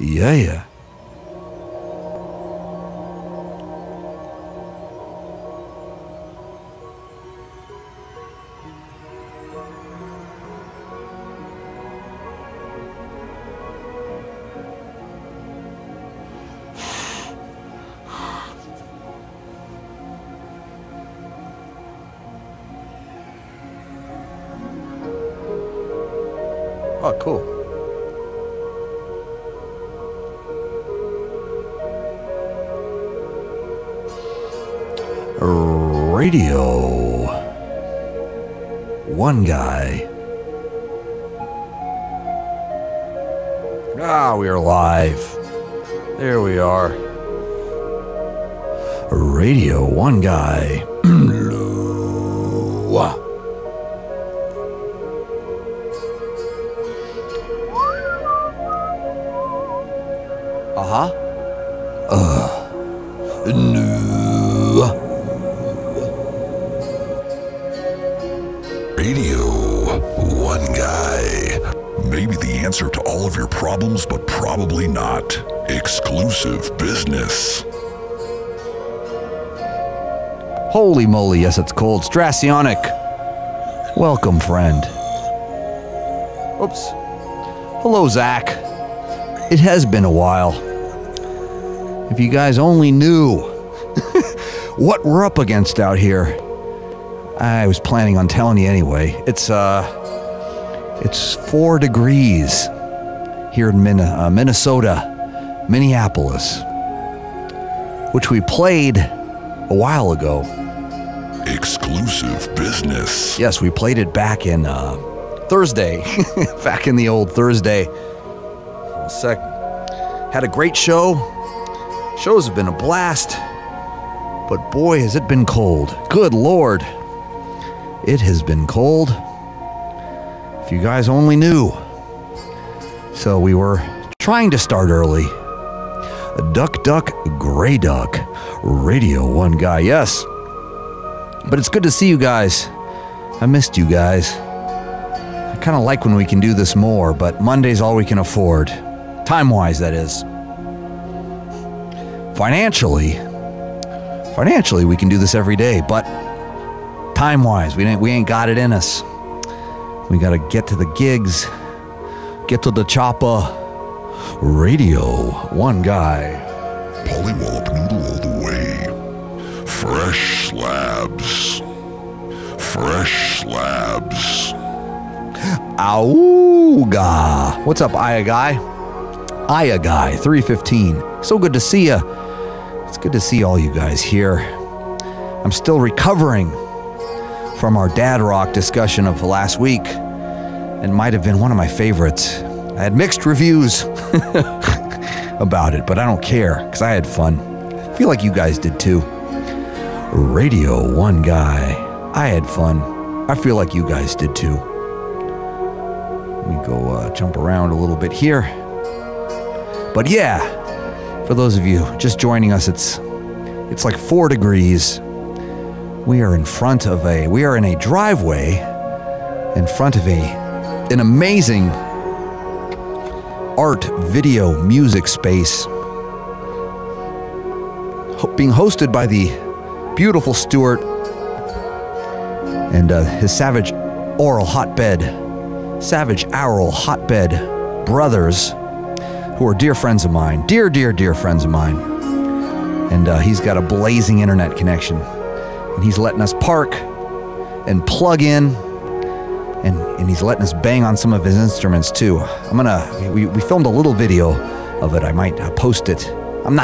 Yeah. Oh, cool. Radio1Guy. Ah, we are live. There we are. Radio1Guy. Radio1Guy. Maybe the answer to all of your problems, but probably not. Exclusive business. Holy moly, yes, it's cold. Strasionic. Welcome, friend. Oops. Hello, Zach. It has been a while. If you guys only knew what we're up against out here. I was planning on telling you anyway. It's 4 degrees here in Minnesota, Minneapolis, which we played a while ago. Exclusive business. Yes, we played it back in Thursday, back in the old Thursday. Had a great show. Shows have been a blast, but boy, has it been cold. Good Lord. It has been cold. If you guys only knew. So we were trying to start early. Duck, duck, gray duck. Radio1Guy, yes. But it's good to see you guys. I missed you guys. I kind of like when we can do this more, but Monday's all we can afford. Time-wise, that is. Financially, we can do this every day, but time-wise, we ain't got it in us. We gotta get to the gigs, get to the chopper. Radio1Guy. Pollywallop noodle all the way. Fresh slabs. Fresh slabs. Auga. What's up, Aya Guy? Aya Guy, 315. So good to see ya. It's good to see all you guys here. I'm still recovering from our dad rock discussion of last week. It might have been one of my favorites. I had mixed reviews about it, but I don't care because I had fun. I feel like you guys did too. Radio1Guy. I had fun. I feel like you guys did too. Let me go jump around a little bit here. But yeah, for those of you just joining us, it's like 4 degrees. We are in a driveway in front of an amazing art, video, music space being hosted by the beautiful Stuart and his Savage Oral Hotbed brothers, who are dear friends of mine, dear friends of mine. And he's got a blazing internet connection. And he's letting us park and plug in, and he's letting us bang on some of his instruments too. We filmed a little video of it. I might post it. I'm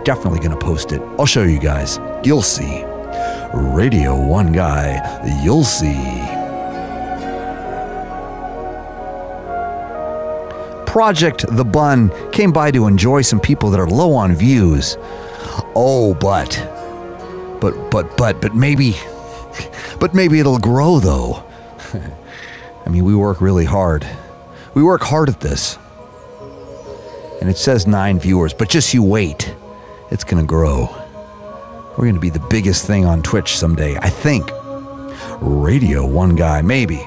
definitely gonna post it. I'll show you guys. You'll see. Radio1Guy, you'll see. Project The Bun came by to enjoy some people that are low on views. Oh, but maybe it'll grow though. I mean, we work really hard. We work hard at this. And it says 9 viewers, but just you wait. It's gonna grow. We're gonna be the biggest thing on Twitch someday, I think. Radio1Guy, maybe.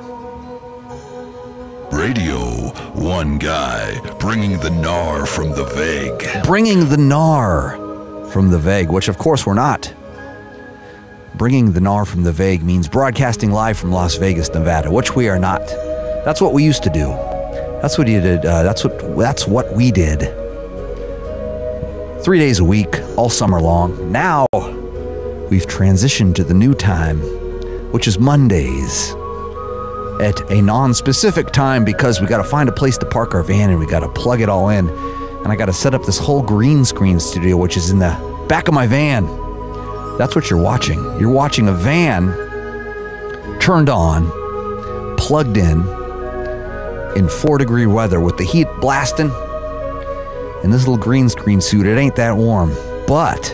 Radio1Guy, bringing the gnar from the vague. Bringing the gnar from the vague, which of course we're not. Bringing the gnar from the vague means broadcasting live from Las Vegas, Nevada, which we are not. That's what we used to do. That's what you did. That's what we did. 3 days a week, all summer long. Now we've transitioned to the new time, which is Mondays at a non-specific time, because we got to find a place to park our van and we got to plug it all in. And I got to set up this whole green screen studio, which is in the back of my van. That's what you're watching. You're watching a van turned on, plugged in 4-degree weather with the heat blasting. In this little green screen suit, it ain't that warm, but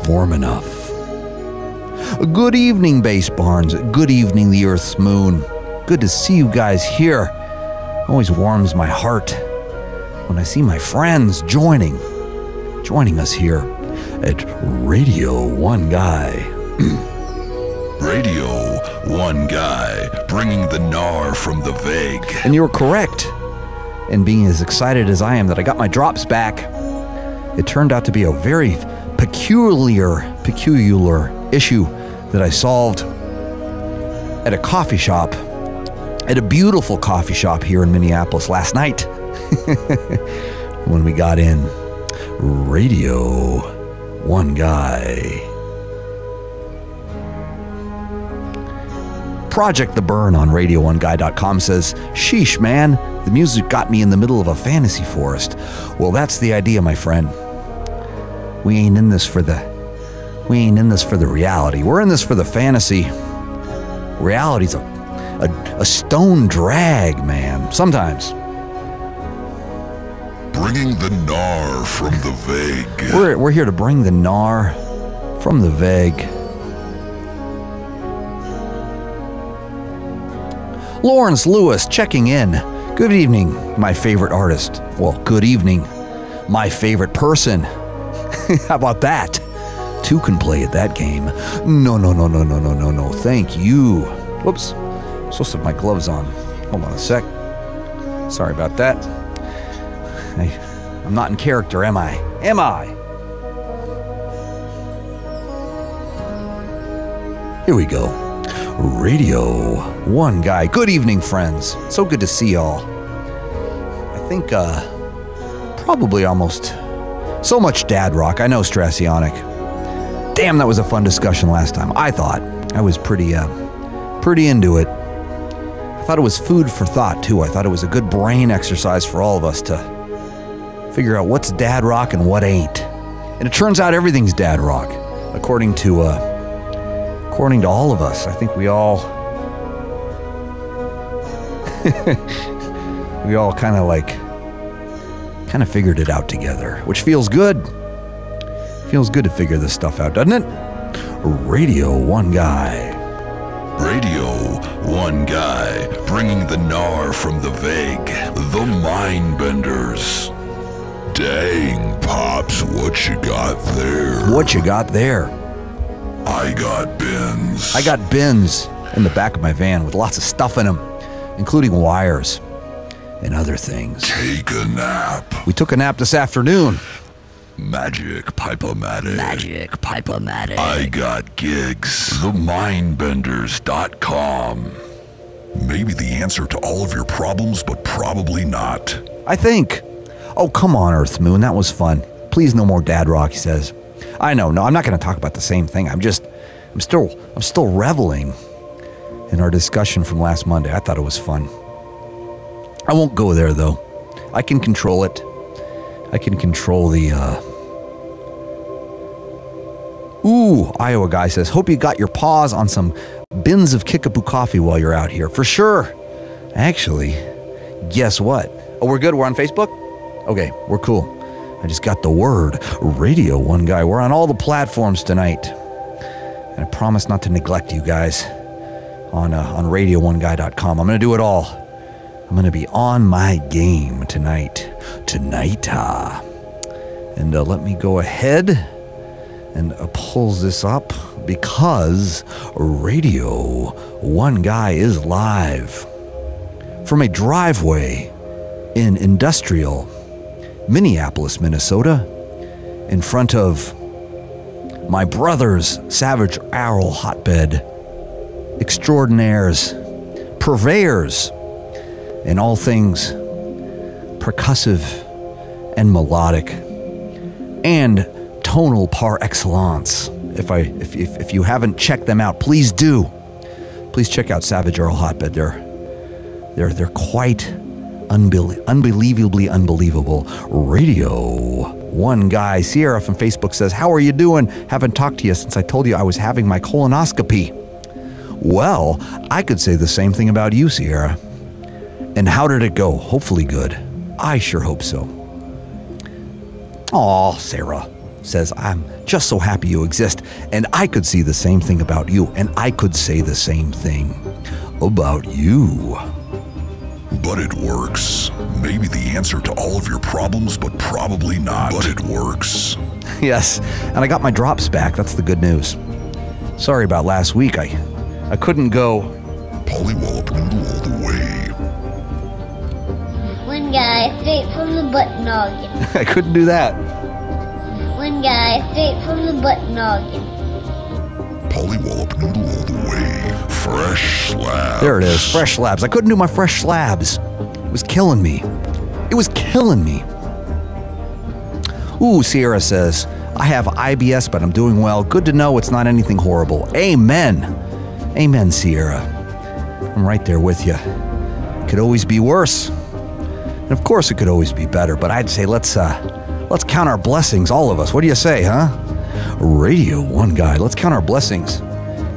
warm enough. Good evening, Base Barns. Good evening, the Earth's moon. Good to see you guys here. Always warms my heart when I see my friends joining us here at Radio1Guy. Radio1Guy, bringing the gnar from the vague. And you're correct in being as excited as I am that I got my drops back. It turned out to be a very peculiar issue that I solved at a coffee shop, at a beautiful coffee shop here in Minneapolis last night when we got in. Radio1Guy. Project the Burn on Radio1Guy.com says, sheesh, man, the music got me in the middle of a fantasy forest. Well, that's the idea, my friend. We ain't in this for the reality. We're in this for the fantasy. Reality's a stone drag, man. Sometimes. Bringing the gnar from the vague. We're here to bring the gnar from the vague. Lawrence Lewis checking in. Good evening, my favorite artist. Well, good evening, my favorite person. How about that? Two can play at that game. No. Thank you. Whoops. I'm supposed to have my gloves on. Hold on a sec. Sorry about that. I'm not in character, am I? Here we go. Radio1Guy. Good evening, friends. So good to see y'all. I think, probably almost so much dad rock. I know, Strasionic. Damn, that was a fun discussion last time. I thought I was pretty into it. I thought it was food for thought, too. I thought it was a good brain exercise for all of us to figure out what's dad rock and what ain't. And it turns out everything's dad rock, according to all of us. I think we all kind of figured it out together, which feels good. Feels good to figure this stuff out, doesn't it? Radio1Guy. Radio1Guy, bringing the gnar from the vague. The Mindbenders. Dang, Pops, what you got there? What you got there? I got bins. I got bins in the back of my van with lots of stuff in them, including wires and other things. Take a nap. We took a nap this afternoon. Magic Pipe-O-Matic. I got gigs. TheMindbenders.com. Maybe the answer to all of your problems, but probably not. I think. Oh, come on, Earth Moon. That was fun. Please, no more dad rock, he says. I know. No, I'm not going to talk about the same thing. I'm still reveling in our discussion from last Monday. I thought it was fun. I won't go there, though. I can control it. I can control the, Ooh, Iowa guy says, hope you got your paws on some bins of Kickapoo coffee while you're out here. For sure. Actually, guess what? Oh, we're good? We're on Facebook? Okay, we're cool. I just got the word. Radio1Guy. We're on all the platforms tonight. And I promise not to neglect you guys on Radio1Guy.com. I'm going to do it all. I'm going to be on my game tonight. And let me go ahead and pulls this up because Radio1Guy is live. from a driveway in industrial Minneapolis, Minnesota, in front of my brother's Savage Owl hotbed, extraordinaires, purveyors in all things percussive and melodic and tonal par excellence. If you haven't checked them out, please do. Please check out Savage Owl hotbed. They're quite unbelievably unbelievable. Radio1Guy. Sierra from Facebook says, how are you doing? Haven't talked to you since I told you I was having my colonoscopy. Well, I could say the same thing about you, Sierra. And how did it go? Hopefully good. I sure hope so. Aw, Sarah says, I'm just so happy you exist. And I could see the same thing about you. And I could say the same thing about you. But it works. Maybe the answer to all of your problems, but probably not. But it works. Yes, and I got my drops back. That's the good news. Sorry about last week. I couldn't go. Pollywallop noodle all the way. One guy straight from the butt noggin. I couldn't do that. One guy straight from the butt noggin. Pollywallop noodle all the way. Fresh slabs. There it is, fresh slabs. I couldn't do my fresh slabs. It was killing me. It was killing me. Ooh, Sierra says, I have IBS, but I'm doing well. Good to know it's not anything horrible. Amen. Amen, Sierra. I'm right there with you. It could always be worse. And of course it could always be better, but I'd say let's count our blessings, all of us. What do you say, huh? Radio1Guy, let's count our blessings.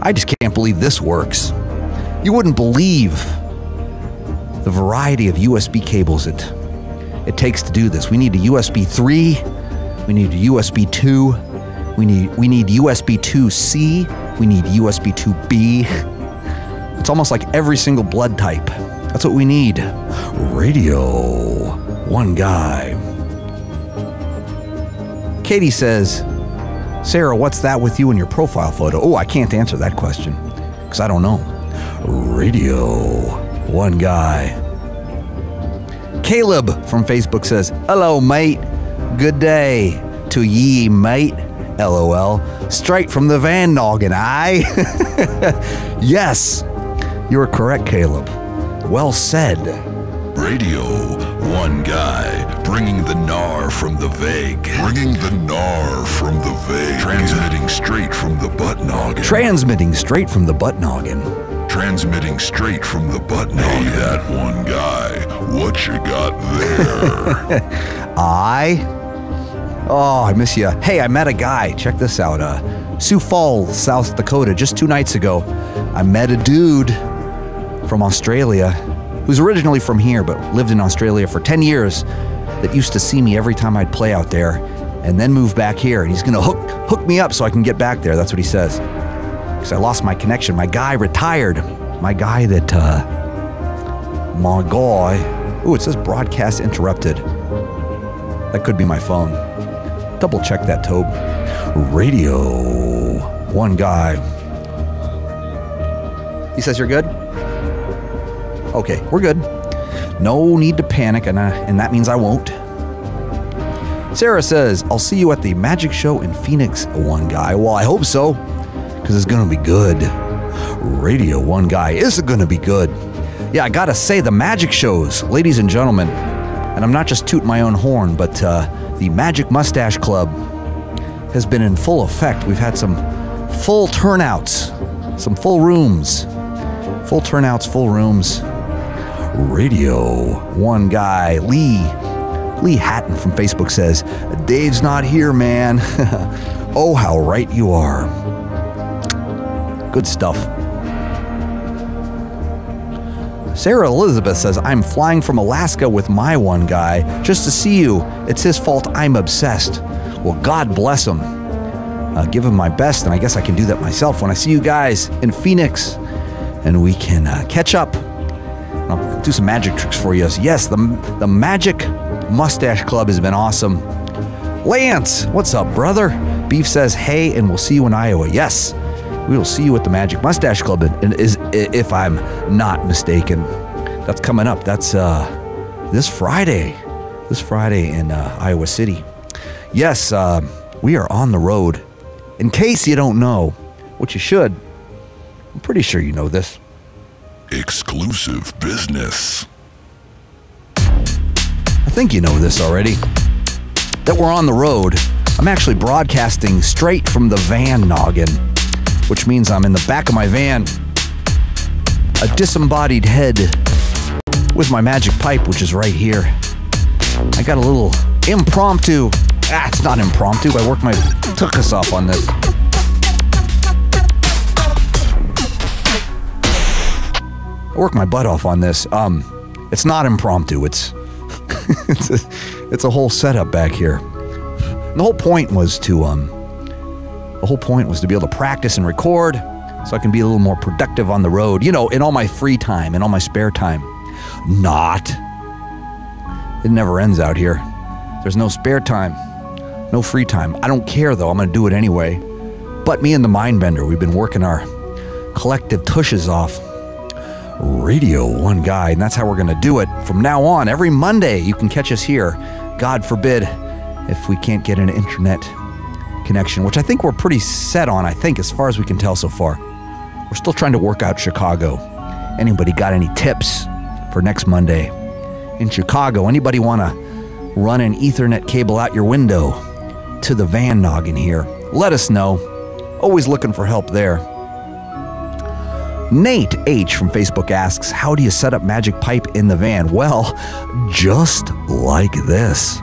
I just can't believe this works. You wouldn't believe the variety of USB cables it takes to do this. We need a USB 3, we need a USB 2, we need USB 2C, we need USB 2B. It's almost like every single blood type. That's what we need. Radio1Guy. Katie says, Sarah, what's that with you in your profile photo? Oh, I can't answer that question because I don't know. Radio1Guy. Caleb from Facebook says, hello, mate. Good day to ye, mate. LOL. Straight from the Van Noggin, aye? Yes, you're correct, Caleb. Well said. Radio1Guy, bringing the gnar from the vague. Bringing the gnar from the vague. Transmitting straight from the butt noggin. Transmitting straight from the butt noggin. Transmitting straight from the butt noggin. Hey, that one guy, what you got there? I miss you. Hey, I met a guy. Check this out. Sioux Falls, South Dakota, just 2 nights ago. I met a dude from Australia who's originally from here but lived in Australia for 10 years that used to see me every time I'd play out there and then move back here. And he's going to hook me up so I can get back there. That's what he says. Because I lost my connection. My guy retired. My guy that, ooh, it says broadcast interrupted. That could be my phone. Double check that, Tobe. Radio1Guy. He says you're good? Okay, we're good. No need to panic, and that means I won't. Sarah says, I'll see you at the magic show in Phoenix, one guy. Well, I hope so, because it's going to be good. Radio1Guy is going to be good. Yeah, I got to say, the magic shows, ladies and gentlemen, and I'm not just tooting my own horn, but the Magic Mustache Club has been in full effect. We've had some full turnouts, some full rooms. Full turnouts, full rooms. Radio1Guy. Lee Hatton from Facebook says, Dave's not here, man. Oh, how right you are. Good stuff. Sarah Elizabeth says, I'm flying from Alaska with my one guy just to see you. It's his fault I'm obsessed. Well, God bless him. Give him my best, and I guess I can do that myself when I see you guys in Phoenix, and we can catch up. I'll do some magic tricks for you. Yes, the Magic Mustache Club has been awesome. Lance, what's up, brother? Beef says, hey, and we'll see you in Iowa. Yes, we will see you at the Magic Mustache Club, if I'm not mistaken. That's coming up. That's this Friday. This Friday in Iowa City. Yes, we are on the road. In case you don't know, which you should, I'm pretty sure you know this. Exclusive business. I think you know this already. That we're on the road. I'm actually broadcasting straight from the van noggin, which means I'm in the back of my van, a disembodied head with my magic pipe, which is right here. I got a little impromptu. It's not impromptu. I worked my tuchus off on this. I worked my butt off on this. It's not impromptu. It's it's a whole setup back here. And the whole point was to be able to practice and record, so I can be a little more productive on the road. You know, in all my free time, in all my spare time. It never ends out here. There's no spare time, no free time. I don't care though. I'm going to do it anyway. But me and the Mindbender, we've been working our collective tushes off. Radio 1 Guy, and that's how we're going to do it from now on. Every Monday, you can catch us here. God forbid if we can't get an internet connection, which I think we're pretty set on, I think, as far as we can tell so far. We're still trying to work out Chicago. Anybody got any tips for next Monday in Chicago? Anybody want to run an Ethernet cable out your window to the van noggin here? Let us know. Always looking for help there. Nate H. from Facebook asks, how do you set up Magic Pipe in the van? Well, just like this.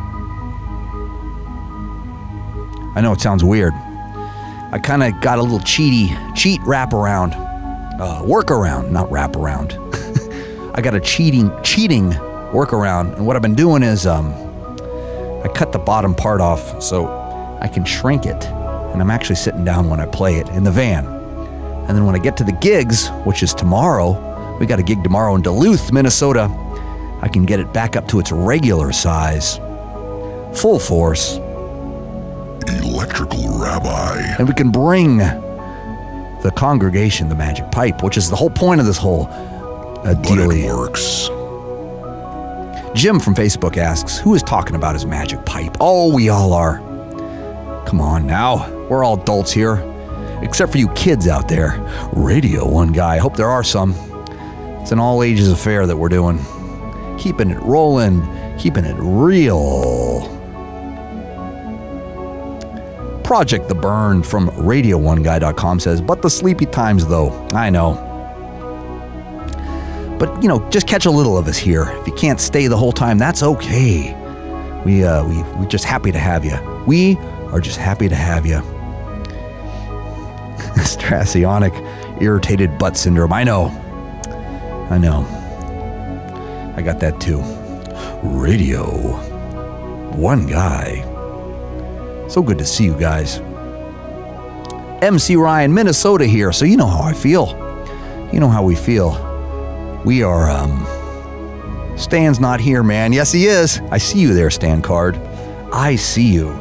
I know it sounds weird. I kind of got a little cheat wraparound. Workaround, not wraparound. I got a cheating workaround. And what I've been doing is I cut the bottom part off so I can shrink it. And I'm actually sitting down when I play it in the van. And then when I get to the gigs, which is tomorrow, we got a gig tomorrow in Duluth, Minnesota, I can get it back up to its regular size, full force. Electrical Rabbi. And we can bring the congregation the Magic Pipe, which is the whole point of this whole deal. It works. Jim from Facebook asks, who is talking about his Magic Pipe? Oh, we all are. Come on now. We're all adults here. Except for you kids out there. Radio 1 Guy. I hope there are some. It's an all ages affair that we're doing. Keeping it rolling. Keeping it real. Project the Burn from Radio1Guy.com says, but the sleepy times though. I know. But, you know, just catch a little of us here. If you can't stay the whole time, that's okay. We're just happy to have you. We are just happy to have you. Strasionic irritated butt syndrome. I know. I got that too. Radio 1 Guy. So good to see you guys. MC Ryan, Minnesota here. So you know how I feel. You know how we feel. We are, Stan's not here, man. Yes, he is. I see you there, Stan Card. I see you.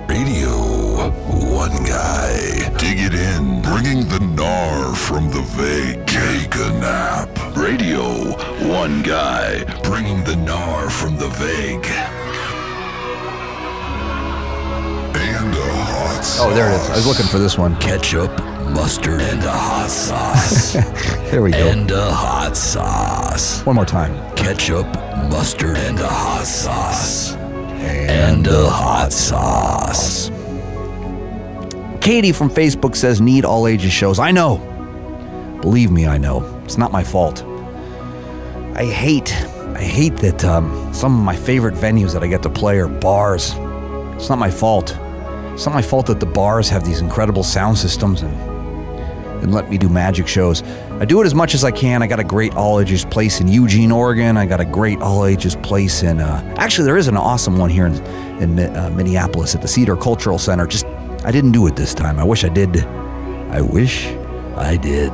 Radio 1 Guy. Dig it in. Bringing the gnar from the vague. Take a nap. Radio 1 Guy. Bringing the gnar from the vague. And a hot sauce. Oh, there it is. I was looking for this one. Ketchup, mustard, and a hot sauce. There we go. And a hot sauce. One more time. Ketchup, mustard, and a hot sauce. And a hot sauce. Katie from Facebook says, need all ages shows. I know. Believe me, I know. It's not my fault. I hate that some of my favorite venues that I get to play are bars. It's not my fault. It's not my fault that the bars have these incredible sound systems and let me do magic shows. I do it as much as I can. I got a great all-ages place in Eugene, Oregon. I got a great all-ages place in... actually, there is an awesome one here in Minneapolis at the Cedar Cultural Center. Just, I didn't do it this time. I wish I did. I wish I did.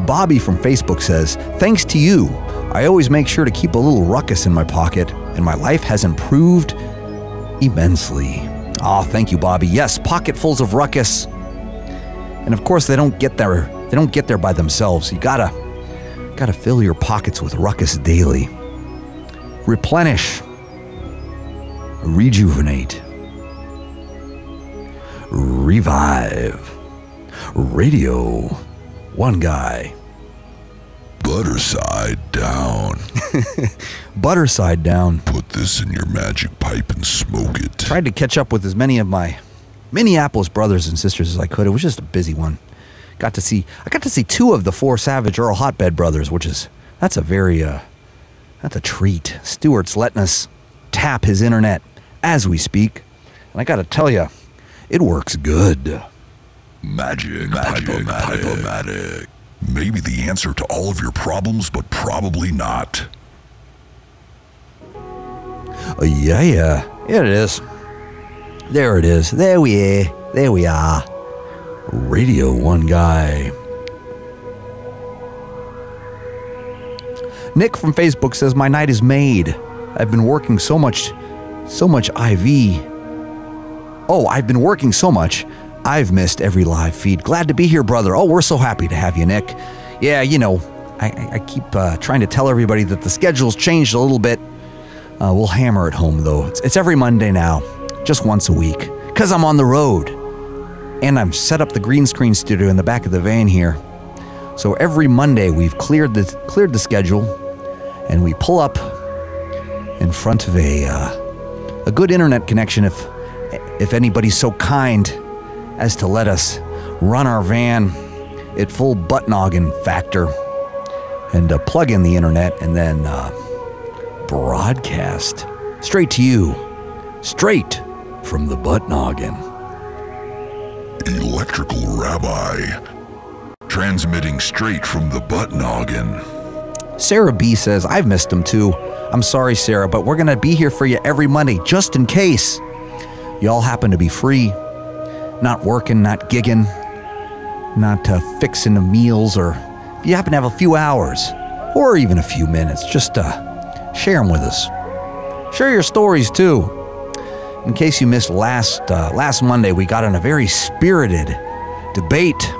Bobby from Facebook says, thanks to you, I always make sure to keep a little ruckus in my pocket, and my life has improved immensely. Ah, thank you, Bobby. Yes, pocketfuls of ruckus. And of course, they don't get their They don't get there by themselves. You gotta fill your pockets with Ruckus daily. Replenish. Rejuvenate. Revive. Radio 1 Guy. Butter side down. Butter side down. Put this in your magic pipe and smoke it. Tried to catch up with as many of my Minneapolis brothers and sisters as I could. It was just a busy one. I got to see 2 of the 4 Savage Earl Hotbed brothers, that's a treat. Stuart's letting us tap his internet as we speak. And I got to tell you, it works good. Magic Pipe-O-Matic. Maybe the answer to all of your problems, but probably not. Yeah, it is. There it is. There we are. Radio 1 Guy. Nick from Facebook says, my night is made. I've been working so much IV. Oh, I've been working so much, I've missed every live feed. Glad to be here, brother. Oh, we're so happy to have you, Nick. Yeah, you know, I keep trying to tell everybody that the schedule's changed a little bit. We'll hammer it home, though. It's every Monday now, just once a week, because I'm on the road. And I've set up the green screen studio in the back of the van here. So every Monday we've cleared the schedule, and we pull up in front of a good internet connection if anybody's so kind as to let us run our van at full butt-noggin factor and plug in the internet and then broadcast straight to you, straight from the butt-noggin. Electrical Rabbi, transmitting straight from the butt-noggin. Sarah B says, I've missed them too. I'm sorry, Sarah, but we're going to be here for you every Monday, just in case y'all happen to be free, not working, not gigging, not fixing the meals, or if you happen to have a few hours, or even a few minutes, just share them with us. Share your stories, too. In case you missed last Monday, we got in a very spirited debate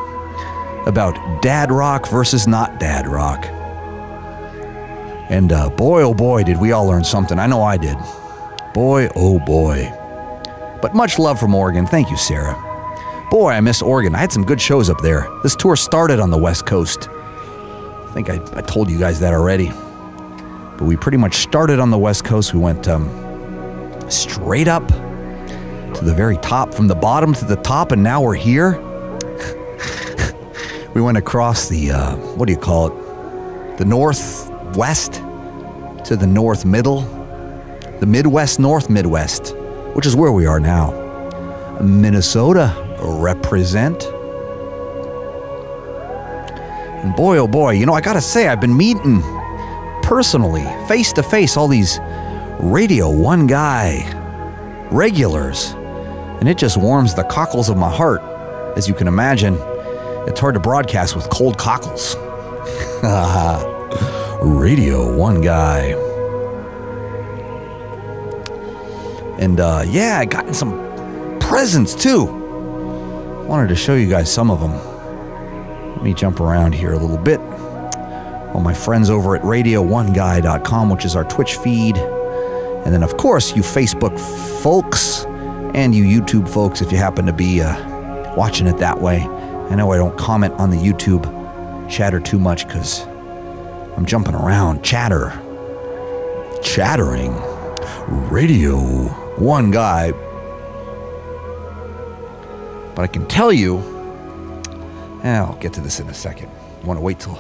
about dad rock versus not dad rock. And boy, oh boy, did we all learn something. I know I did. Boy, oh boy. But much love from Oregon. Thank you, Sarah. Boy, I miss Oregon. I had some good shows up there. This tour started on the West Coast. I think I told you guys that already. But we pretty much started on the West Coast. We went straight up to the very top, from the bottom to the top, and now we're here. We went across the, what do you call it? The northwest to the north middle. The Midwest, North Midwest, which is where we are now. Minnesota, represent. And boy, oh boy, you know, I gotta say, I've been meeting personally, face to face, all these Radio 1 Guy regulars, and it just warms the cockles of my heart. As you can imagine, it's hard to broadcast with cold cockles. Radio 1 Guy. And yeah, I gotten some presents too. Wanted to show you guys some of them. Let me jump around here a little bit. All my friends over at radio1guy.com, which is our Twitch feed. And then, of course, you Facebook folks and you YouTube folks, if you happen to be watching it that way. I know I don't comment on the YouTube chatter too much because I'm jumping around. Chattering. Radio 1 Guy. But I can tell you, I'll get to this in a second. I want to wait till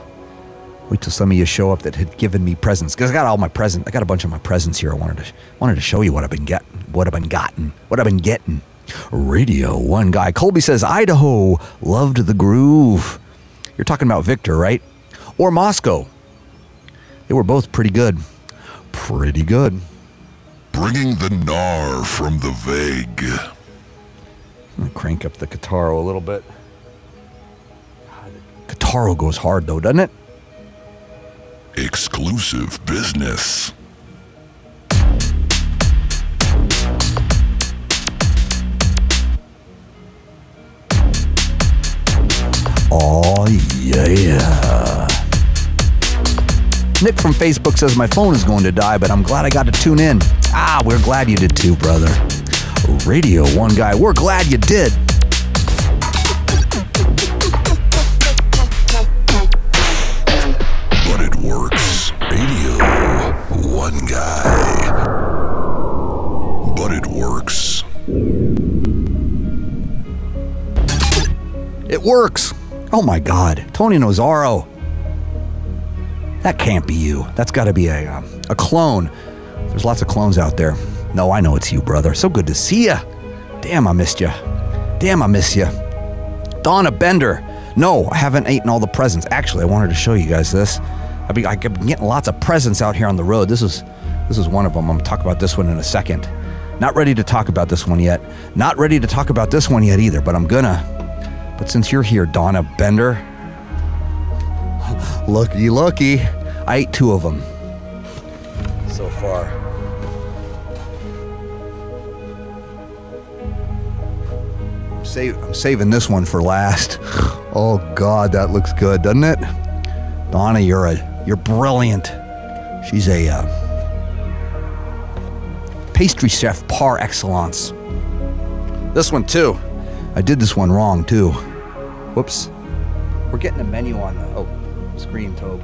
some of you show up that had given me presents, because I got all my presents. I got a bunch of my presents here. I wanted to show you what I've been getting. Radio 1 Guy. Colby says, Idaho loved the groove. You're talking about Victor, right? Or Moscow. They were both pretty good. Pretty good. Bringing the gnar from the vague. I'm going to crank up the guitar a little bit. The guitar goes hard though, doesn't it? Exclusive business. Oh Oh, yeah. Nick from Facebook says, my phone is going to die, but I'm glad I got to tune in. Ah, we're glad you did too, brother. Radio 1 Guy, we're glad you did. But it works. Radio 1 Guy. But it works. It works. Oh my God. Tony Nozaro. That can't be you. That's got to be a clone. There's lots of clones out there. No, I know it's you, brother. So good to see you. Damn, I missed you. Damn, I miss you. Donna Bender. No, I haven't eaten all the presents. Actually, I wanted to show you guys this. I've been getting lots of presents out here on the road. This is one of them. I'm going to talk about this one in a second. Not ready to talk about this one yet. Not ready to talk about this one yet either, but I'm gonna. But since you're here, Donna Bender, looky. I ate 2 of them so far. I'm saving this one for last. Oh God, that looks good, doesn't it? Donna, you're brilliant. She's a pastry chef par excellence. This one too. I did this one wrong too. Whoops. We're getting a menu on the screen, Tobe.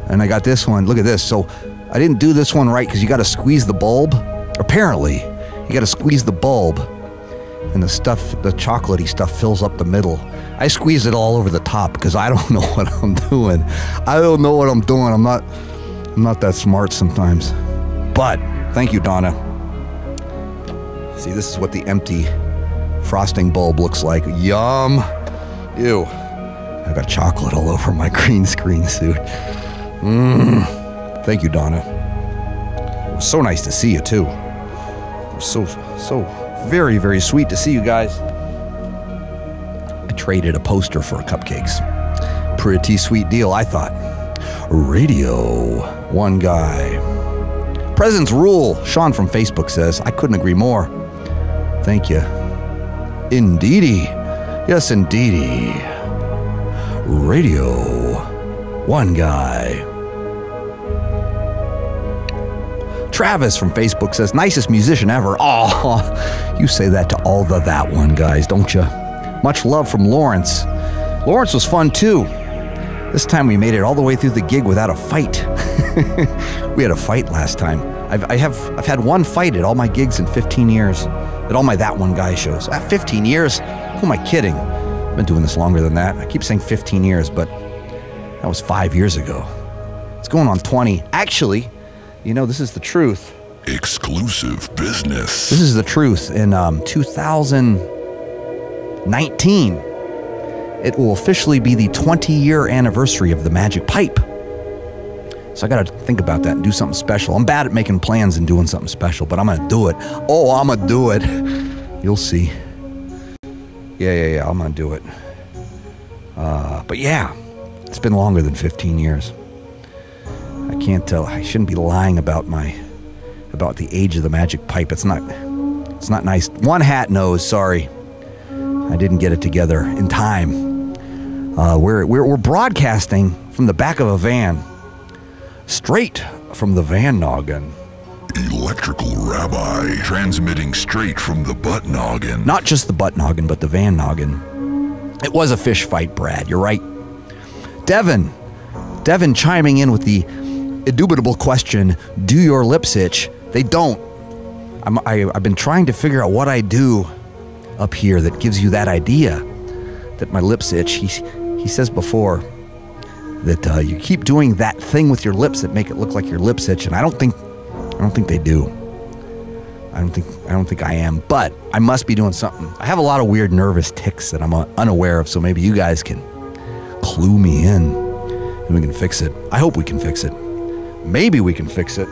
And I got this one. Look at this. So I didn't do this one right because you got to squeeze the bulb. Apparently, you got to squeeze the bulb, and the chocolatey stuff fills up the middle. I squeeze it all over the top because I don't know what I'm doing. I'm not that smart sometimes. But thank you, Donna. See, this is what the empty frosting bulb looks like. Yum. Ew. I got chocolate all over my green screen suit. Thank you, Donna. It was so nice to see you too. It was so very, very sweet to see you guys. I traded a poster for cupcakes. Pretty sweet deal, I thought. Radio 1 Guy. Presents rule. Sean from Facebook says, I couldn't agree more. Thank you. Indeedy. Yes, indeedy. Radio 1 Guy. Travis from Facebook says, nicest musician ever. Oh, you say that to all the That One guys, don't you? Much love from Lawrence. Lawrence was fun too. This time we made it all the way through the gig without a fight. We had a fight last time. I've had one fight at all my gigs in 15 years. At all my That One Guy shows. 15 years? Who am I kidding? I've been doing this longer than that. I keep saying 15 years, but that was 5 years ago. It's going on 20. Actually, this is the truth. Exclusive business. This is the truth. In 2019, it will officially be the 20-year anniversary of the Magic Pipe. So I got to think about that and do something special. I'm bad at making plans and doing something special, but I'm going to do it. Oh, I'm going to do it. You'll see. Yeah, I'm going to do it. But yeah, it's been longer than 15 years. I can't tell. I shouldn't be lying about the age of the Magic Pipe. It's not nice. One hat knows. Sorry, I didn't get it together in time. We're broadcasting from the back of a van, straight from the Van Noggin. Electrical Rabbi, transmitting straight from the Butt Noggin. Not just the Butt Noggin, but the Van Noggin. It was a fish fight, Brad. You're right. Devin chiming in with the indubitable question, do your lips itch? They don't. I've been trying to figure out what I do up here that gives you that idea that my lips itch. He says before that you keep doing that thing with your lips that make it look like your lips itch, and I don't think they do. I don't think I am, but I must be doing something. I have a lot of weird nervous tics that I'm unaware of, so maybe you guys can clue me in and we can fix it. I hope we can fix it. Maybe we can fix it.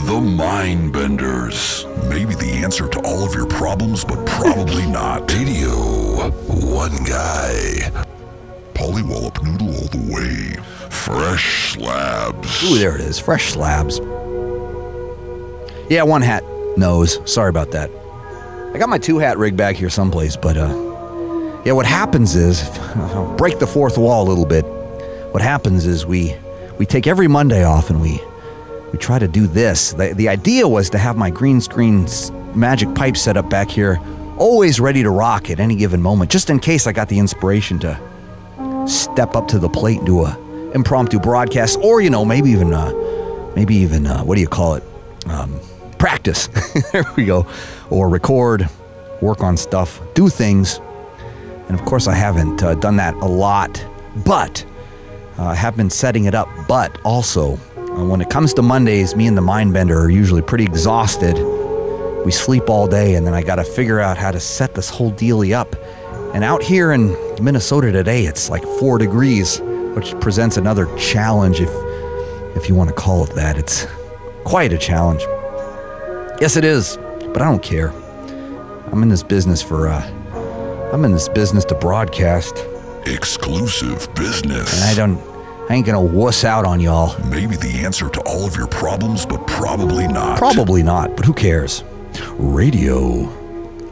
The Mind Benders. Maybe the answer to all of your problems, but probably not. Radio 1 Guy. Pollywallop noodle all the way. Fresh slabs. Ooh, there it is. Fresh slabs. Yeah, one hat knows. Sorry about that. I got my 2 hat rig back here someplace, but Yeah, what happens is, I'll break the fourth wall a little bit. What happens is we take every Monday off and we try to do this. The idea was to have my green screen magic pipe set up back here, always ready to rock at any given moment, just in case I got the inspiration to step up to the plate and do a impromptu broadcast, or, you know, maybe even what do you call it? Practice. There we go. Or record, work on stuff, do things. And of course, I haven't done that a lot, but I have been setting it up. But also, when it comes to Mondays, me and the Mindbender are usually pretty exhausted. We sleep all day, and then I got to figure out how to set this whole dealie up. And out here in Minnesota today, it's like 4 degrees, which presents another challenge, if you want to call it that. It's quite a challenge. Yes, it is, but I don't care. I'm in this business to broadcast. Exclusive business. And I ain't gonna wuss out on y'all. Maybe the answer to all of your problems, but probably not. Probably not, but who cares? Radio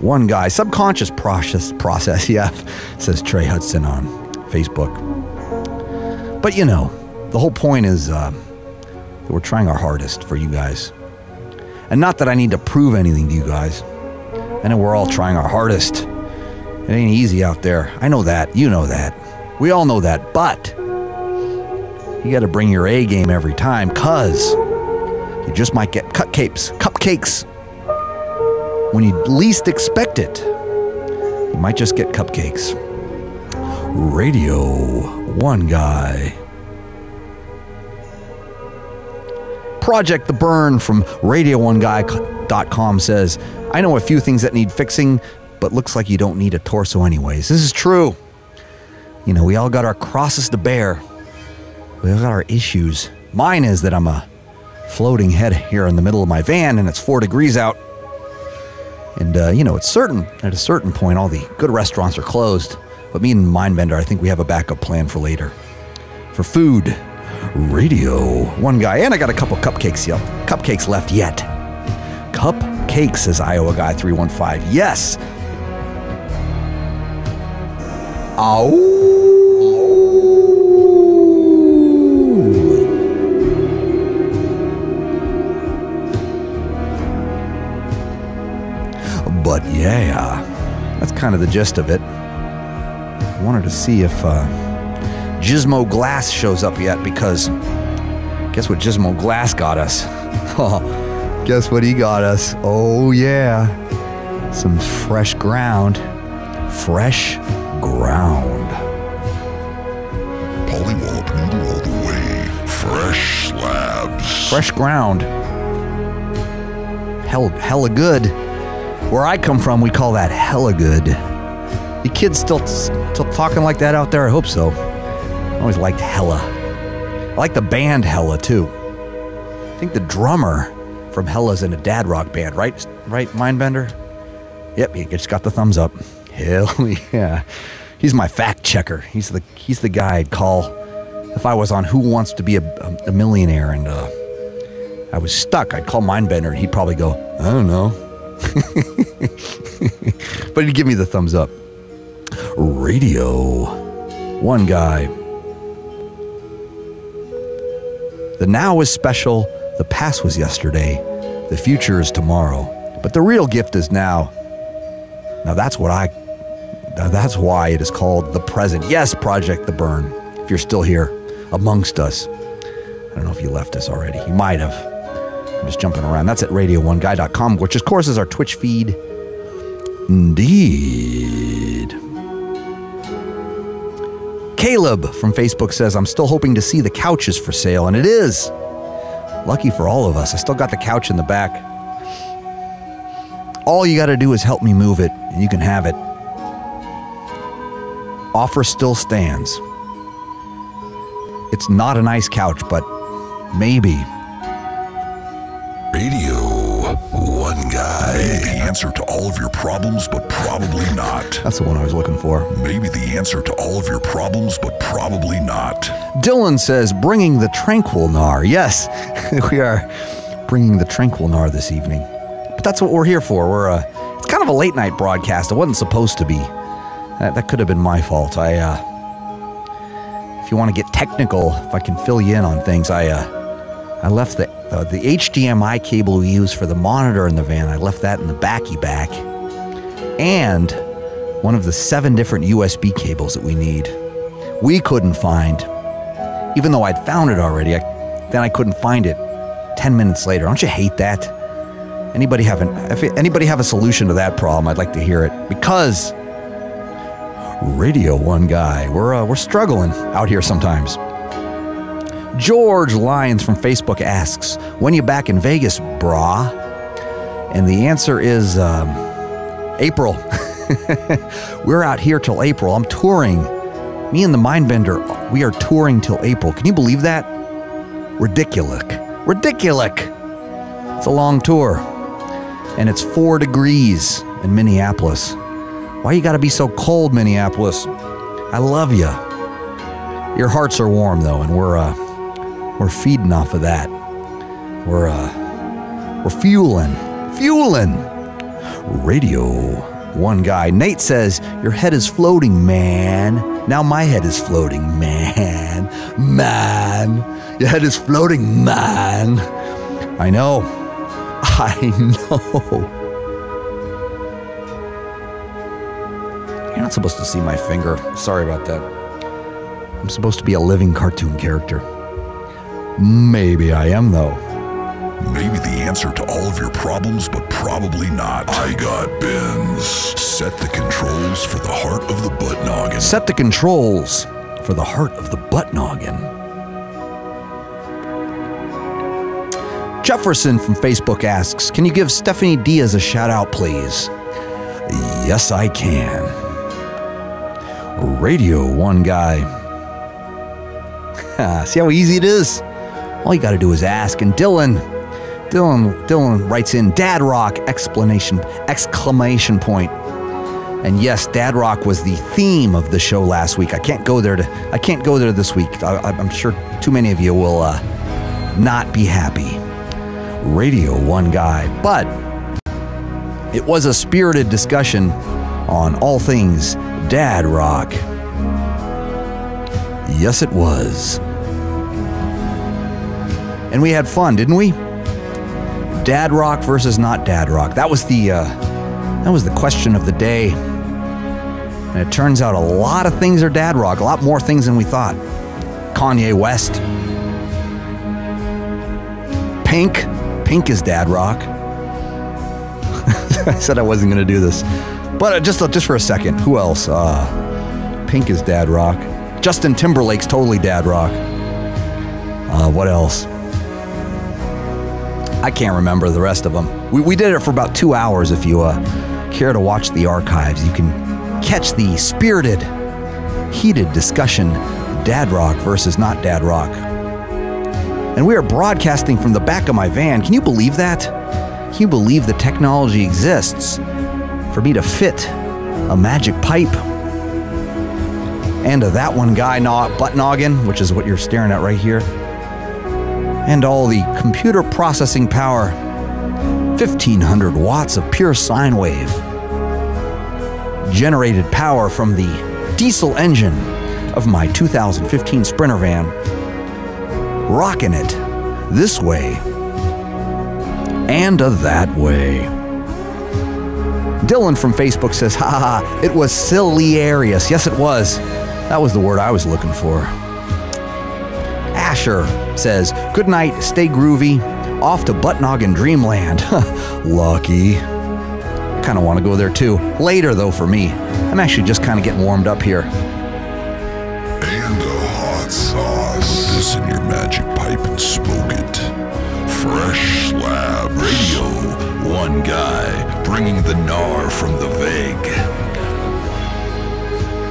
1 Guy, subconscious process, yeah, says Trey Hudson on Facebook. But you know, the whole point is that we're trying our hardest for you guys. And not that I need to prove anything to you guys. I know we're all trying our hardest. It ain't easy out there. I know that. You know that. We all know that. But you got to bring your A game every time, because you just might get cupcakes. When you least expect it, you might just get cupcakes. Radio 1 Guy. Project The Burn from Radio1Guy.com says, I know a few things that need fixing, but looks like you don't need a torso anyways. This is true. You know, we all got our crosses to bear. We all got our issues. Mine is that I'm a floating head here in the middle of my van, and it's 4 degrees out. And, you know, at a certain point, all the good restaurants are closed. But me and Mindbender, I think we have a backup plan for later. For food, Radio 1 Guy. And I got a couple cupcakes left yet. Cupcakes, says Iowa Guy 315. Yes. But yeah, that's kind of the gist of it. I wanted to see if Gizmo Glass shows up yet, because guess what Gizmo Glass got us? Guess what he got us? Oh yeah, some fresh ground. Fresh ground. Pollywallop noodle all the way. Fresh slabs. Fresh ground. Hella good. Where I come from, we call that hella good. You kids still talking like that out there? I hope so. I always liked Hella. I like the band Hella, too. I think the drummer from Hella's in a dad rock band, right, Mindbender? Yep, he just got the thumbs up. Hell yeah. He's my fact checker. He's the guy I'd call if I was on Who Wants to Be a Millionaire and I was stuck. I'd call Mindbender and he'd probably go, I don't know. But he'd give me the thumbs up. Radio 1 Guy. The now is special, the past was yesterday, the future is tomorrow, but the real gift is now. Now that's why it is called the present. Yes, Project The Burn, if you're still here amongst us. I don't know if you left us already. You might have. I'm just jumping around. That's at radio1guy.com, which of course is our Twitch feed. Indeed. Caleb from Facebook says, I'm still hoping to see the couches for sale, and it is. Lucky for all of us. I still got the couch in the back. All you got to do is help me move it, and you can have it. Offer still stands. It's not a nice couch, but maybe. Radio 1 Guy. Maybe the answer to all of your problems, but probably not. That's the one I was looking for. Maybe the answer to all of your problems, but probably not. Dylan says, bringing the Tranquil Nar. Yes, we are bringing the Tranquil Nar this evening. But that's what we're here for. It's kind of a late night broadcast. It wasn't supposed to be. That could have been my fault. If you want to get technical, if I can fill you in on things, I left the HDMI cable we use for the monitor in the van. I left that in the backy back, and one of the 7 different USB cables that we need. We couldn't find, even though I'd found it already. Then I couldn't find it 10 minutes later. Don't you hate that? If anybody have a solution to that problem, I'd like to hear it, because Radio 1 Guy, we're struggling out here sometimes. George Lyons from Facebook asks, when you back in Vegas, brah? And the answer is April. We're out here till April. I'm touring. Me and the Mindbender, we are touring till April. Can you believe that? Ridiculous. It's a long tour. And it's 4 degrees in Minneapolis. Why you gotta be so cold, Minneapolis? I love you. Your hearts are warm though, and we're feeding off of that. We're fueling. Radio 1 Guy. Nate says, your head is floating, man. Now my head is floating, man. Your head is floating, man. I know. You're not supposed to see my finger. Sorry about that. I'm supposed to be a living cartoon character. Maybe I am, though. Maybe the answer to all of your problems, but probably not. I got bins. Set the controls for the heart of the butt noggin. Set the controls for the heart of the butt noggin. Jefferson from Facebook asks, can you give Stephanie Diaz a shout out, please? Yes, I can. Radio 1 Guy. See how easy it is? All you got to do is ask. And Dylan writes in, Dad Rock, exclamation point. And yes, Dad Rock was the theme of the show last week. I can't go there this week. I'm sure too many of you will not be happy. Radio 1 Guy. But it was a spirited discussion on all things Dad Rock. Yes, it was. And we had fun, didn't we? Dad Rock versus not Dad Rock. That was the question of the day. And it turns out a lot of things are Dad Rock. A lot more things than we thought. Kanye West. Pink is Dad Rock. I said I wasn't going to do this. But just for a second, who else? Pink is Dad Rock. Justin Timberlake's totally Dad Rock. What else? I can't remember the rest of them. We did it for about 2 hours. If you care to watch the archives, you can catch the spirited, heated discussion, Dad Rock versus not Dad Rock. And we are broadcasting from the back of my van. Can you believe that? Can you believe the technology exists for me to fit a magic pipe and that one guy butt noggin, which is what you're staring at right here, and all the computer processing power, 1,500 watts of pure sine wave, generated power from the diesel engine of my 2015 Sprinter van, rocking it this way and that way. Dylan from Facebook says, ha, it was hilarious. Yes, it was. That was the word I was looking for. Asher says, good night, stay groovy, off to Butt Noggin Dreamland. Lucky. I kind of want to go there too. Later though for me. I'm actually just kind of getting warmed up here. And a hot sauce. Put this in your magic pipe and smoke it. Fresh Slab Radio 1 Guy, bringing the gnar from the veg.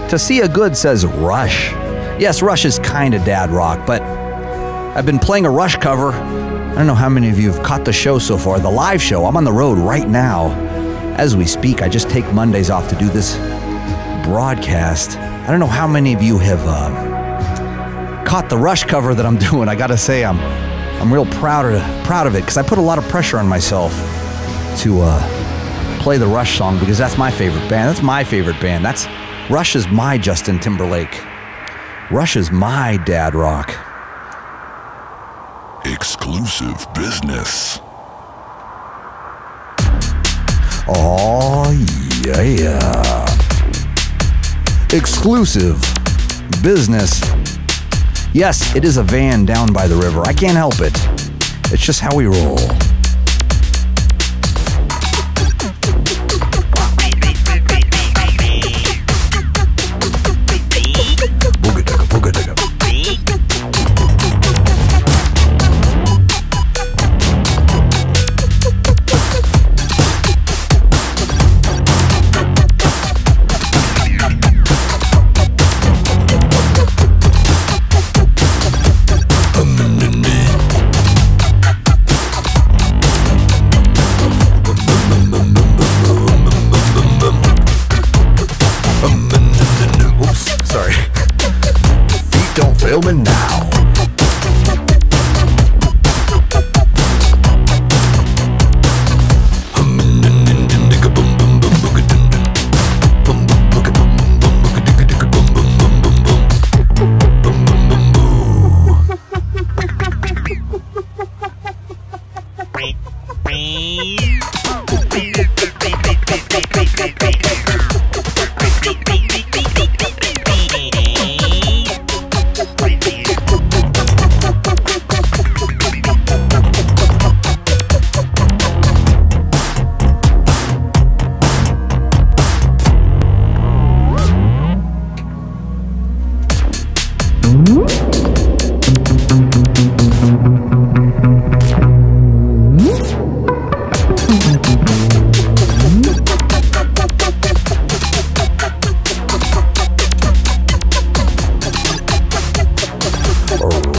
Tasia Good says Rush. Yes, Rush is kind of Dad Rock, but I've been playing a Rush cover. I don't know how many of you have caught the show so far, the live show. I'm on the road right now as we speak. I just take Mondays off to do this broadcast. I don't know how many of you have caught the Rush cover that I'm doing. I gotta say, I'm real proud of it because I put a lot of pressure on myself to play the Rush song because that's my favorite band. That's my favorite band. That's Rush is my Justin Timberlake. Rush is my dad rock. Exclusive business. Oh, yeah. Exclusive business. Yes, it is a van down by the river. I can't help it. It's just how we roll. Filming now.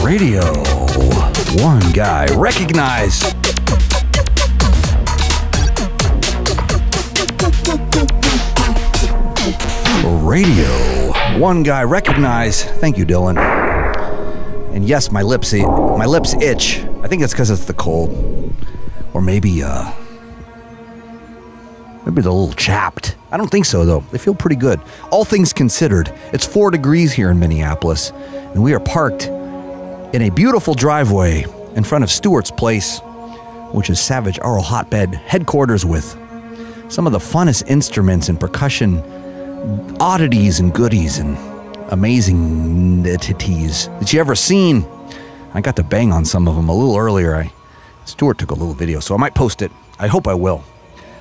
Radio1Guy. Recognize. Radio1Guy. Recognize. Thank you, Dylan. And yes, my lips itch. I think it's because it's the cold. Or maybe they're a little chapped. I don't think so, though. They feel pretty good. All things considered, it's 4 degrees here in Minneapolis, and we are parked in a beautiful driveway in front of Stewart's Place, which is Savage Oral Hotbed headquarters with some of the funnest instruments and percussion oddities and goodies and amazing entities that you ever seen. I got to bang on some of them a little earlier. Stuart took a little video, so I might post it. I hope I will.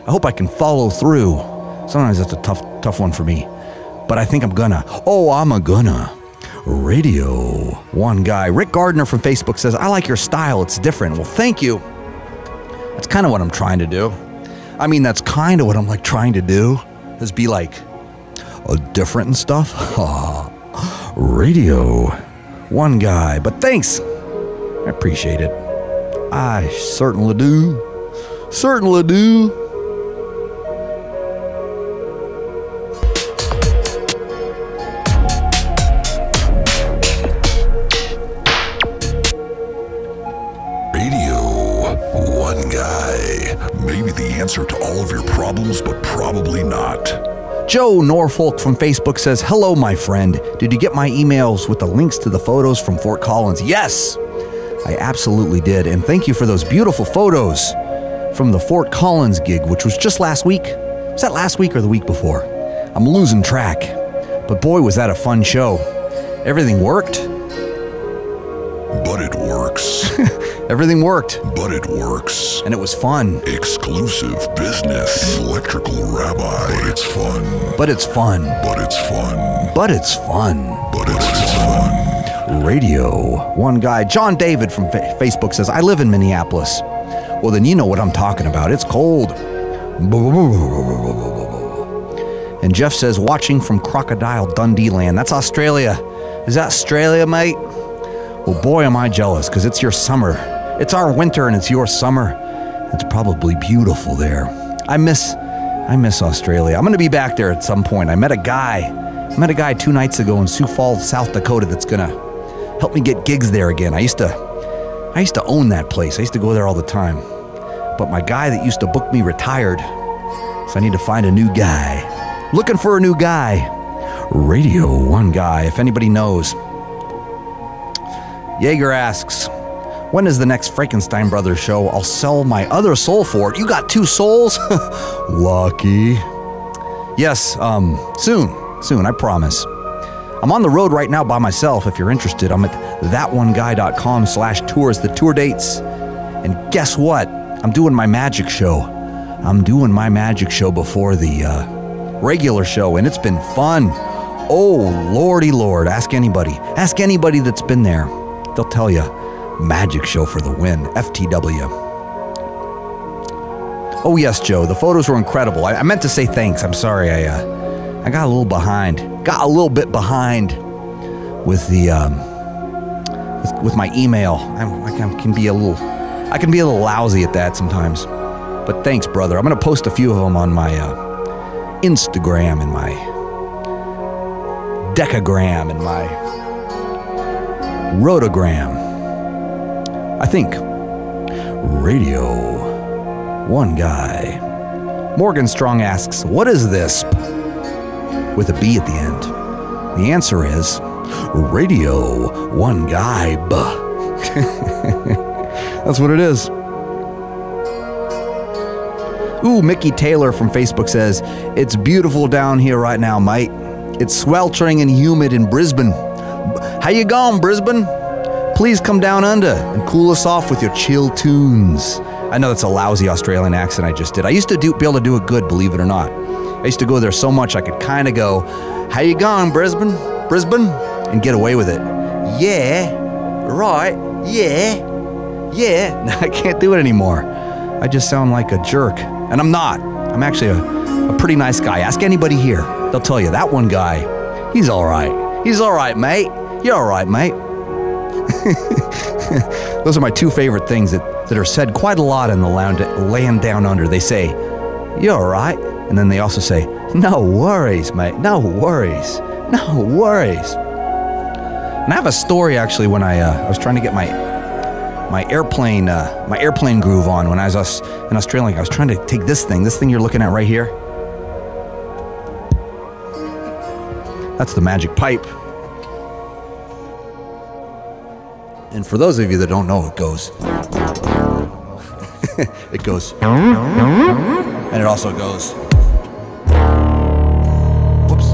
I hope I can follow through. Sometimes that's a tough one for me, but I think I'm gonna. I'm a gonna. Radio1Guy. Rick Gardner from Facebook says, I like your style. It's different. Well, thank you. That's kind of what I'm trying to do. I mean, that's kind of what I'm like trying to do, is be like different and stuff. Radio1Guy. But thanks. I appreciate it. I certainly do. Certainly do. Maybe the answer to all of your problems, but probably not. Joe Norfolk from Facebook says, hello, my friend. Did you get my emails with the links to the photos from Fort Collins? Yes, I absolutely did. And thank you for those beautiful photos from the Fort Collins gig, which was just last week. Was that last week or the week before? I'm losing track. But boy, was that a fun show. Everything worked. But it works. Everything worked. But it works. And it was fun. Exclusive business. Electrical rabbi. But it's fun. But it's fun. But it's fun. But it's fun. But it's fun. Radio1Guy. John David from Facebook says, I live in Minneapolis. Well, then you know what I'm talking about. It's cold. And Jeff says, watching from Crocodile Dundee Land. That's Australia. Is that Australia, mate? Well, boy, am I jealous, because it's your summer. It's our winter and it's your summer. It's probably beautiful there. I miss Australia. I'm going to be back there at some point. I met a guy 2 nights ago in Sioux Falls, South Dakota, that's going to help me get gigs there again. I used to own that place. I used to go there all the time. But my guy that used to book me retired, so I need to find a new guy. Looking for a new guy. Radio1Guy, if anybody knows. Jaeger asks, when is the next Frankenstein Brothers show? I'll sell my other soul for it. You got 2 souls? Lucky. Yes, soon, I promise. I'm on the road right now by myself. If you're interested, I'm at thatoneguy.com/tours, the tour dates. And guess what? I'm doing my magic show. Before the regular show, and it's been fun. Oh, lordy lord. Ask anybody that's been there. They'll tell you, magic show for the win. FTW. Oh yes, Joe, the photos were incredible. I meant to say thanks. I'm sorry. I got a little behind. Got a little bit behind with the with my email. I can be a little lousy at that sometimes. But thanks, brother. I'm going to post a few of them on my Instagram and my Decagram and my Rotogram. I think Radio1Guy. Morgan Strong asks, what is this? With a B at the end. The answer is Radio1Guy. That's what it is. Ooh, Mickey Taylor from Facebook says, it's beautiful down here right now, mate. It's sweltering and humid in Brisbane. How you going, Brisbane? Please come down under and cool us off with your chill tunes. I know that's a lousy Australian accent I just did. I used to be able to do it good, believe it or not. I used to go there so much I could kind of go, how you going, Brisbane? And get away with it. Yeah, right, yeah. No, I can't do it anymore. I just sound like a jerk. And I'm not. I'm actually a pretty nice guy. Ask anybody here. They'll tell you, that one guy, he's all right. He's all right, mate. You're all right, mate. Those are my 2 favorite things that are said quite a lot in the land down under. They say, you're all right. And then they also say, no worries, mate. No worries. And I have a story, actually, when I was trying to get my airplane groove on when I was in Australia. I was trying to take this thing you're looking at right here. That's the magic pipe. And for those of you that don't know, it goes. It goes. And it also goes. Whoops.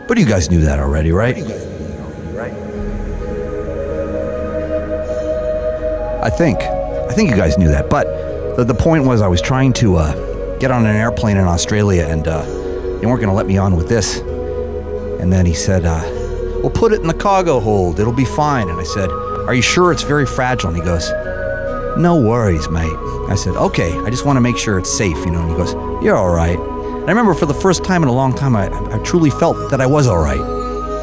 But you guys knew that already, right? I think you guys knew that. But the point was, I was trying to get on an airplane in Australia, and they weren't going to let me on with this. And then he said, well, put it in the cargo hold. It'll be fine. And I said, are you sure it's very fragile? And he goes, no worries, mate. I said, okay, I just want to make sure it's safe, And he goes, you're all right. I remember for the first time in a long time, I truly felt that I was all right.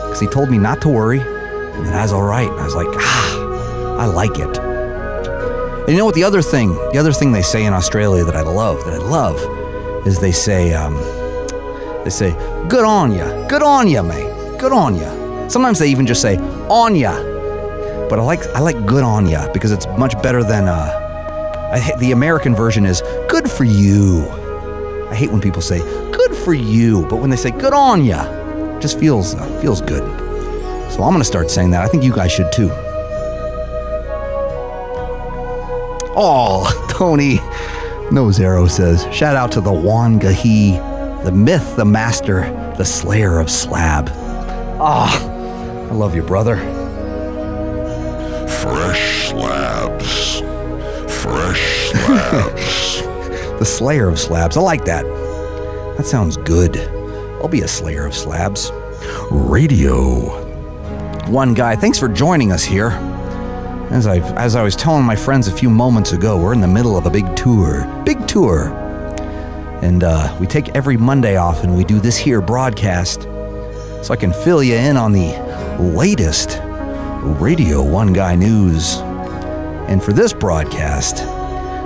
Because he told me not to worry, and that I was all right. And I was like, I like it. And you know what, the other thing they say in Australia that I love, is they say, good on ya, mate, good on ya. Sometimes they even just say, on ya. But I like good on ya, because it's much better than, the American version is, good for you. I hate when people say, good for you, but when they say, good on ya, it just feels good. So I'm going to start saying that. I think you guys should too. Oh, Tony Nozero says, shout out to the Wangahi, the myth, the master, the slayer of slab. I love you, brother. Fresh slabs. The slayer of slabs. I like that. That sounds good. I'll be a slayer of slabs. Radio1Guy, thanks for joining us here. As I was telling my friends a few moments ago, we're in the middle of a big tour. And we take every Monday off and we do this here broadcast so I can fill you in on the latest Radio1Guy news. And for this broadcast,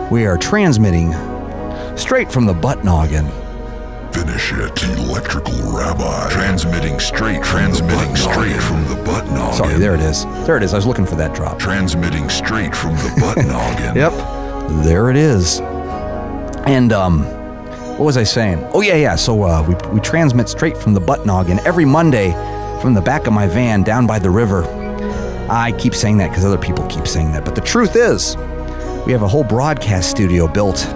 we are transmitting straight from the butt noggin. finish it. Electrical Rabbi. Transmitting straight from the butt noggin. Sorry, there it is. There it is. I was looking for that drop. Transmitting straight from the butt noggin. Yep. There it is. And, what was I saying? Oh, yeah. So, we transmit straight from the butt noggin every Monday from the back of my van down by the river. I keep saying that because other people keep saying that. But the truth is, we have a whole broadcast studio built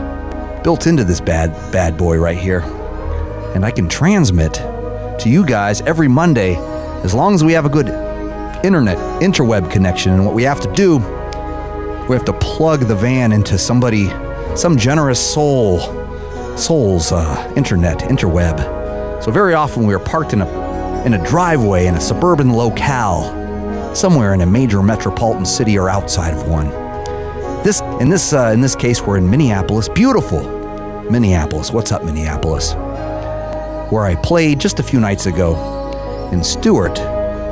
into this bad boy right here. And I can transmit to you guys every Monday as long as we have a good interweb connection. And what we have to do, we have to plug the van into some generous soul's interweb. So very often we are parked in a driveway in a suburban locale, somewhere in a major metropolitan city or outside of one. In this case, we're in Minneapolis, beautiful Minneapolis. What's up, Minneapolis? Where I played just a few nights ago in Stewart.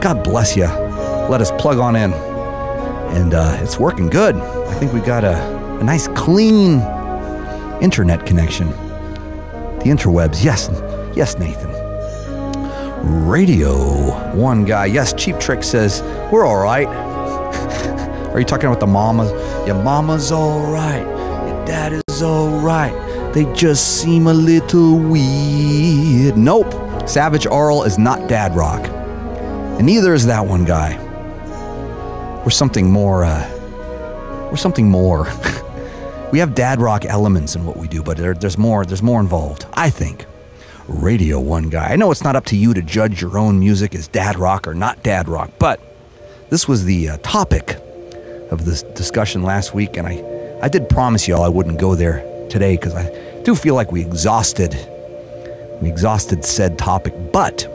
God bless you. Let us plug on in, and it's working good. I think we got a nice, clean internet connection. The interwebs, yes, Nathan. Radio1Guy, yes. Cheap Trick says we're all right. Are you talking about the mamas? Your mama's all right. Your dad is all right. They just seem a little weird. Nope. Savage Arl is not dad rock. And neither is that one guy. We're something more. We have dad rock elements in what we do, but there's more involved, I think. Radio1Guy. I know it's not up to you to judge your own music as dad rock or not dad rock, but this was the topic of this discussion last week, and I did promise y'all I wouldn't go there today because I do feel like we exhausted said topic, but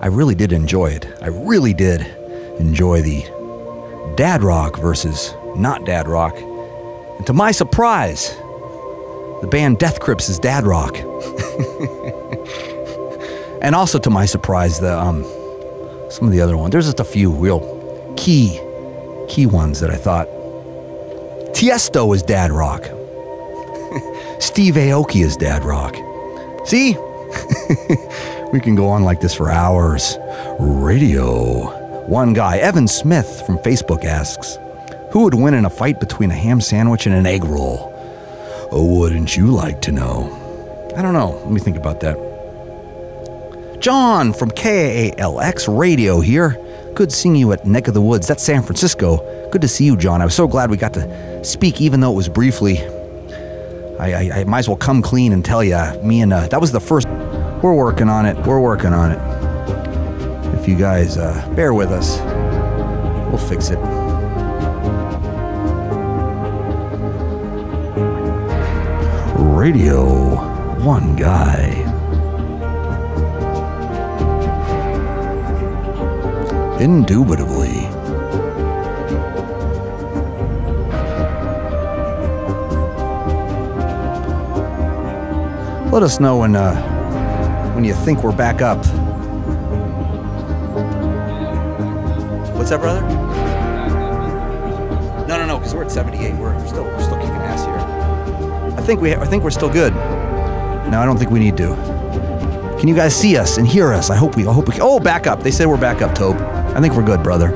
I really did enjoy it. I really did enjoy the dad rock versus not dad rock. And to my surprise, the band Death Crips is dad rock. And also to my surprise, some of the other ones. There's just a few real key ones that I thought. Tiesto is dad rock. Steve Aoki is dad rock. See? We can go on like this for hours. Radio1Guy. Evan Smith from Facebook asks, who would win in a fight between a ham sandwich and an egg roll? Oh, wouldn't you like to know? I don't know. Let me think about that. John from KALX Radio here. Good seeing you at Neck of the Woods. That's San Francisco. Good to see you, John. I was so glad we got to speak, even though it was briefly. I might as well come clean and tell you, that was the first. We're working on it. If you guys bear with us, we'll fix it. Radio1Guy. Indubitably. Let us know when you think we're back up. What's that, brother? No, because we're at 78. We're still kicking ass here. I think we're still good. No, I don't think we need to. Can you guys see us and hear us? I hope we. Oh, back up. They said we're back up, Tobe. I think we're good, brother.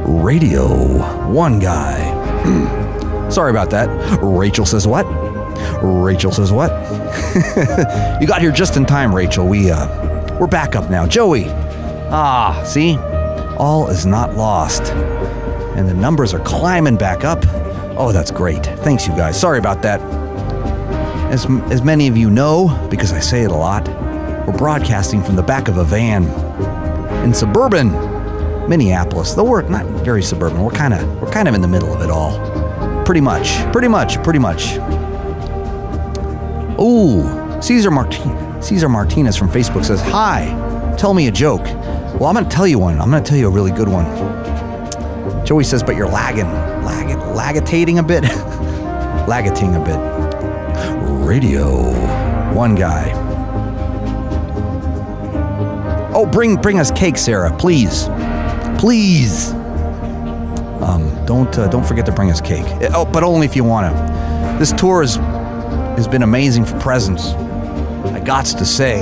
Radio1Guy. Sorry about that. Rachel says what? You got here just in time, Rachel. We're back up now. Joey. See? All is not lost. And the numbers are climbing back up. Oh, that's great. Thanks, you guys. Sorry about that. As many of you know, because I say it a lot, we're broadcasting from the back of a van in suburban Minneapolis. Though we're not very suburban. We're kind of in the middle of it all. Pretty much. Ooh, Caesar Martinez from Facebook says, hi, tell me a joke. Well, I'm going to tell you one. I'm going to tell you a really good one. Joey says, but you're lagitating a bit. Lagating a bit. Radio1Guy. Oh, bring us cake, Sarah, please. Don't forget to bring us cake. Oh, but only if you want to. This tour is has been amazing for presents. I gots to say.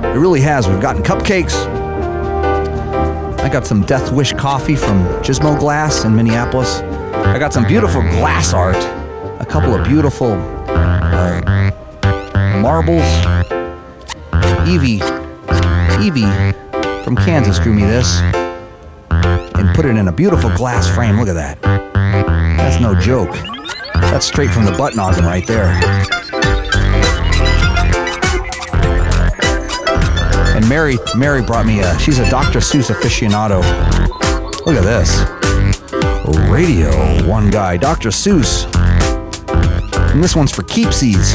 It really has. We've gotten cupcakes. I got some Death Wish coffee from Gizmo Glass in Minneapolis. I got some beautiful glass art. A couple of beautiful marbles. Evie from Kansas drew me this and put it in a beautiful glass frame. Look at that. That's no joke. That's straight from the butt noggin right there. And Mary brought me she's a Dr. Seuss aficionado. Look at this. Radio1Guy, Dr. Seuss. And this one's for keepsies.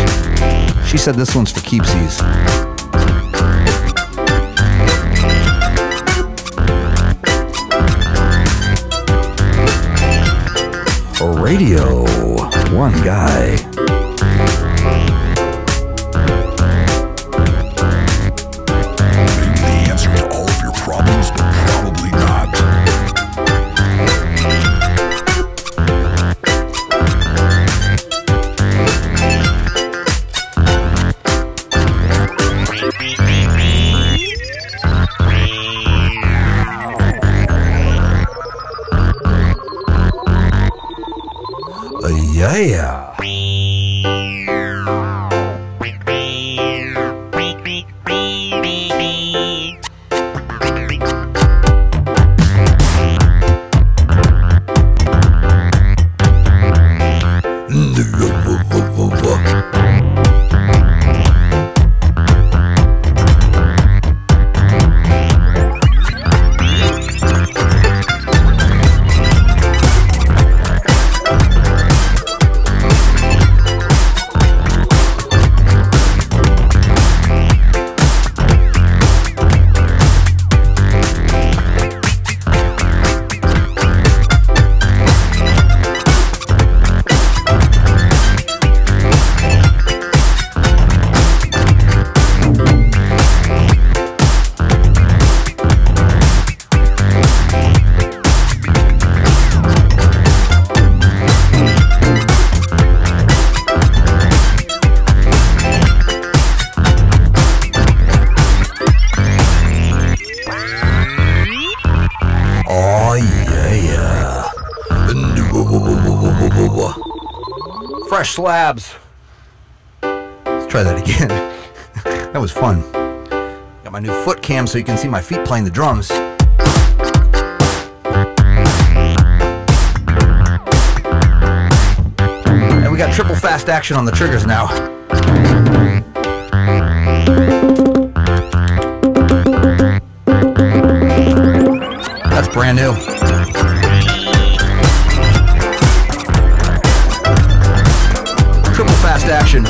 She said this one's for keepsies. Radio1Guy. Yeah. Fresh slabs. Let's try that again. That was fun. Got my new foot cam so you can see my feet playing the drums. And we got triple fast action on the triggers now. That's brand new. Triple fast action.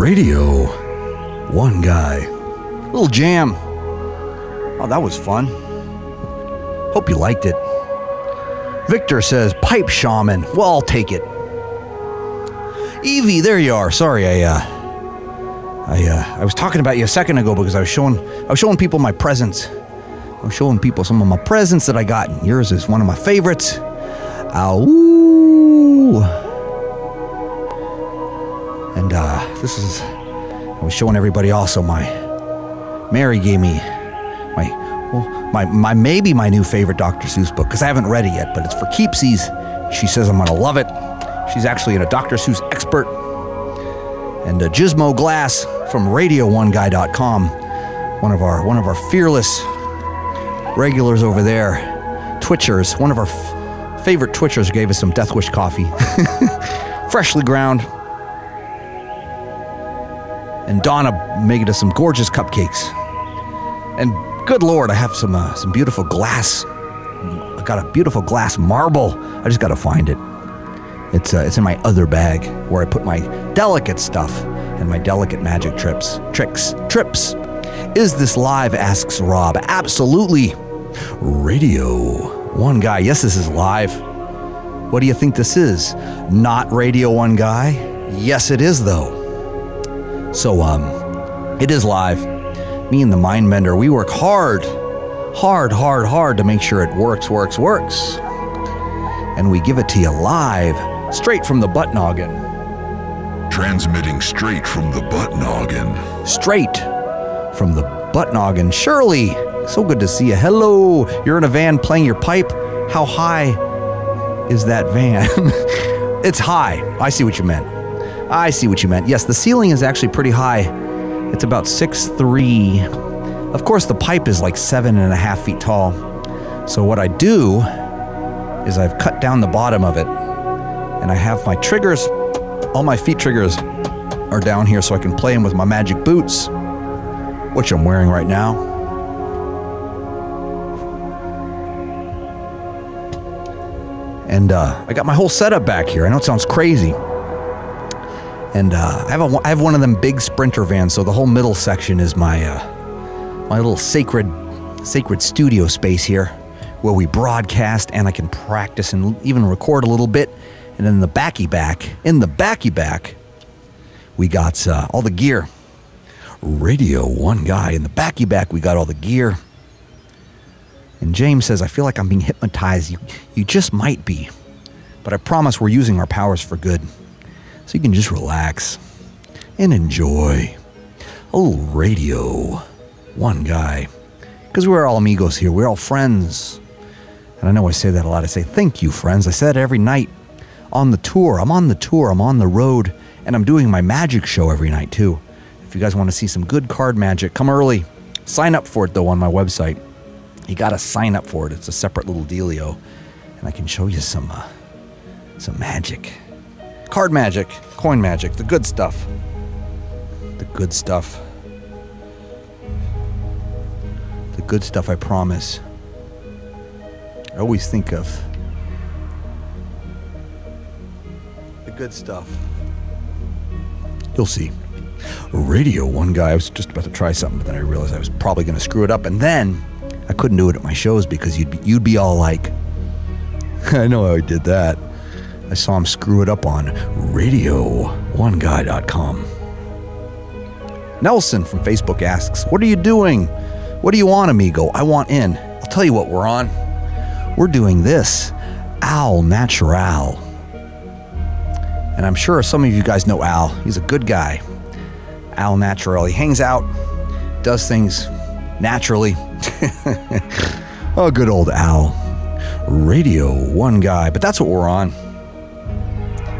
Radio 1 Guy. Little jam. Oh, that was fun. Hope you liked it. Victor says, pipe shaman. Well, I'll take it. Evie, there you are. Sorry, I was talking about you a second ago because I was showing people my presents. I was showing people some of my presents that I got, and yours is one of my favorites. Ow. And I was showing everybody also Mary gave me maybe my new favorite Dr. Seuss book, because I haven't read it yet, but it's for keepsies. She says I'm gonna love it. She's actually a Dr. Seuss expert. And Gizmo Glass from Radio1Guy.com, one of our fearless regulars over there, Twitchers, one of our favorite Twitchers, gave us some Death Wish coffee, freshly ground. And Donna made us some gorgeous cupcakes. And good Lord, I have some beautiful glass. I got a beautiful glass marble. I just got to find it. It's in my other bag where I put my delicate stuff and my delicate magic trips. Is this live? Asks Rob. Absolutely. Radio 1 Guy. Yes, this is live. What do you think this is? Not Radio 1 Guy? Yes, it is though. So, it is live. Me and the Mindbender, we work hard to make sure it works. And we give it to you live, straight from the butt noggin. Transmitting straight from the butt noggin. Straight from the butt noggin. Shirley, so good to see you. Hello, you're in a van playing your pipe. How high is that van? It's high. I see what you meant. Yes, the ceiling is actually pretty high. It's about 6'3". Of course, the pipe is like 7.5 feet tall. So what I do is I've cut down the bottom of it, and I have my triggers, all my feet triggers are down here so I can play them with my magic boots, which I'm wearing right now. And I got my whole setup back here. I know it sounds crazy. And I have one of them big Sprinter vans, so the whole middle section is my little sacred studio space here, where we broadcast and I can practice and even record a little bit. And in the backy back, we got all the gear. Radio 1 Guy. In the backy back, we got all the gear. And James says, I feel like I'm being hypnotized. You just might be. But I promise we're using our powers for good. So you can just relax and enjoy a little Radio 1 Guy. Because we're all amigos here. We're all friends. And I know I say that a lot. I say, thank you, friends. I say it every night on the tour. I'm on the tour. I'm on the road. And I'm doing my magic show every night, too. If you guys want to see some good card magic, come early. Sign up for it, though, on my website. You got to sign up for it. It's a separate little dealio. And I can show you some magic. Card magic, coin magic, the good stuff. The good stuff. The good stuff, I promise. I always think of the good stuff. You'll see. Radio 1 Guy. I was just about to try something, but then I realized I was probably going to screw it up. And then I couldn't do it at my shows because you'd be all like, I know how I did that. I saw him screw it up on Radio1Guy.com. Nelson from Facebook asks, what are you doing? What do you want, amigo? I want in. I'll tell you what we're on. We're doing this. Al Natural. And I'm sure some of you guys know Al. He's a good guy. Al Natural. He hangs out, does things naturally. Oh, good old Al. Radio 1 Guy. But that's what we're on.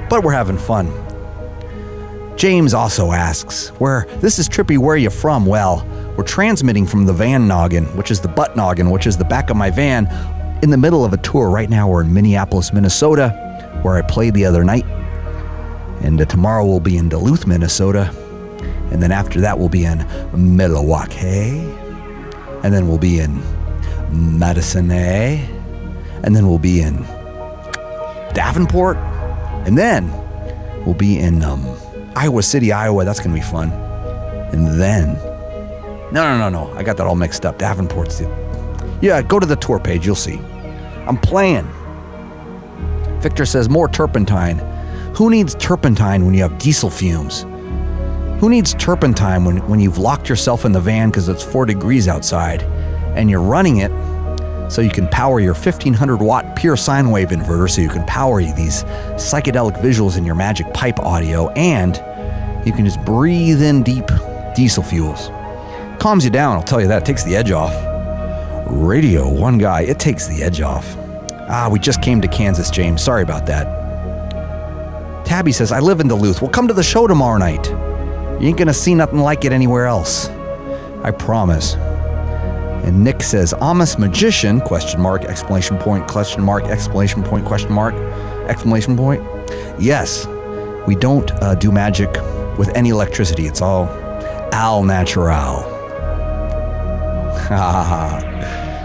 But we're having fun. James also asks, this is trippy, where are you from? Well, we're transmitting from the van noggin, which is the butt noggin, which is the back of my van, in the middle of a tour. Right now we're in Minneapolis, Minnesota, where I played the other night. And tomorrow we'll be in Duluth, Minnesota. And then after that we'll be in Milwaukee. And then we'll be in Madison, and then we'll be in Davenport. And then we'll be in Iowa City, Iowa. That's going to be fun. And then, no. I got that all mixed up. Davenport's yeah, go to the tour page. You'll see. I'm playing. Victor says, more turpentine. Who needs turpentine when you have diesel fumes? Who needs turpentine when you've locked yourself in the van because it's 4 degrees outside and you're running it so you can power your 1500 watt pure sine wave inverter so you can power these psychedelic visuals in your magic pipe audio, and you can just breathe in deep diesel fuels. Calms you down, I'll tell you that. It takes the edge off. Radio 1 Guy, it takes the edge off. We just came to Kansas, James. Sorry about that. Tabby says, I live in Duluth. Well, come to the show tomorrow night. You ain't gonna see nothing like it anywhere else. I promise. And Nick says, Amos magician, question mark, exclamation point, question mark, exclamation point, question mark, exclamation point. Yes, we don't do magic with any electricity. It's all al natural.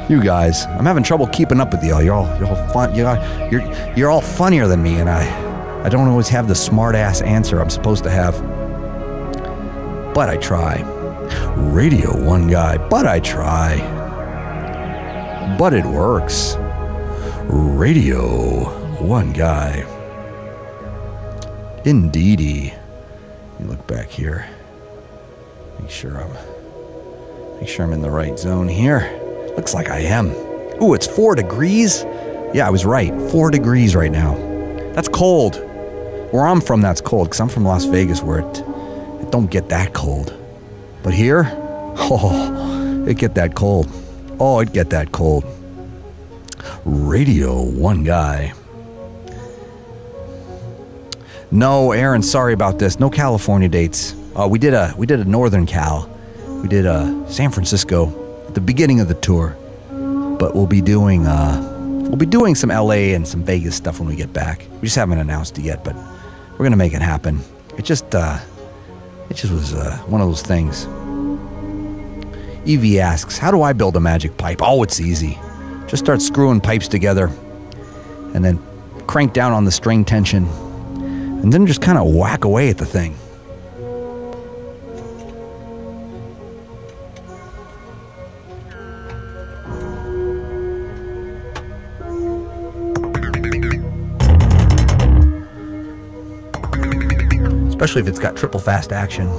You guys, I'm having trouble keeping up with y'all. You're all fun. You're all funnier than me, and I don't always have the smart ass answer I'm supposed to have. But I try. Radio 1 Guy, but I try. But it works. Radio 1 Guy. Indeedy. Let me look back here. Make sure I'm in the right zone here. Looks like I am. Ooh, it's 4 degrees? Yeah, I was right. 4 degrees right now. That's cold. Where I'm from, that's cold, because I'm from Las Vegas, where it don't get that cold. But here, it get that cold. Oh, it get that cold. Radio 1 Guy. No, Aaron, sorry about this. No California dates. We did a Northern Cal. We did San Francisco at the beginning of the tour. But we'll be doing some LA and some Vegas stuff when we get back. We just haven't announced it yet, but we're gonna make it happen. It just was one of those things. Evie asks, how do I build a magic pipe? Oh, it's easy. Just start screwing pipes together and then crank down on the string tension and then just kind of whack away at the thing. Especially if it's got triple fast action.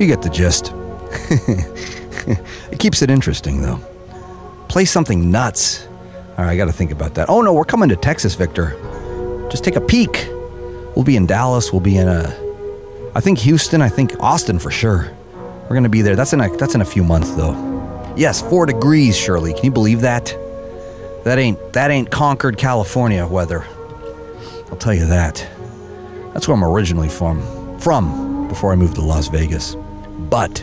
You get the gist. It keeps it interesting, though. Play something nuts. All right, I got to think about that. Oh, no, we're coming to Texas, Victor. Just take a peek. We'll be in Dallas. We'll be in I think Houston. I think Austin for sure. We're going to be there. That's in a few months, though. Yes, 4 degrees, Shirley. Can you believe that? That ain't Concord, California weather. I'll tell you that. That's where I'm originally from before I moved to Las Vegas. But,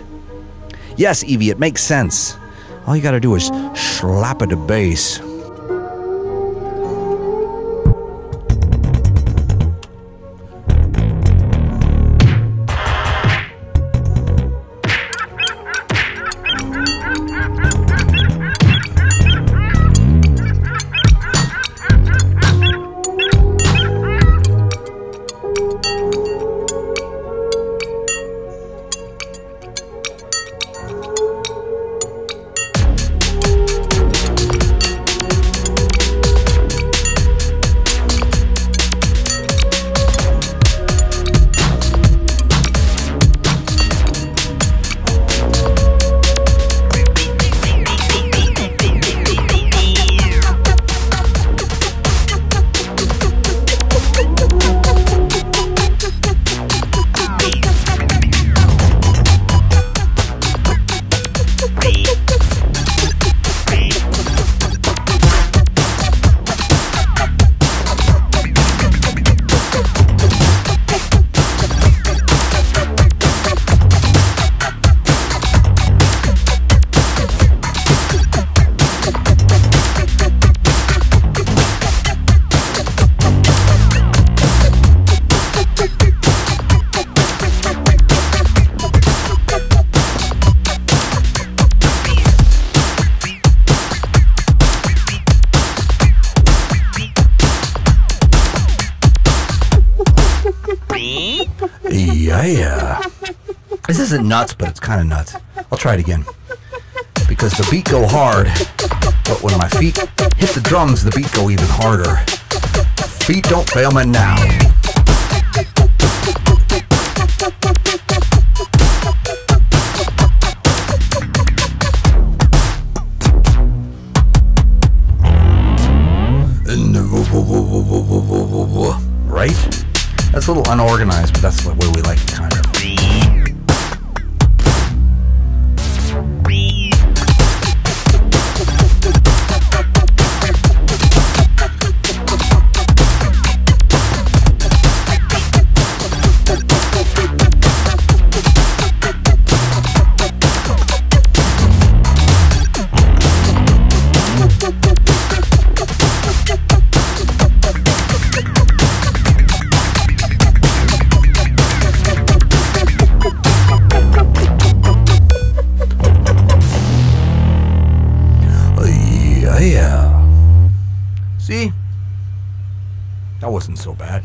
yes, Evie, it makes sense. All you gotta do is slap at the bass. yeah. This isn't nuts, but it's kind of nuts. I'll try it again. Because the beat go hard, but when my feet hit the drums, the beat go even harder. Feet don't fail me now. Right? That's a little unorganized, but that's the way we like it, kind of. See? That wasn't so bad.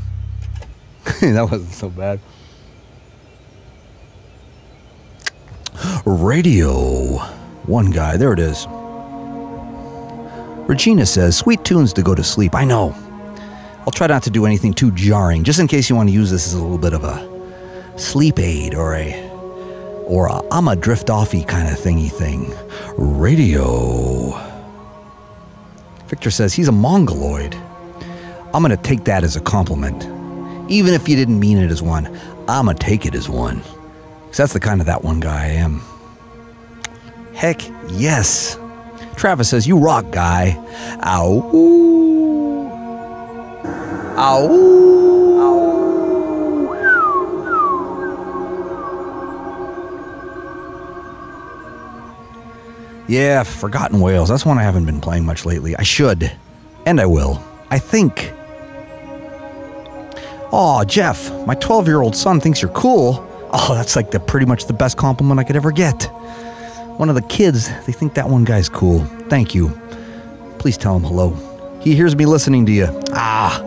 That wasn't so bad. Radio1Guy, there it is. Regina says, sweet tunes to go to sleep. I know. I'll try not to do anything too jarring, just in case you want to use this as a little bit of a sleep aid or a I'm a drift offy kind of thingy thing. Radio. Victor says he's a mongoloid. I'm going to take that as a compliment. Even if you didn't mean it as one, I'm going to take it as one. Because that's the kind of that one guy I am. Heck yes. Travis says, you rock, guy. Ow. Ow. Yeah, Forgotten Whales. That's one I haven't been playing much lately. I should. And I will. I think. Aw, Jeff, my 12-year-old son thinks you're cool. Oh, that's like pretty much the best compliment I could ever get. One of the kids, they think that one guy's cool. Thank you. Please tell him hello. He hears me listening to you. Ah.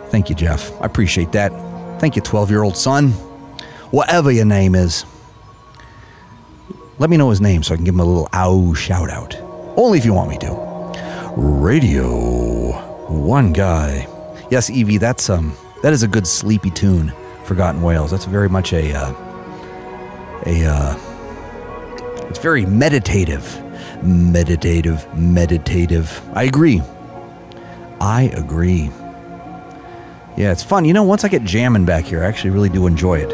Thank you, Jeff. I appreciate that. Thank you, 12-year-old son. Whatever your name is. Let me know his name so I can give him a little ow shout out. Only if you want me to. Radio1Guy. Yes, Evie, that is a good sleepy tune. Forgotten Whales. That's very much it's very meditative. Meditative. I agree. Yeah, it's fun. You know, once I get jamming back here, I actually really do enjoy it.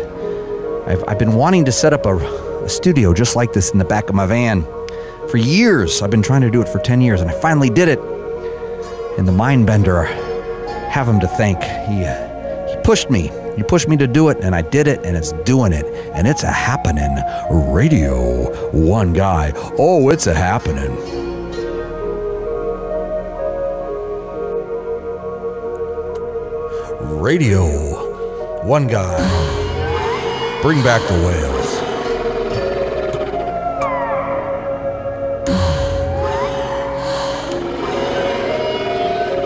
I've been wanting to set up a studio just like this in the back of my van for years. I've been trying to do it for 10 years, and I finally did it. And the mind bender, have him to thank. He pushed me. He pushed me to do it, and I did it, and it's doing it. And it's a happening. Radio1Guy. Oh, it's a happening. Radio1Guy. Bring back the whales.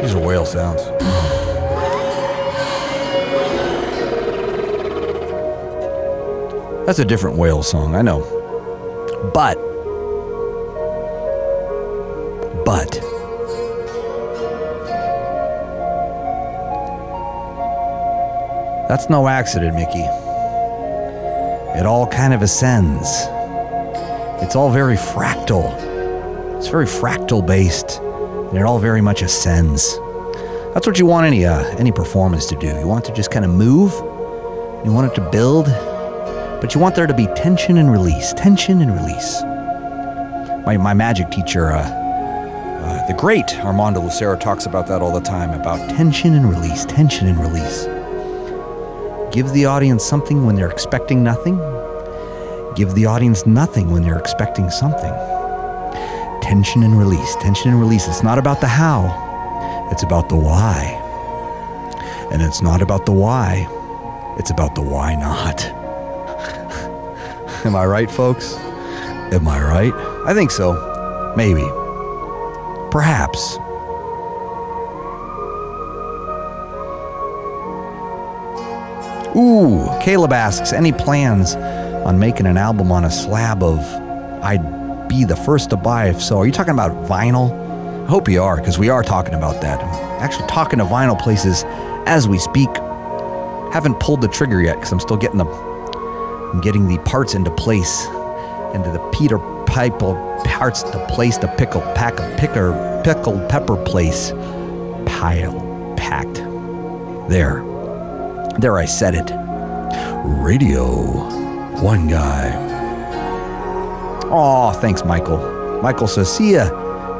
These are whale sounds. That's a different whale song, I know. But that's no accident, Mickey. It all kind of ascends. It's all very fractal. It's very fractal based. And it all very much ascends. That's what you want any performance to do. You want it to just kind of move. You want it to build. But you want there to be tension and release. Tension and release. My magic teacher, the great Armando Lucero, talks about that all the time. About tension and release. Tension and release. Give the audience something when they're expecting nothing. Give the audience nothing when they're expecting something. Tension and release. Tension and release. It's not about the how. It's about the why. And it's not about the why. It's about the why not. Am I right, folks? Am I right? I think so. Maybe. Perhaps. Ooh, Caleb asks, any plans on making an album on a slab of I'd be the first to buy? If so, are you talking about vinyl? I hope you are, because we are talking about that. I'm actually talking to vinyl places as we speak. Haven't pulled the trigger yet because I'm still getting the parts into place, into the Peter Piper parts to place the pickled pepper place. Pile packed. There I said it. Radio1Guy. Aw, thanks, Michael. Michael says, see ya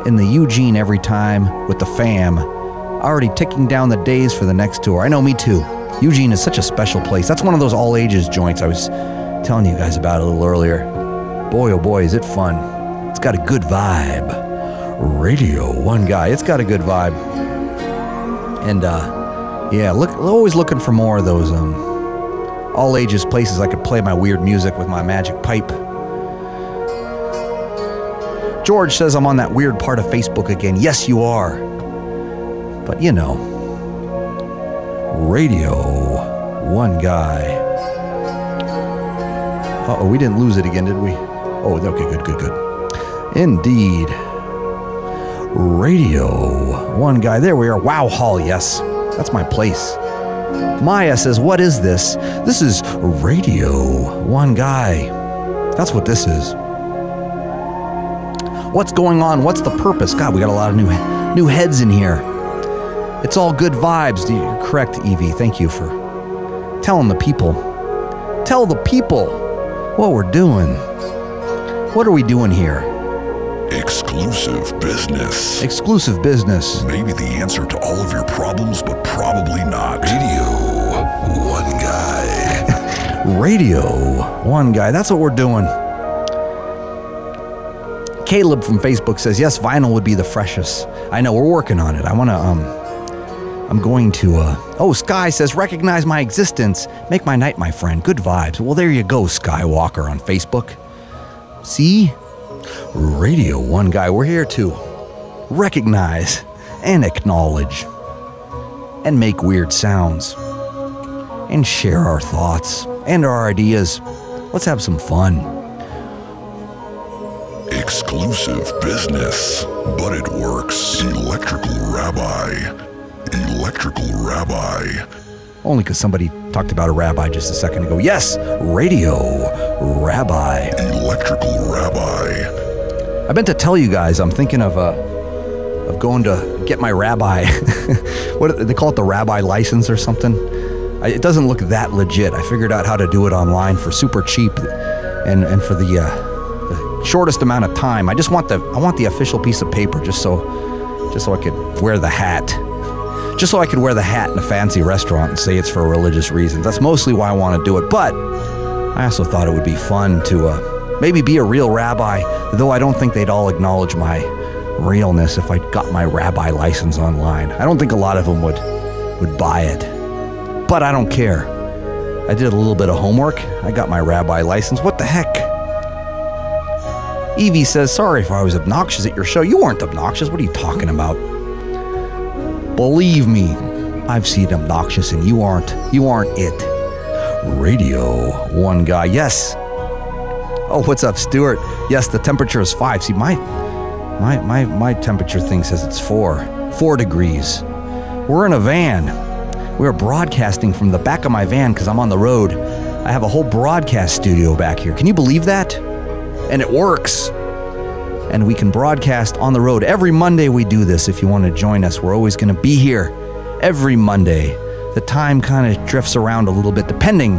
in the Eugene every time with the fam. Already ticking down the days for the next tour. I know, me too. Eugene is such a special place. That's one of those all-ages joints I was telling you guys about a little earlier. Boy, oh boy, is it fun. It's got a good vibe. Radio1Guy. It's got a good vibe. And, yeah, always looking for more of those all-ages places I could play my weird music with my magic pipe. George says I'm on that weird part of Facebook again. Yes, you are. But, you know, Radio1Guy. Uh-oh, we didn't lose it again, did we? Oh, okay, good. Indeed. Radio1Guy. There we are. Wow Hall, yes. That's my place. Maya says, what is this? This is Radio1Guy. That's what this is. What's going on? What's the purpose? God, we got a lot of new heads in here. It's all good vibes. You're correct, Evie. Thank you for telling the people. Tell the people what we're doing. What are we doing here? Exclusive business. Exclusive business. Maybe the answer to all of your problems, but probably not. Radio1Guy. Radio1Guy. That's what we're doing. Caleb from Facebook says, yes, vinyl would be the freshest. I know, we're working on it. I'm going to, oh, Sky says, recognize my existence. Make my night, my friend. Good vibes. Well, there you go, Skywalker on Facebook. See? Radio1Guy. We're here to recognize and acknowledge and make weird sounds and share our thoughts and our ideas. Let's have some fun. Exclusive business, but it works. Electrical Rabbi. Only because somebody talked about a rabbi just a second ago. Yes, Radio Rabbi. Electrical Rabbi. I meant to tell you guys, I'm thinking of going to get my rabbi. What they call it, the rabbi license or something. It doesn't look that legit. I figured out how to do it online for super cheap, and for the shortest amount of time. I want the official piece of paper just so I could wear the hat. Just so I could wear the hat in a fancy restaurant and say it's for religious reasons. That's mostly why I want to do it. But I also thought it would be fun to maybe be a real rabbi, though I don't think they'd all acknowledge my realness if I got my rabbi license online. I don't think a lot of them would buy it. But I don't care. I did a little bit of homework. I got my rabbi license. What the heck? Evie says, sorry if I was obnoxious at your show. You weren't obnoxious. What are you talking about? Believe me, I've seen obnoxious and you aren't it. Radio1Guy. Yes. Oh, what's up, Stuart? Yes, the temperature is 5. See, my temperature thing says it's 4 degrees. We're in a van. We're broadcasting from the back of my van because I'm on the road. I have a whole broadcast studio back here. Can you believe that? And it works. And we can broadcast on the road. Every Monday we do this. If you want to join us, we're always going to be here every Monday. The time kind of drifts around a little bit depending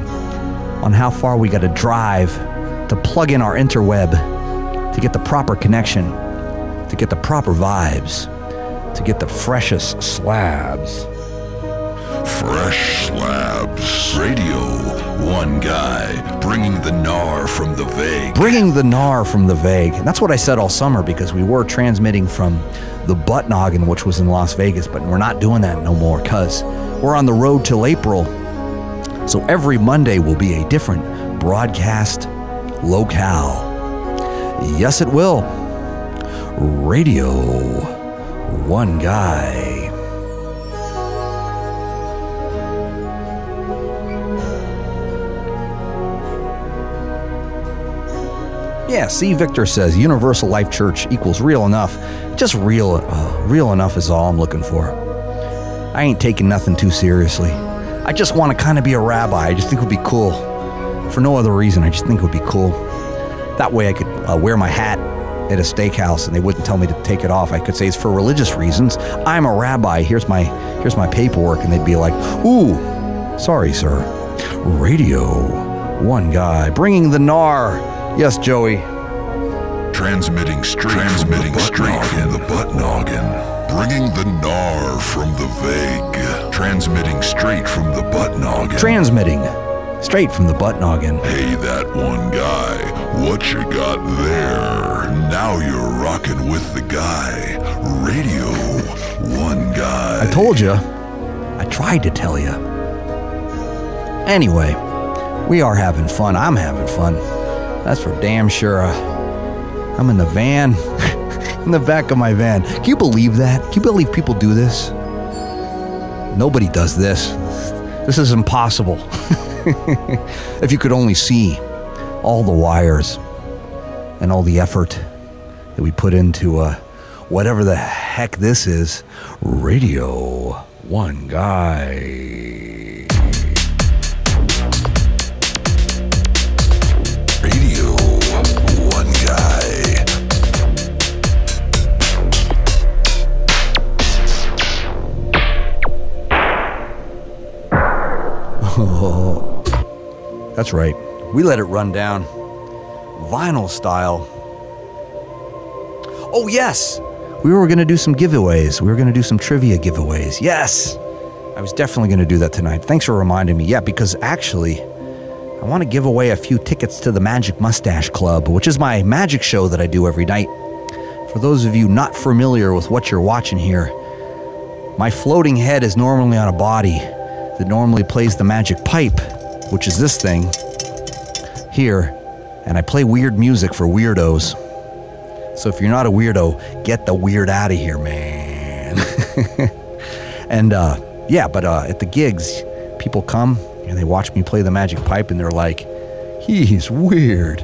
on how far we got to drive to plug in our interweb, to get the proper connection, to get the proper vibes, to get the freshest slabs. Fresh slabs. Radio1Guy, bringing the gnar from the vague. Bringing the gnar from the vague. And that's what I said all summer, because we were transmitting from the Butt Noggin, which was in Las Vegas, but we're not doing that no more because we're on the road till April. So every Monday will be a different broadcast locale. Yes, it will. Radio1Guy. Yeah, see, Victor says Universal Life Church equals real enough. Just real enough is all I'm looking for. I ain't taking nothing too seriously. I just want to kind of be a rabbi. I just think it would be cool. For no other reason, I just think it would be cool. That way I could wear my hat at a steakhouse and they wouldn't tell me to take it off. I could say it's for religious reasons. I'm a rabbi. Here's my paperwork. And they'd be like, ooh, sorry, sir. Radio 1 Guy, bringing the gnar. Yes, Joey. Transmitting straight from the butt noggin. Bringing the gnar from the vague. Transmitting straight from the butt noggin. Transmitting straight from the butt noggin. Hey, that one guy, what you got there? Now you're rocking with the guy. Radio 1 Guy. I told you. I tried to tell you. Anyway, we are having fun. I'm having fun. That's for damn sure. I'm in the van, in the back of my van. Can you believe that? Can you believe people do this? Nobody does this. This is impossible. If you could only see all the wires and all the effort that we put into whatever the heck this is. Radio 1 Guy. Radio 1 Guy. Oh, that's right. We let it run down. Vinyl style. Oh, yes. We were going to do some giveaways. We were going to do some trivia giveaways. Yes. I was definitely going to do that tonight. Thanks for reminding me. Yeah, because actually, I want to give away a few tickets to the Magic Mustache Club, which is my magic show that I do every night. For those of you not familiar with what you're watching here, my floating head is normally on a body that normally plays the magic pipe, which is this thing here, and I play weird music for weirdos. So if you're not a weirdo, get the weird out of here, man. And yeah, but at the gigs, people come and they watch me play the magic pipe and they're like, he's weird.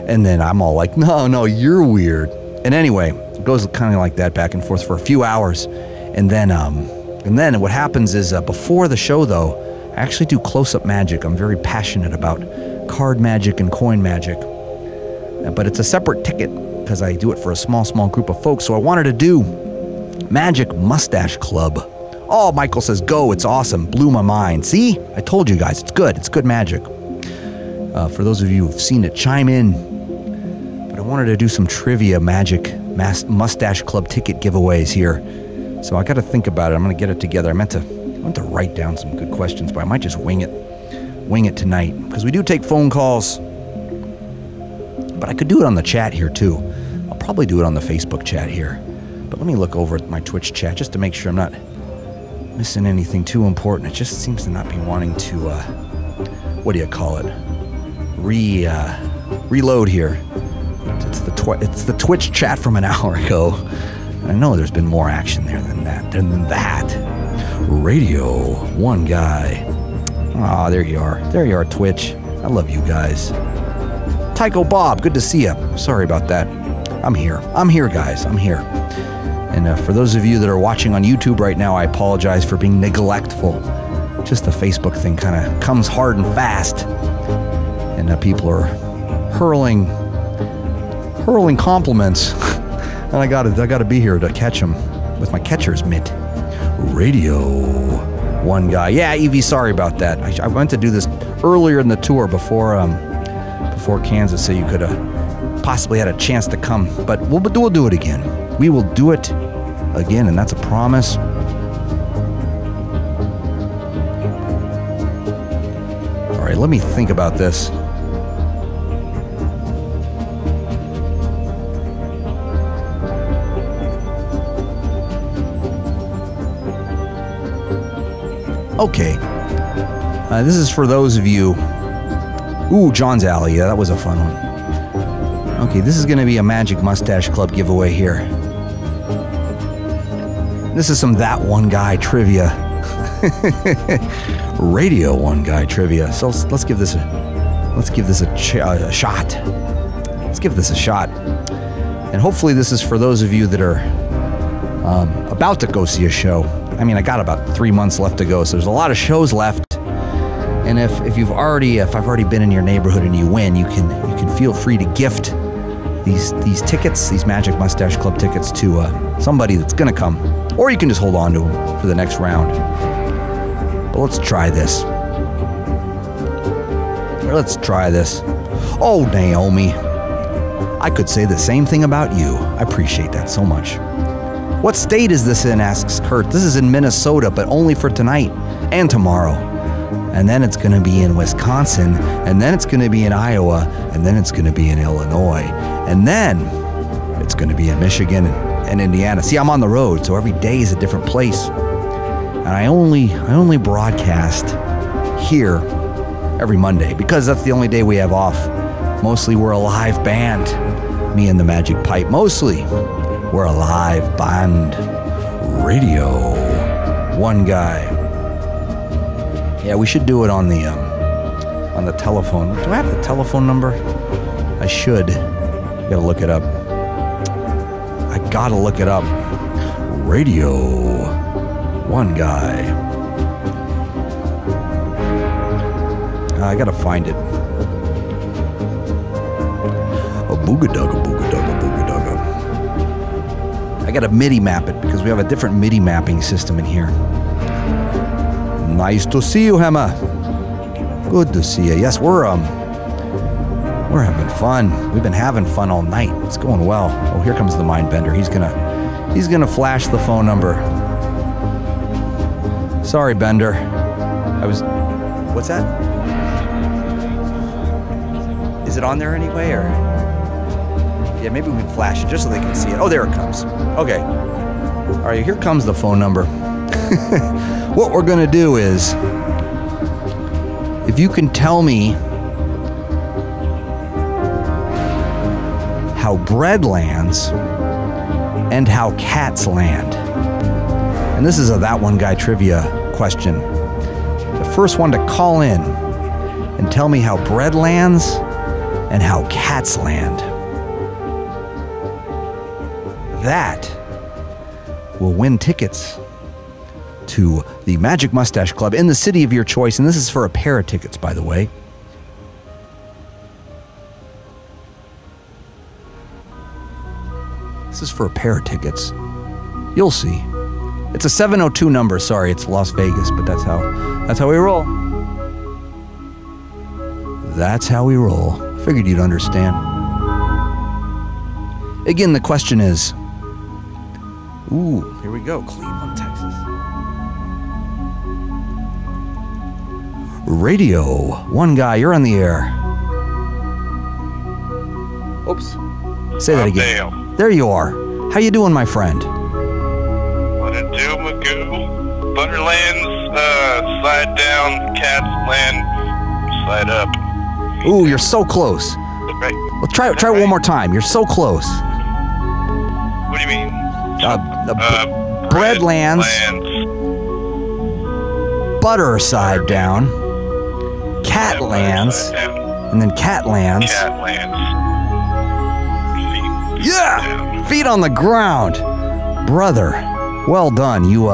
And then I'm all like, no, you're weird. And anyway, it goes kind of like that back and forth for a few hours. And then what happens is before the show, though, I actually do close-up magic. I'm very passionate about card magic and coin magic. But it's a separate ticket because I do it for a small group of folks. So I wanted to do Magic Mustache Club. Oh, Michael says, go, it's awesome. Blew my mind. See? I told you guys, it's good. It's good magic. For those of you who've seen it, chime in. But I wanted to do some trivia magic Mustache Club ticket giveaways here. So I got to think about it. I'm going to get it together. I meant to write down some good questions, but I might just wing it tonight. Because we do take phone calls. But I could do it on the chat here, too. I'll probably do it on the Facebook chat here. But let me look over at my Twitch chat just to make sure I'm not missing anything too important. It just seems to not be wanting to, what do you call it? Reload here. It's the Twitch chat from an hour ago. I know there's been more action there than that. Radio 1 Guy. Ah, there you are. There you are, Twitch. I love you guys. Tycho Bob, good to see you. Sorry about that. I'm here, guys. I'm here. And for those of you that are watching on YouTube right now, I apologize for being neglectful. Just the Facebook thing kind of comes hard and fast. And people are hurling compliments. And I gotta be here to catch them with my catcher's mitt. Radio 1 Guy. Yeah, Evie, sorry about that. I went to do this earlier in the tour before Kansas, so you could have possibly had a chance to come. But we'll do it again. We will do it again, and that's a promise. All right, let me think about this. Okay. This is for those of you... Ooh, John's Alley. Yeah, that was a fun one. Okay, this is going to be a Magic Mustache Club giveaway here. This is some That One Guy trivia. Radio 1 Guy trivia. So let's give this a shot. Let's give this a shot. And hopefully this is for those of you that are about to go see a show. I mean, I got about 3 months left to go, so there's a lot of shows left. And if I've already been in your neighborhood and you win, you can feel free to gift these tickets, these Magic Mustache Club tickets, to somebody that's gonna come, or you can just hold on to them for the next round. But let's try this. Oh, Naomi, I could say the same thing about you. I appreciate that so much. What state is this in, asks Kurt. This is in Minnesota, but only for tonight and tomorrow. And then it's going to be in Wisconsin, and then it's going to be in Iowa, and then it's going to be in Illinois, and then it's going to be in Michigan and Indiana. See, I'm on the road, so every day is a different place. And I only broadcast here every Monday because that's the only day we have off. Mostly we're a live band, me and the Magic Pipe. Mostly we're a live band. Radio1Guy. Yeah, we should do it on the telephone. Do I have the telephone number? I should. I gotta look it up. Radio1Guy. I gotta find it. A boogadugga. I gotta MIDI map it because we have a different MIDI mapping system in here. Nice to see you, Hema. Good to see you. Yes, we're having fun. We've been having fun all night. It's going well. Oh, here comes the mind bender. He's gonna flash the phone number. Sorry, Bender. What's that? Is it on there anyway, or? Yeah, maybe we can flash it just so they can see it. Oh, there it comes. Okay. All right, here comes the phone number. What we're gonna do is, if you can tell me how bread lands and how cats land. And this is a That One Guy trivia question. The first one to call in and tell me how bread lands and how cats land, that will win tickets to the Magic Mustache Club in the city of your choice. And this is for a pair of tickets, by the way. This is for a pair of tickets. You'll see. It's a 702 number. Sorry, it's Las Vegas, but that's how we roll. That's how we roll. Figured you'd understand. Again, the question is, here we go, Cleveland, Texas. Radio1Guy, you're on the air. Oops. Say that again. Dale. There you are. How you doing, my friend? What it do, Magoo? Butterlands, side down, cats land, side up. Ooh, you're so close. Right. Well, try one more time. You're so close. What do you mean? Bread lands, butter side down, cat lands, and then cat lands. Cat lands. Feet on the ground. Brother, well done. You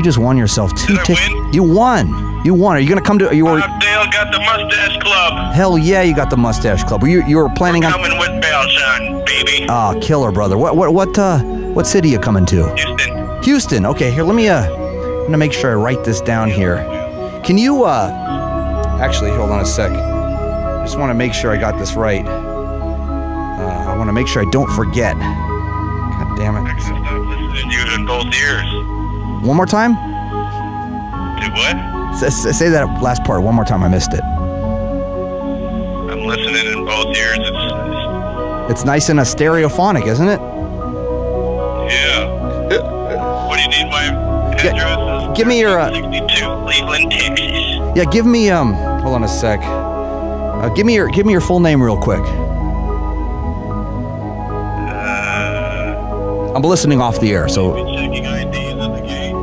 just won yourself 2 tickets. You won. Are you gonna come to? Dale got the Mustache Club. Hell yeah, you got the Mustache Club. You were planning on coming with bells on, baby. Oh, killer, brother. What city you coming to? Houston. Okay, here. I'm gonna make sure I write this down here. Can you actually hold on a sec. I just want to make sure I got this right. I want to make sure I don't forget. God damn it. I can stop listening to you in both ears. One more time? Do what? Say that last part one more time. I missed it. I'm listening in both ears. It's nice and stereophonic, isn't it? Yeah. What do you need my address? Give me your 62 Cleveland, Texas. Yeah, give me hold on a sec. Give me your full name real quick. I'm listening off the air, so. Checking IDs at the gate.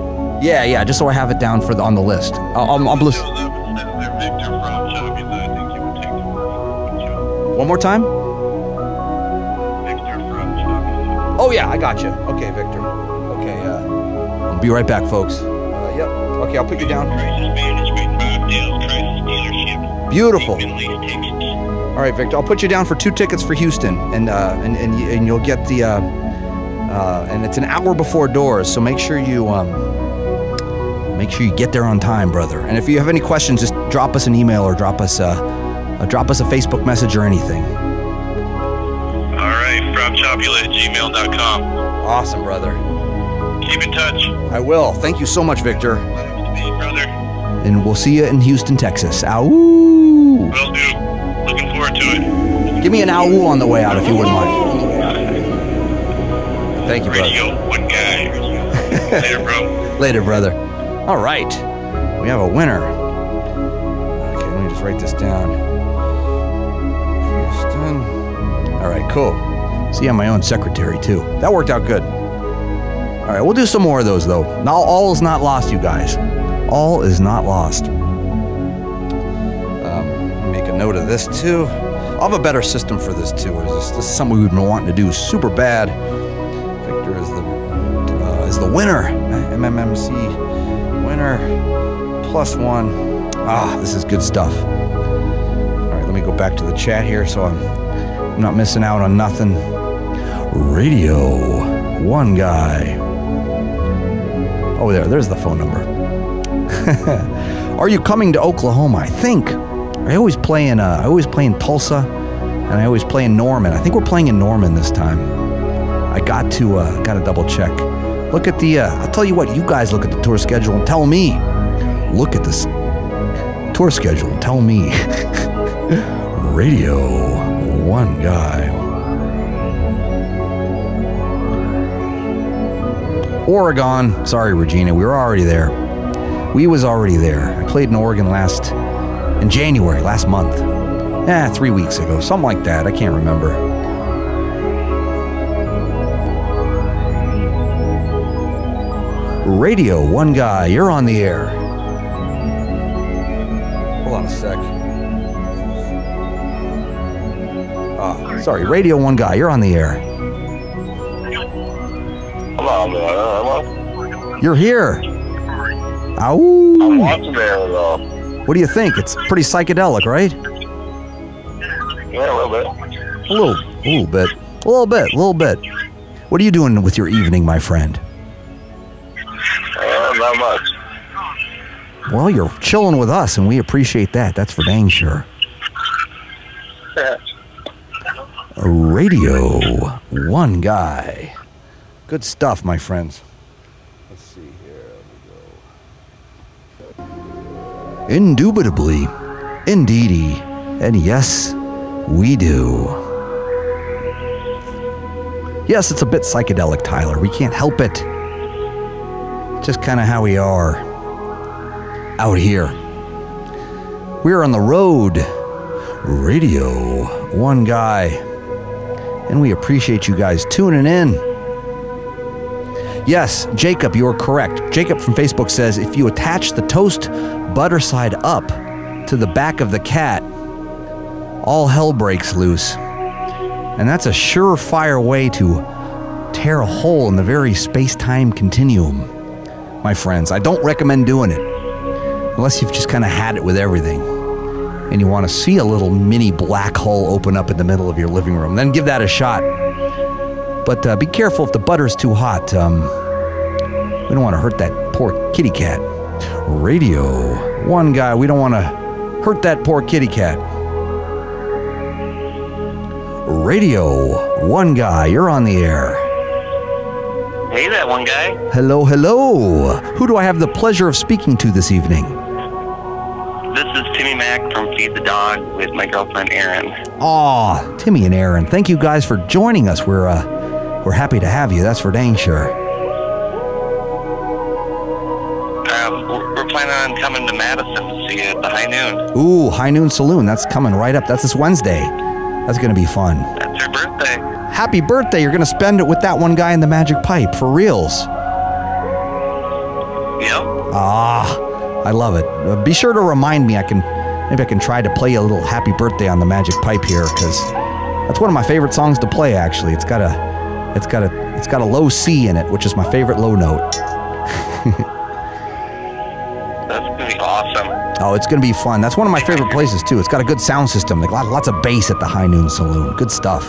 Yeah, just so I have it down on the list. I'm listening. Victor from Chubby's, I think you would take the One more time? Oh, yeah, I got you. Okay, Victor. Okay, I'll be right back, folks. Yep. Okay, I'll put you down. Beautiful. All right, Victor, I'll put you down for 2 tickets for Houston, and you'll get the, and it's an hour before doors, so make sure you get there on time, brother. And if you have any questions, just drop us an email or drop us a Facebook message or anything. All right, fromchopula@gmail.com. Awesome, brother. Keep in touch. I will. Thank you so much, Victor. Hey, brother. And we'll see you in Houston, Texas. Ow! Will do. Looking forward to it. Give me an ow on the way out if you wouldn't mind. Thank you, brother. Radio1Guy. Later, bro. Later, brother. All right. We have a winner. Okay, let me just write this down. Houston. All right, cool. See, I'm my own secretary, too. That worked out good. All right, we'll do some more of those, though. Now, all is not lost, you guys. All is not lost. Make a note of this, too. I'll have a better system for this, too. This is something we've been wanting to do super bad. Victor is the winner. MMMC winner +1. Ah, this is good stuff. All right, let me go back to the chat here so I'm not missing out on nothing. Radio1Guy. Oh, there's the phone number. Are you coming to Oklahoma? I think. I always play in Tulsa, and I always play in Norman. I think we're playing in Norman this time. I got to double check. Look at the. I'll tell you what. You guys look at the tour schedule and tell me. Look at this tour schedule and tell me. Radio1Guy. Oregon. Sorry, Regina. We were already there. We was already there. I played in Oregon in January, last month. 3 weeks ago. Something like that. I can't remember. Radio1Guy, you're on the air. Hold on a sec. Sorry, Radio1Guy, you're on the air. Hello. You're here. Ow. I'm watching there, though. What do you think? It's pretty psychedelic, right? Yeah, a little bit. A little bit. What are you doing with your evening, my friend? Not much. Well, you're chilling with us, and we appreciate that. That's for dang sure. Radio1Guy. Good stuff, my friends. Let's see here. We go. Indubitably, indeedy, and yes, we do. Yes, it's a bit psychedelic, Tyler. We can't help it. Just kind of how we are out here. We're on the road. Radio1Guy. And we appreciate you guys tuning in. Yes, Jacob, you're correct. Jacob from Facebook says, if you attach the toast butter side up to the back of the cat, all hell breaks loose. And that's a surefire way to tear a hole in the very space-time continuum, my friends. I don't recommend doing it unless you've just kind of had it with everything and you want to see a little mini black hole open up in the middle of your living room. Then give that a shot. But be careful if the butter's too hot. We don't want to hurt that poor kitty cat. Radio1Guy, we don't want to hurt that poor kitty cat. Radio1Guy, you're on the air. Hey, that one guy. Hello. Who do I have the pleasure of speaking to this evening? This is Timmy Mack from Feed the Dog with my girlfriend Erin. Aw, Timmy and Erin, thank you guys for joining us. We're happy to have you. That's for dang sure. We're planning on coming to Madison to see you at the High Noon. Ooh, High Noon Saloon. That's coming right up. That's this Wednesday. That's going to be fun. That's her birthday. Happy birthday. You're going to spend it with that one guy in the magic pipe. For reals. Yep. Ah, I love it. Be sure to remind me. Maybe I can try to play you a little happy birthday on the magic pipe here, because that's one of my favorite songs to play, actually. It's got a It's got a low C in it, which is my favorite low note. That's gonna be awesome. Oh, it's going to be fun. That's one of my favorite places, too. It's got a good sound system. Like lots of bass at the High Noon Saloon. Good stuff.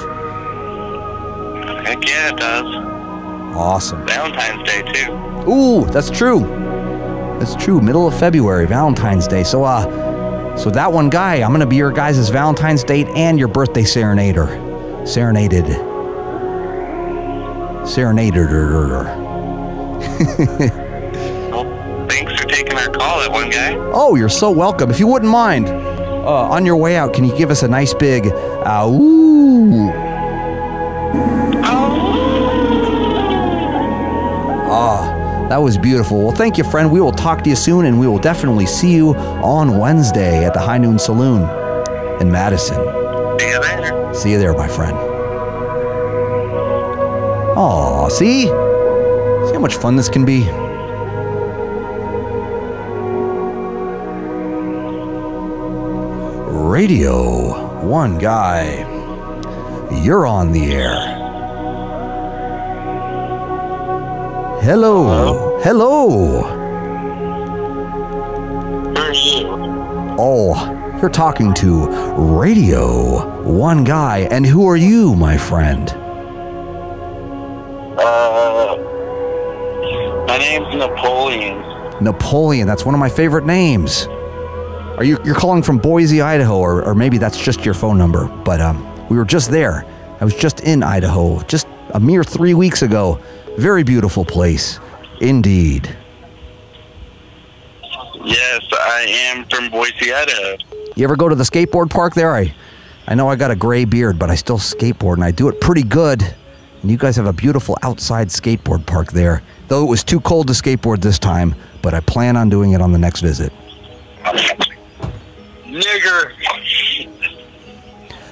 Heck yeah, it does. Awesome. Valentine's Day, too. Ooh, that's true. That's true. Middle of February, Valentine's Day. So that one guy, I'm going to be your guys' Valentine's date and your birthday serenader. Serenaded. Thanks for taking our call, that one guy. Oh, you're so welcome. If you wouldn't mind, on your way out, can you give us a nice big ooh? That was beautiful. Well, thank you, friend. We will talk to you soon, and we will definitely see you on Wednesday at the High Noon Saloon in Madison. See you there. See you there, my friend. Aw, see? See how much fun this can be? Radio1Guy, you're on the air. Hello. Hello. Who are you? Oh, you're talking to Radio1Guy. And who are you, my friend? My name's Napoleon. Napoleon, that's one of my favorite names. You're calling from Boise, Idaho, or maybe that's just your phone number. But we were just there. I was just in Idaho, just a mere 3 weeks ago. Very beautiful place, indeed. Yes, I am from Boise, Idaho. You ever go to the skateboard park there? I know I got a gray beard, but I still skateboard, and I do it pretty good. And you guys have a beautiful outside skateboard park there. Though it was too cold to skateboard this time, but I plan on doing it on the next visit. Nigger.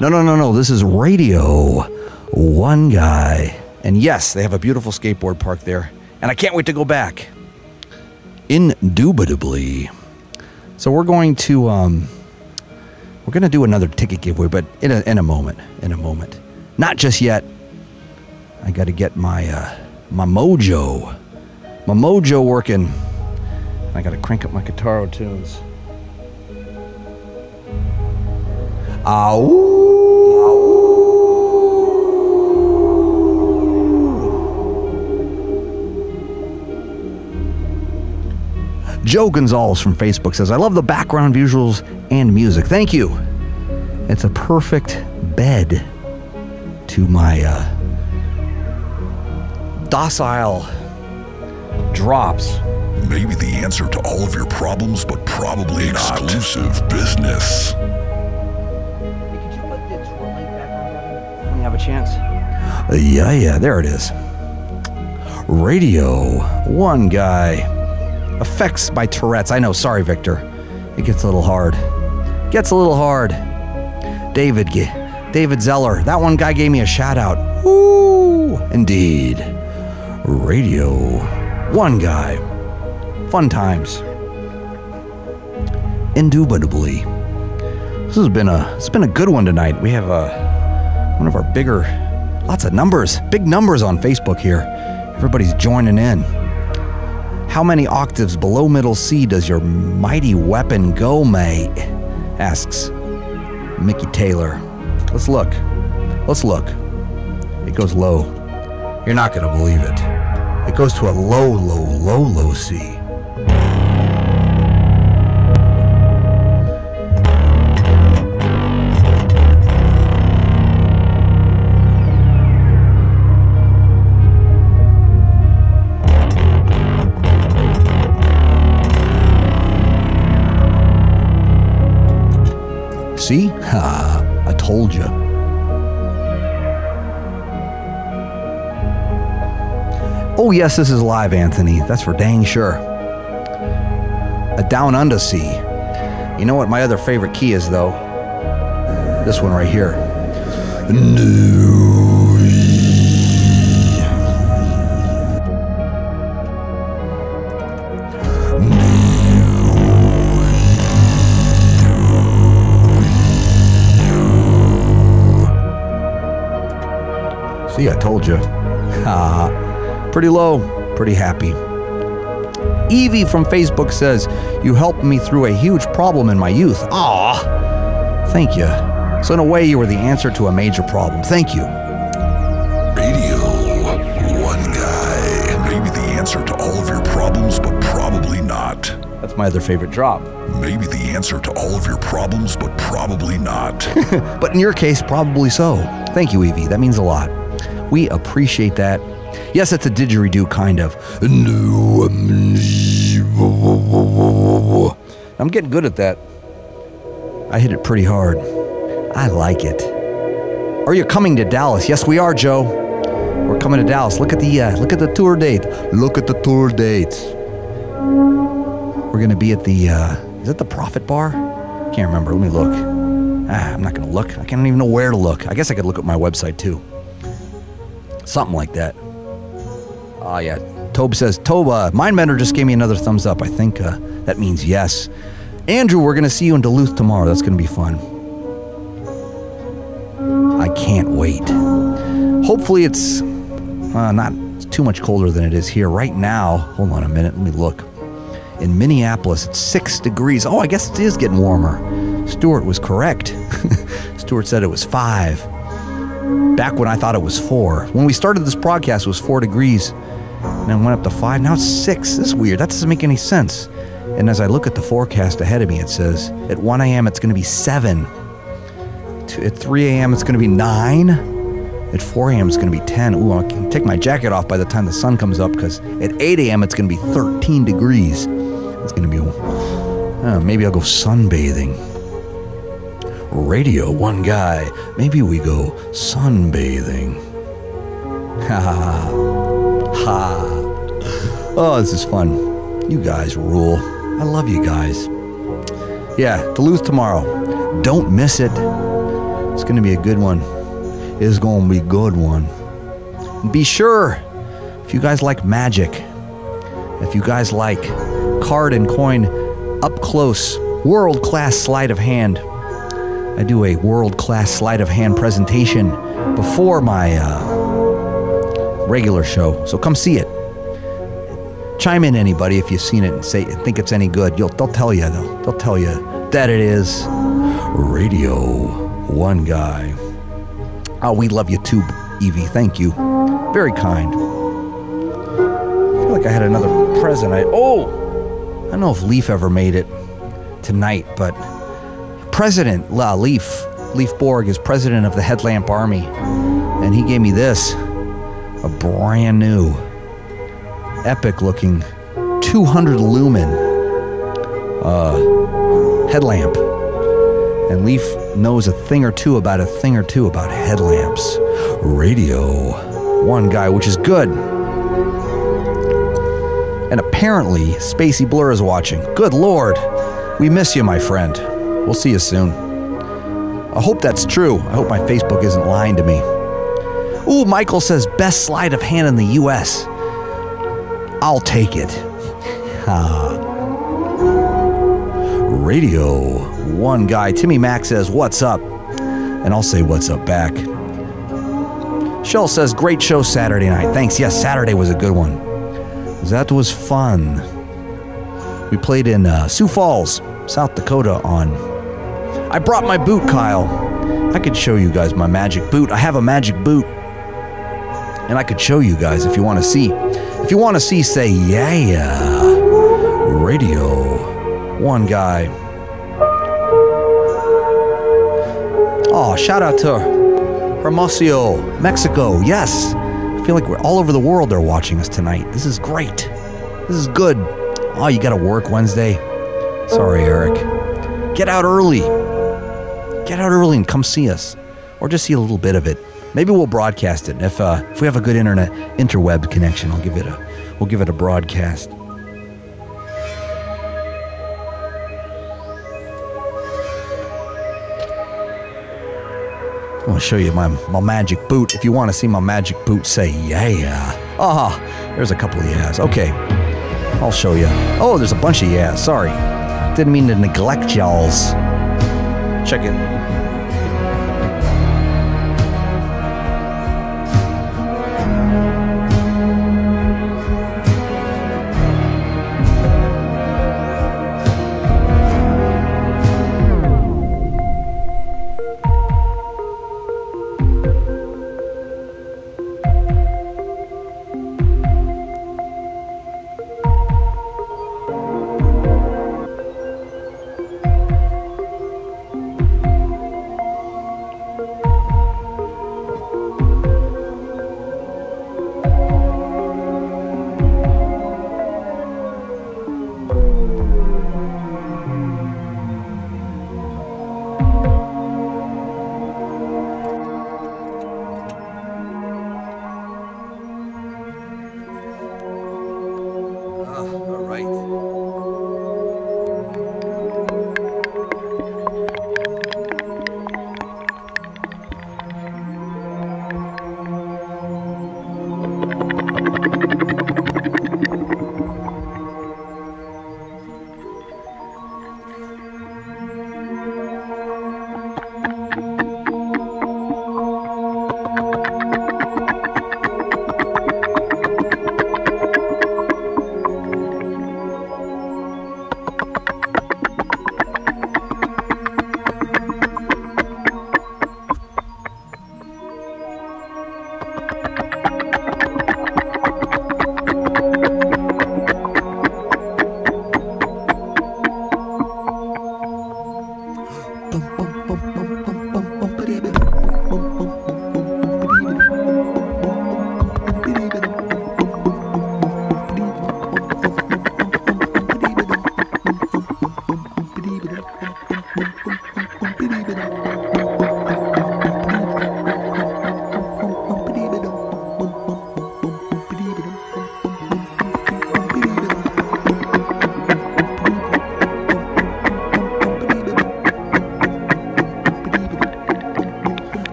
No. This is Radio1Guy. And yes, they have a beautiful skateboard park there. And I can't wait to go back. Indubitably. So we're going to do another ticket giveaway, but in a moment. Not just yet. I got to get my mojo working. I got to crank up my guitar tunes. Joe Gonzalez from Facebook says, I love the background visuals and music. Thank you. It's a perfect bed to my docile drops. Maybe the answer to all of your problems, but probably not. Exclusive business. Hey, could you put the Twirl Link back on when you have a chance? Yeah, there it is. Radio1Guy. Affects by Tourette's. I know, sorry, Victor. It gets a little hard. David Zeller. That one guy gave me a shout out. Woo! Indeed. Radio1Guy. Fun times. Indubitably. This has been a good one tonight. We have one of our lots of numbers, big numbers on Facebook here. Everybody's joining in. How many octaves below middle C does your mighty weapon go, mate? Asks Mickey Taylor. Let's look. It goes low. You're not going to believe it. It goes to a low C. See? Ha, I told you. Oh, yes, this is live, Anthony. That's for dang sure. A down under C. You know what my other favorite key is, though? This one right here. See, I told you. Pretty low, pretty happy. Evie from Facebook says, you helped me through a huge problem in my youth. Aw, thank you. So in a way, you were the answer to a major problem. Thank you. Radio 1 Guy. Maybe the answer to all of your problems, but probably not. That's my other favorite drop. Maybe the answer to all of your problems, but probably not. But in your case, probably so. Thank you, Evie. That means a lot. We appreciate that. Yes, it's a didgeridoo, kind of. I'm getting good at that. I hit it pretty hard. I like it. Are you coming to Dallas? Yes, we are, Joe. We're coming to Dallas. Look at the tour date. Look at the tour dates. We're going to be at the, is it the Prophet Bar? Can't remember. Let me look. I'm not going to look. I can't even know where to look. I guess I could look at my website, too. Something like that. Oh, yeah. Tobe says, Mindbender just gave me another thumbs up. I think that means yes. Andrew, we're going to see you in Duluth tomorrow. That's going to be fun. I can't wait. Hopefully it's not too much colder than it is here. Right now, hold on a minute. Let me look. In Minneapolis, it's 6 degrees. Oh, I guess it is getting warmer. Stuart was correct. Stuart said it was 5. Back when I thought it was 4. When we started this broadcast, it was 4 degrees. And then went up to 5. Now it's 6. This is weird. That doesn't make any sense. And as I look at the forecast ahead of me, it says at 1 a.m. it's going to be 7. At 3 a.m. it's going to be 9. At 4 a.m. it's going to be 10. Ooh, I can take my jacket off by the time the sun comes up because at 8 a.m. it's going to be 13 degrees. It's going to be, maybe I'll go sunbathing. Radio 1 Guy, maybe we go sunbathing. Ha ha ha. Oh, this is fun. You guys rule. I love you guys. Yeah, Duluth tomorrow. Don't miss it. It's going to be a good one. It's going to be a good one. And be sure, if you guys like magic, if you guys like card and coin up close, world-class sleight of hand, I do a world-class sleight of hand presentation before my regular show. So come see it. Chime in, anybody, if you've seen it and think it's any good. They'll tell you, though. They'll tell you that it is. Radio 1 Guy. Oh, we love you too, Evie. Thank you. Very kind. I feel like I had another present. I don't know if Leaf ever made it tonight, but President Leaf Borg is president of the Headlamp Army, and he gave me this, a brand new, epic-looking 200 lumen headlamp. And Leaf knows a thing or two about headlamps. Radio 1 Guy, which is good. And apparently, Spacey Blur is watching. Good Lord. We miss you, my friend. We'll see you soon. I hope that's true. I hope my Facebook isn't lying to me. Ooh, Michael says, best sleight of hand in the U.S. I'll take it. Radio 1 Guy. Timmy Mack says, what's up? And I'll say what's up back. Shell says, great show Saturday night. Thanks. Yes, Saturday was a good one. That was fun. We played in Sioux Falls, South Dakota on... I brought my boot, Kyle. I could show you guys my magic boot. I have a magic boot. And I could show you guys if you want to see. If you want to see, say, yeah. Radio 1 Guy. Oh, shout out to Hermosillo, Mexico. Yes. I feel like we're all over the world are watching us tonight. This is great. This is good. Oh, you got to work Wednesday? Sorry, Eric. Get out early. Get out early and come see us. Or just see a little bit of it. Maybe we'll broadcast it. And if we have a good interweb connection, we'll give it a broadcast. I want to show you my magic boot. If you want to see my magic boot, say yeah. Ah, there's a couple of yeahs. Okay, I'll show you. Oh, there's a bunch of yeahs. Sorry. Didn't mean to neglect y'alls. Check it.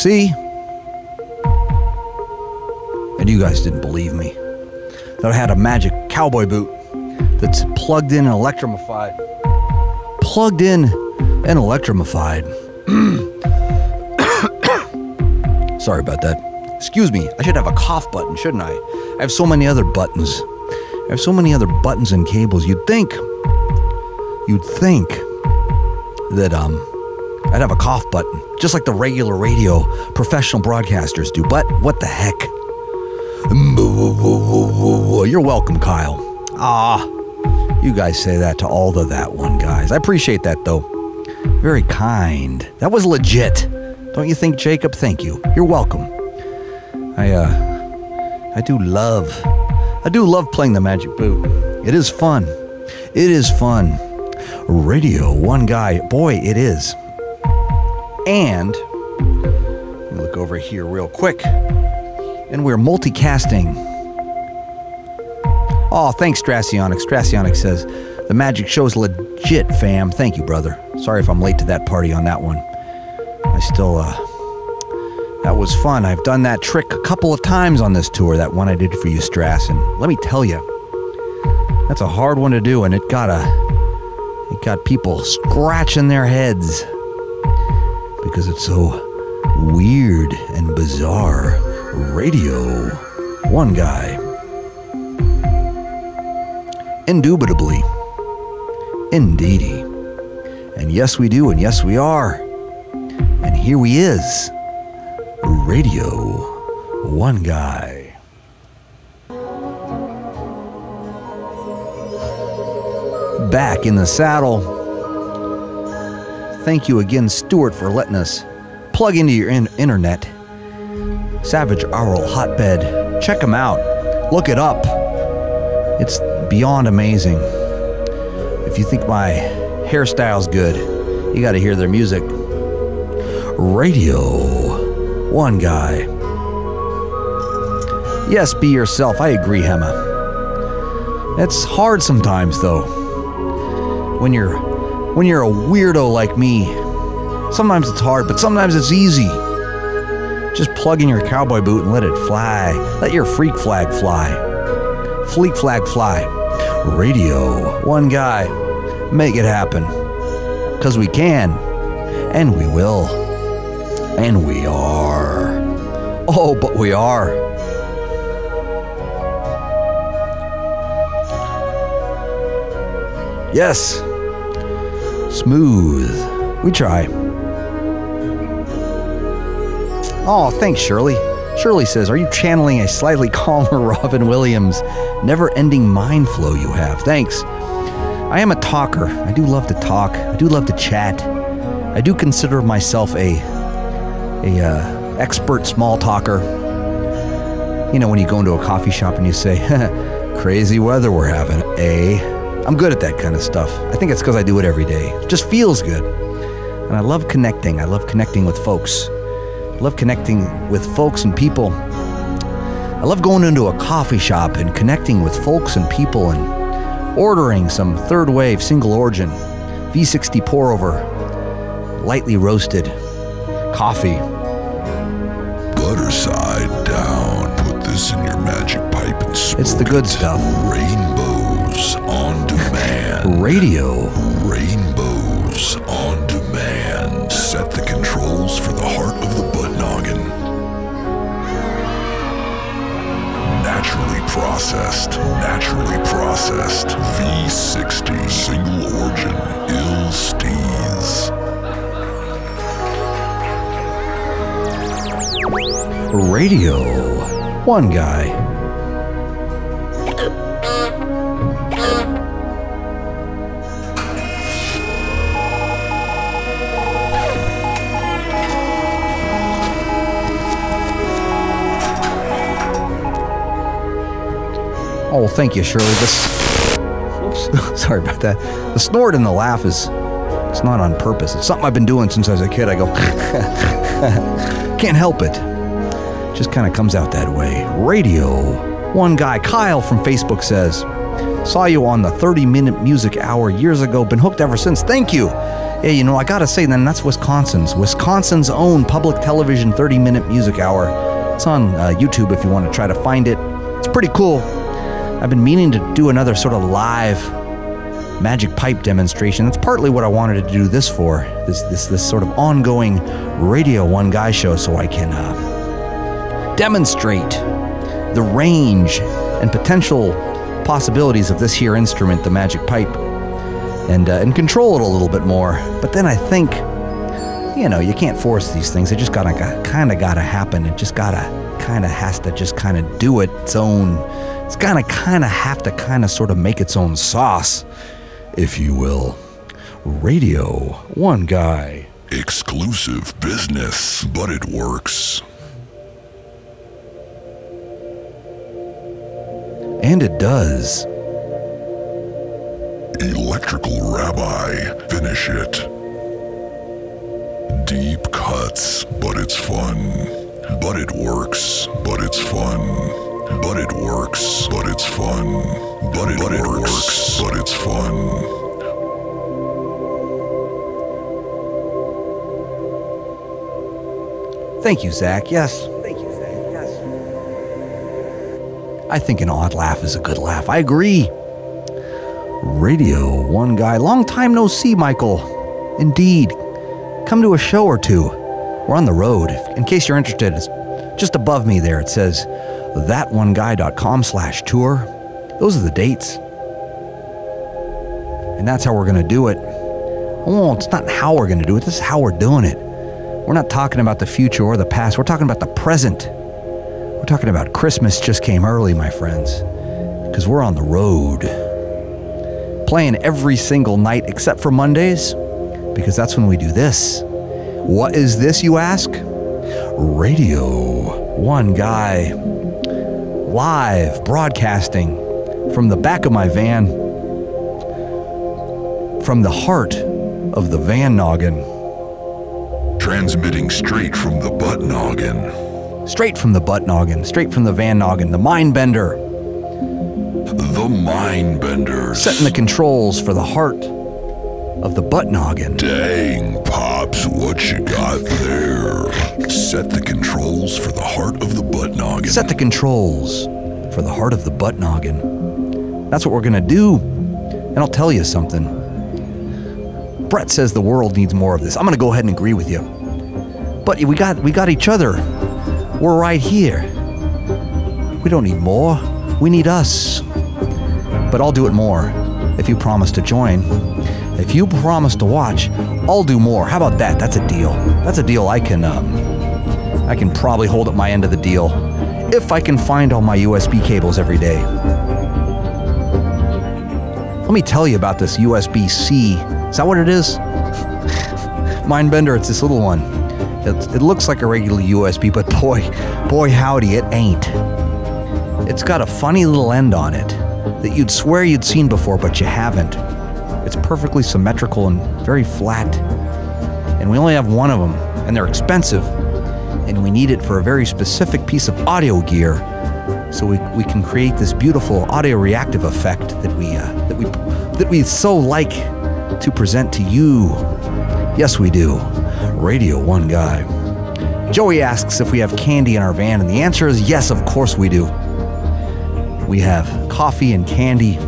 See? And you guys didn't believe me. That I had a magic cowboy boot that's plugged in and electrified. Plugged in and electrified. Sorry about that. Excuse me. I should have a cough button, shouldn't I? I have so many other buttons. I have so many other buttons and cables. You'd think that I'd have a cough button, just like the regular radio professional broadcasters do. But what the heck? You're welcome, Kyle. You guys say that to all the That One guys. I appreciate that, though. Very kind. That was legit. Don't you think, Jacob? Thank you. You're welcome. I do love playing the Magic Boot. It is fun. It is fun. Radio1Guy. Boy, it is. And let me look over here real quick. And we're multicasting. Oh, thanks, Strassionics. Strassionics says, the magic show's legit, fam. Thank you, brother. Sorry if I'm late to that party on that one. I still, that was fun. I've done that trick a couple of times on this tour, that one I did for you, Strass. And let me tell you, that's a hard one to do, and it got people scratching their heads. Because it's so weird and bizarre. Radio1Guy. Indubitably. Indeedy. And yes we do, and yes we are. And here we is. Radio1Guy. Back in the saddle. Thank you again, Stuart, for letting us plug into your internet. Savage Oral Hotbed. Check them out. Look it up. It's beyond amazing. If you think my hairstyle's good, you got to hear their music. Radio one guy. Yes, be yourself. I agree, Hema. It's hard sometimes, though. When you're a weirdo like me, sometimes it's hard, but sometimes it's easy. Just plug in your cowboy boot and let it fly. Let your freak flag fly. Fleek flag fly. Radio, one guy. Make it happen. 'Cause we can. And we will. And we are. Oh, but we are. Yes. Smooth. We try. Oh, thanks, Shirley. Shirley says, are you channeling a slightly calmer Robin Williams, never-ending mind flow you have? Thanks. I am a talker. I do love to talk. I do love to chat. I do consider myself a expert small talker. You know, when you go into a coffee shop and you say, crazy weather we're having, eh? I'm good at that kind of stuff. I think it's because I do it every day. It just feels good. And I love connecting. I love connecting with folks. I love connecting with folks and people. I love going into a coffee shop and connecting with folks and people and ordering some third wave single origin V60 pour over lightly roasted coffee. Butter side down. Put this in your magic pipe and smoke. It's the good stuff. Rainbows on demand. Radio. Rainbows on demand. Set the controls for the heart of the butt noggin. Naturally processed V60 single origin ill steez. Radio, one guy. Oh, thank you, Shirley. Oops, sorry about that. The snort and the laugh it's not on purpose. It's something I've been doing since I was a kid. I go, can't help it. Just kind of comes out that way. Radio, one guy. Kyle from Facebook says, saw you on the 30-minute music hour years ago. Been hooked ever since. Thank you. Yeah, you know, I gotta say, then that's Wisconsin's own public television 30-minute music hour. It's on YouTube if you want to try to find it. It's pretty cool. I've been meaning to do another sort of live magic pipe demonstration. That's partly what I wanted to do this for. This sort of ongoing Radio One Guy show, so I can demonstrate the range and potential possibilities of this here instrument, the magic pipe, and control it a little bit more. But then I think, you know, you can't force these things. It just kind of gotta happen. It just has to just kind of do its own. It's kind of have to kind of sort of make its own sauce, if you will. Radio, one guy. Exclusive business, but it works. And it does. Electrical Rabbi, finish it. Deep cuts, but it's fun. But it works, but it's fun. But it works, but it's fun. But it works, but it's fun. Thank you, Zach. Yes. Thank you, Zach. Yes. I think an odd laugh is a good laugh. I agree. Radio, one guy. Long time no see, Michael. Indeed. Come to a show or two. We're on the road. In case you're interested, it's just above me there. It says thatoneguy.com/tour. Those are the dates. And that's how we're going to do it. Oh, it's not how we're going to do it. This is how we're doing it. We're not talking about the future or the past. We're talking about the present. We're talking about Christmas just came early, my friends. Because we're on the road. Playing every single night except for Mondays. Because that's when we do this. What is this, you ask? Radio, one guy. Live broadcasting from the back of my van, from the heart of the van noggin. Transmitting straight from the butt noggin. Straight from the butt noggin, straight from the Van Noggin, the mind bender. The mind benders. Setting the controls for the heart of the butt noggin. Dang, Pops, what you got there? Set the controls for the heart of the butt noggin. Set the controls for the heart of the butt noggin. That's what we're gonna do. And I'll tell you something. Brett says the world needs more of this. I'm gonna go ahead and agree with you. But we got each other. We're right here. We don't need more. We need us. But I'll do it more if you promise to join. If you promise to watch, I'll do more. How about that? That's a deal. That's a deal I can probably hold at my end of the deal if I can find all my USB cables every day. Let me tell you about this USB-C. Is that what it is? Mindbender, it's this little one. It looks like a regular USB, but boy howdy, it ain't. It's got a funny little end on it that you'd swear you'd seen before, but you haven't. It's perfectly symmetrical and very flat. And we only have one of them, and they're expensive. And we need it for a very specific piece of audio gear, so we can create this beautiful audio reactive effect that we so like to present to you. Yes, we do. Radio 1 Guy. Joey asks if we have candy in our van, and the answer is yes, of course we do. We have coffee and candy.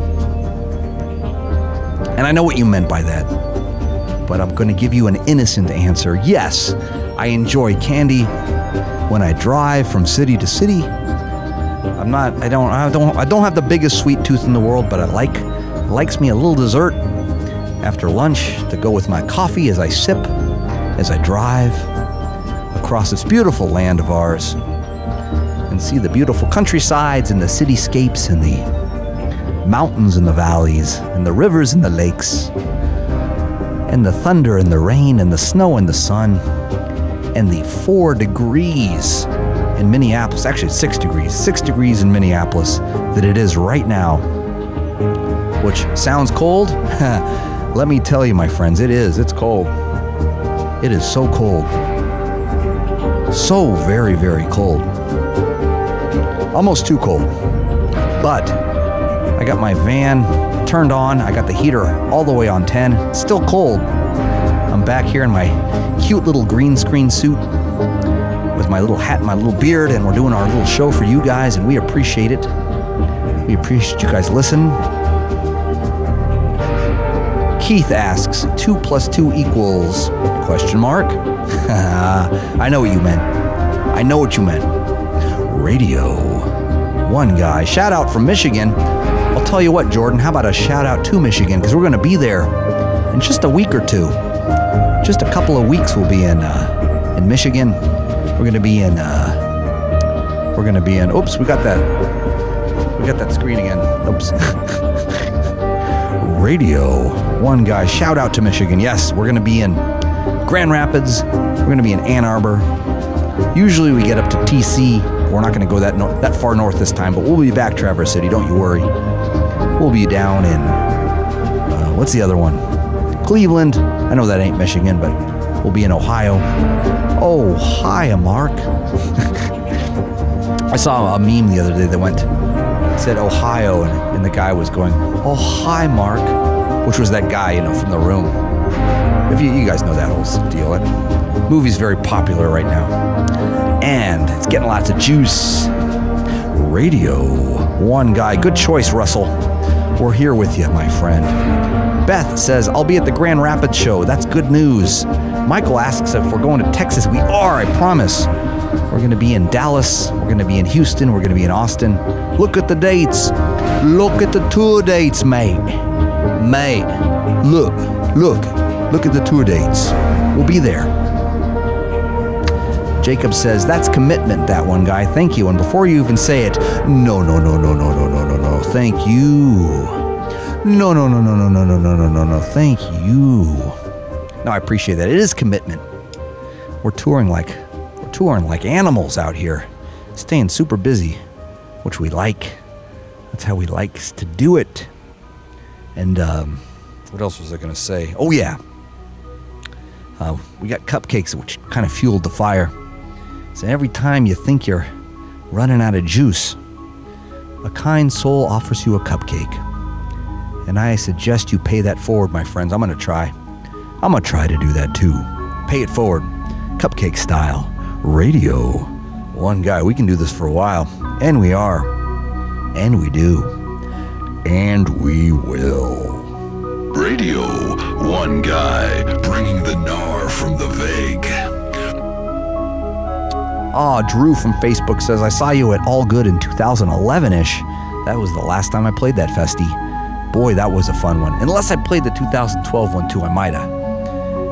And I know what you meant by that, but I'm going to give you an innocent answer. Yes, I enjoy candy when I drive from city to city. I don't have the biggest sweet tooth in the world, but it likes me a little dessert after lunch to go with my coffee as I sip, as I drive across this beautiful land of ours and see the beautiful countrysides and the cityscapes and the mountains and the valleys and the rivers and the lakes and the thunder and the rain and the snow and the sun and the 4 degrees in Minneapolis. Actually, it's 6 degrees. 6 degrees in Minneapolis that it is right now, which sounds cold. Let me tell you, my friends, it is. It's cold. It is so cold. So very, very cold. Almost too cold. But I got my van turned on. I got the heater all the way on 10. It's still cold. I'm back here in my cute little green screen suit with my little hat and my little beard, and we're doing our little show for you guys, and we appreciate it. We appreciate you guys listen. Keith asks, 2 + 2 equals, ? I know what you meant. I know what you meant. Radio 1 Guy. Shout out from Michigan. I'll tell you what, Jordan, how about a shout out to Michigan? Because we're going to be there in just a week or two. Just a couple of weeks we'll be in Michigan. We're going to be in, oops, we got that screen again. Oops. Radio 1 Guy. Shout out to Michigan. Yes, we're going to be in Grand Rapids. We're going to be in Ann Arbor. Usually we get up to TC. We're not going to go that far north this time, but we'll be back Traverse City. Don't you worry. We'll be down in, what's the other one? Cleveland. I know that ain't Michigan, but we'll be in Ohio. Oh, hi, Mark. I saw a meme the other day that said Ohio, and the guy was going, oh, hi, Mark, which was that guy, from The Room. If you guys know that whole deal. That movie's very popular right now. And it's getting lots of juice. Radio 1 Guy. Good choice, Russell. We're here with you, my friend. Beth says, I'll be at the Grand Rapids show. That's good news. Michael asks if we're going to Texas. We are, I promise. We're going to be in Dallas. We're going to be in Houston. We're going to be in Austin. Look at the dates. Look at the tour dates, mate. Mate, look at the tour dates. We'll be there. Jacob says, that's commitment, that 1 Guy. Thank you. And before you even say it, no. Thank you. No. Thank you. No, I appreciate that. It is commitment. We're touring like animals out here, staying super busy, which we like. That's how we like to do it. And what else was I going to say? Oh, yeah. We got cupcakes, which kind of fueled the fire. So every time you think you're running out of juice, a kind soul offers you a cupcake. And I suggest you pay that forward, my friends. I'm going to try to do that too. Pay it forward, cupcake style. Radio One Guy. We can do this for a while. And we are. And we do. And we will. Radio One Guy, bringing the gnar from the vague. Drew from Facebook says, I saw you at All Good in 2011-ish. That was the last time I played that festy. Boy, that was a fun one. Unless I played the 2012 one too, I might have.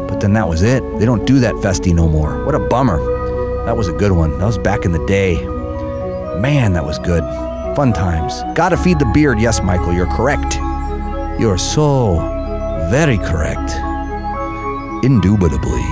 But then that was it. They don't do that festy no more. What a bummer. That was a good one. That was back in the day. Man, that was good. Fun times. Gotta feed the beard. Yes, Michael, you're correct. You're so very correct. Indubitably.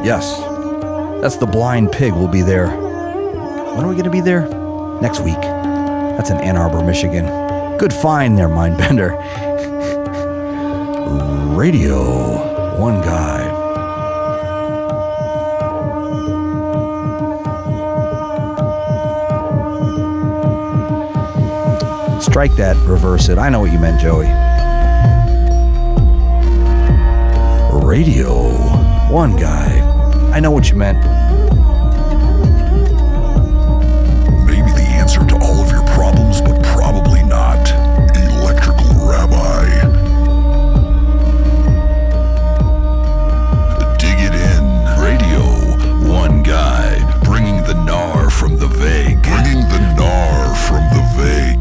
Yes, that's the Blind Pig. Will be there. When are we going to be there? Next week. That's in Ann Arbor, Michigan. Good find there, Mindbender. Radio One Guy. Strike that, reverse it. I know what you meant, Joey. Radio One Guy. I know what you meant. Maybe the answer to all of your problems, but probably not. Electrical Rabbi. Dig it in. Radio One Guy, bringing the gnar from the vague. Bringing the gnar from the vague.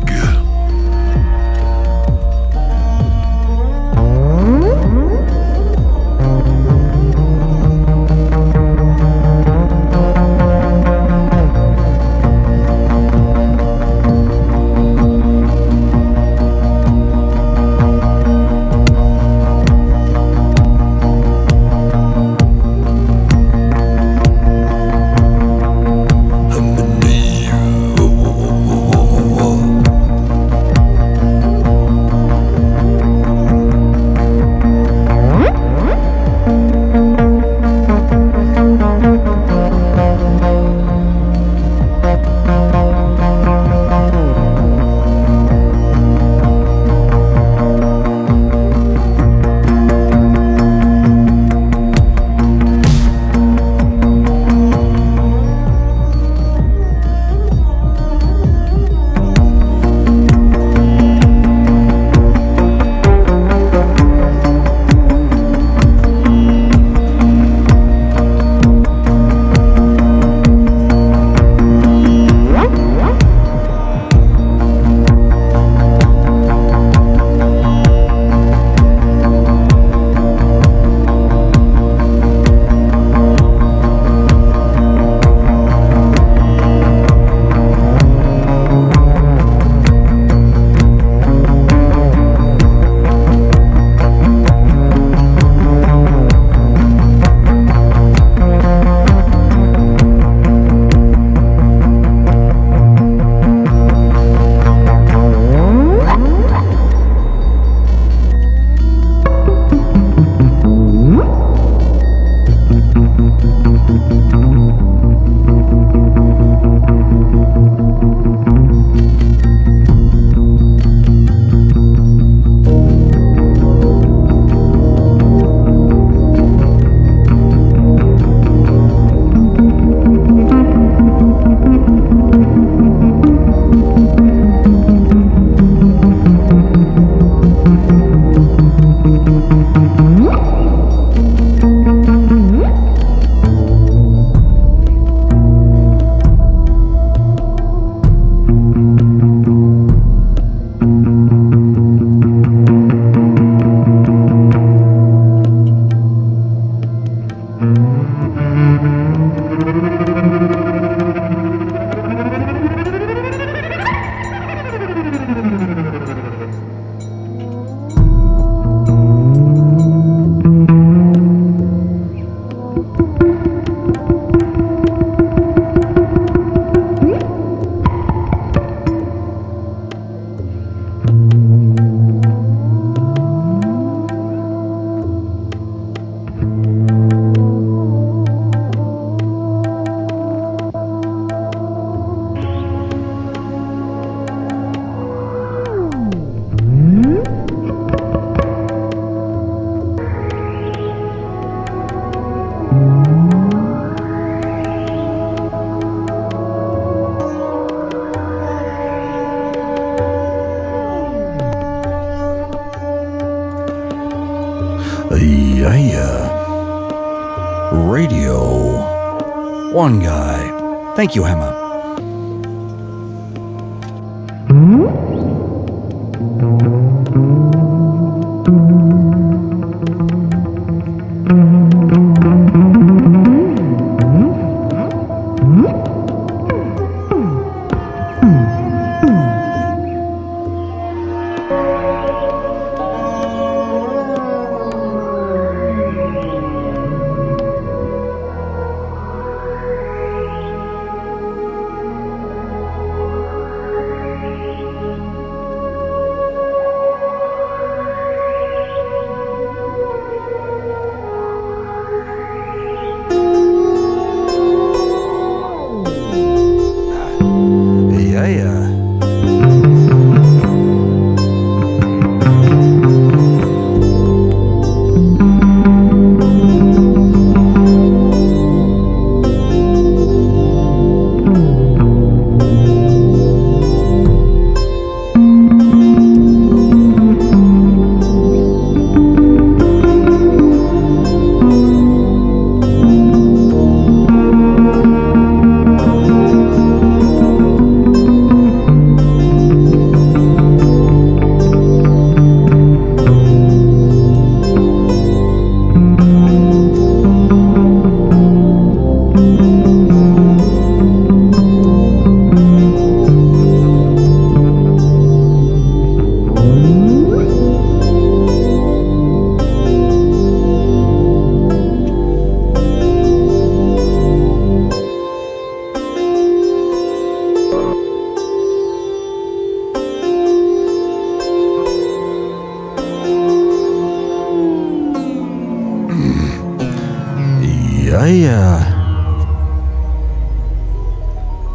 One Guy. Thank you, Emma.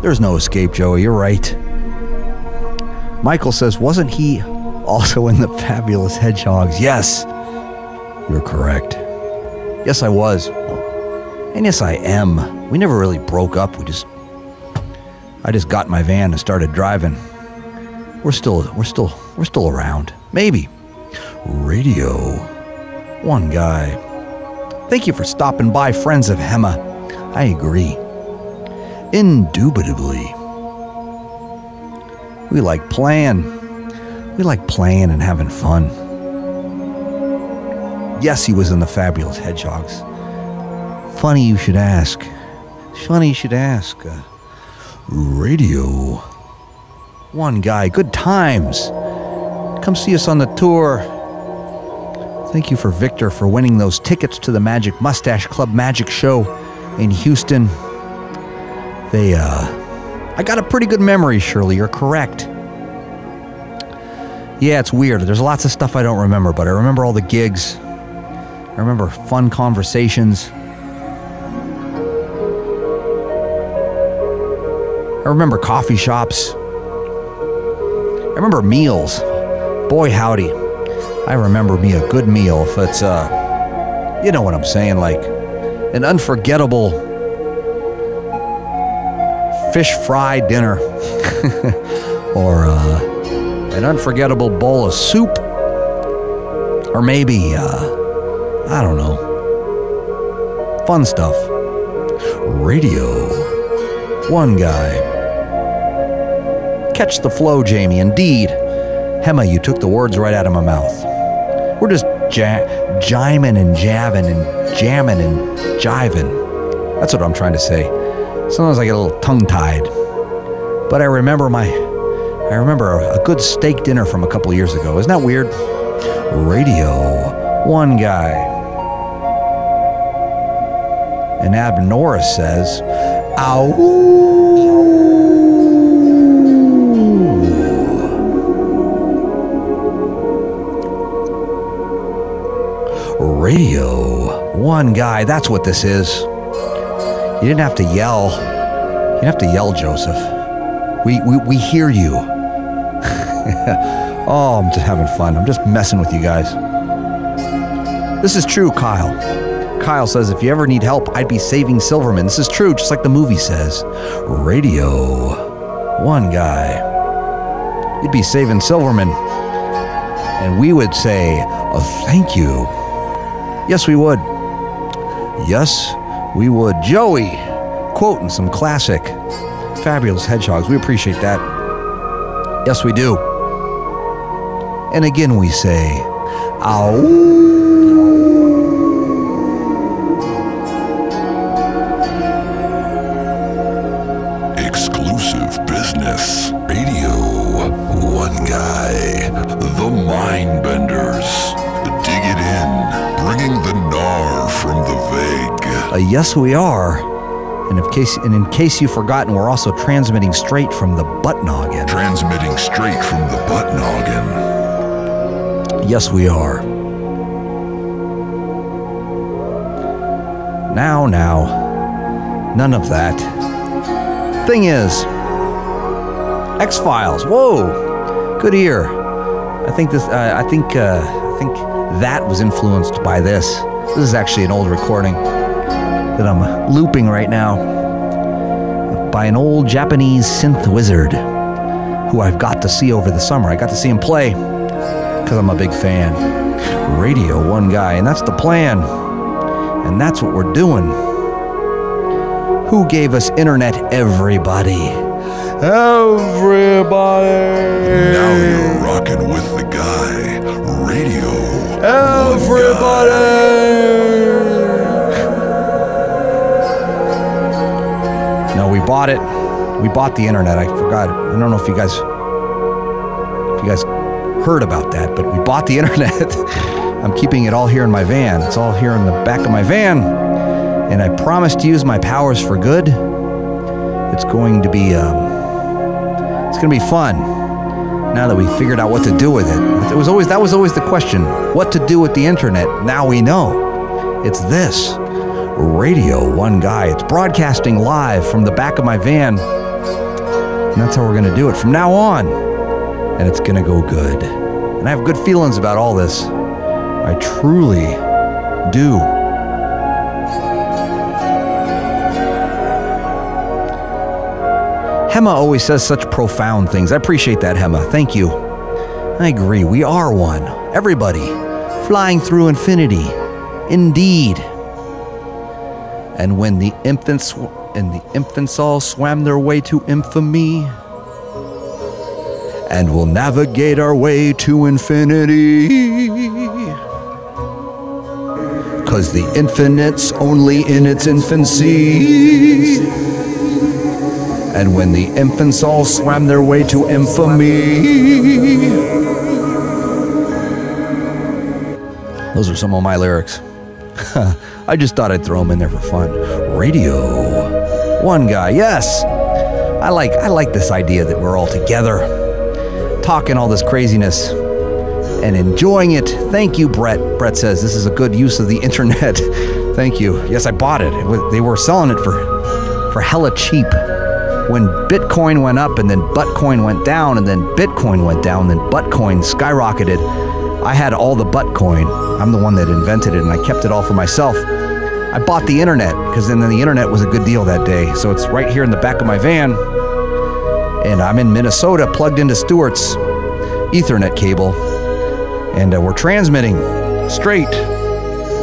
There's no escape, Joey. You're right. Michael says, wasn't he also in the Fabulous Hedgehogs? Yes, you're correct. Yes, I was. And yes, I am. We never really broke up. I just got in my van and started driving. We're still around. Maybe. Radio 1 Guy. Thank you for stopping by, friends of Hema. I agree. Indubitably. We like playing. We like playing and having fun. Yes, he was in the Fabulous Hedgehogs. Funny you should ask. Funny you should ask. Radio 1 Guy. Good times. Come see us on the tour. Thank you for Victor for winning those tickets to the Magic Mustache Club Magic Show in Houston. I got a pretty good memory, Shirley. You're correct. Yeah, it's weird. There's lots of stuff I don't remember, but I remember all the gigs. I remember fun conversations. I remember coffee shops. I remember meals. Boy, howdy. I remember me a good meal if it's, you know what I'm saying, like an unforgettable fish fry dinner or an unforgettable bowl of soup, or maybe, I don't know, fun stuff. Radio 1 Guy. Catch the flow, Jamie. Indeed. Hema, you took the words right out of my mouth. We're just jiming and jabbing and jamming and jiving. That's what I'm trying to say. Sometimes I get a little tongue-tied. But I remember a good steak dinner from a couple of years ago. Isn't that weird? Radio 1 Guy. And Ab Norris says, ow. Radio 1 Guy. That's what this is. You didn't have to yell. You didn't have to yell, Joseph. We hear you. Oh, I'm just having fun. I'm just messing with you guys. This is true, Kyle. Kyle says, if you ever need help, I'd be saving Silverman. This is true, just like the movie says. Radio 1 Guy. You'd be saving Silverman. And we would say, oh, thank you. Yes, we would. Yes, we would. Joey, quote and some classic, fabulous hedgehogs. We appreciate that. Yes, we do. And again we say, ow. Exclusive business. Radio 1 Guy. The Mind Benders. Dig it in. Bringing the gnar from the vague. Yes, we are. And in case you've forgotten, we're also transmitting straight from the butt noggin. Transmitting straight from the butt noggin. Yes, we are. Now, none of that. Thing is, X-Files. Whoa, good ear. I think that was influenced by this. This is actually an old recording that I'm looping right now by an old Japanese synth wizard who I've got to see over the summer. I got to see him play because I'm a big fan. Radio 1 Guy, and that's the plan. And that's what we're doing. Who gave us internet? Everybody. Everybody. Now you're rocking with the guy. Radio. Everybody. No, we bought it. We bought the internet. I forgot. I don't know if you guys heard about that, but we bought the internet. I'm keeping it all here in my van. It's all here in the back of my van. And I promise to use my powers for good. It's going to be fun. Now that we figured out what to do with it. That was always the question. What to do with the internet? Now we know. It's this. Radio 1 Guy. It's broadcasting live from the back of my van. And that's how we're going to do it from now on. And it's going to go good. And I have good feelings about all this. I truly do. Hema always says such profound things. I appreciate that, Hema. Thank you. I agree. We are one. Everybody. Flying through infinity. Indeed. And when the infants all swam their way to infamy, and we'll navigate our way to infinity, 'cause the infinite's only in its infancy. And when the infants all swam their way to infamy. Those are some of my lyrics. I just thought I'd throw them in there for fun. Radio 1 Guy, yes. I like this idea that we're all together, talking all this craziness and enjoying it. Thank you, Brett. Brett says this is a good use of the internet. Thank you. Yes, I bought it. They were selling it for hella cheap. When Bitcoin went up and then Buttcoin went down and then Bitcoin went down, then Buttcoin skyrocketed. I had all the Buttcoin. I'm the one that invented it and I kept it all for myself. I bought the internet because then the internet was a good deal that day. So it's right here in the back of my van. And I'm in Minnesota plugged into Stewart's Ethernet cable. And we're transmitting straight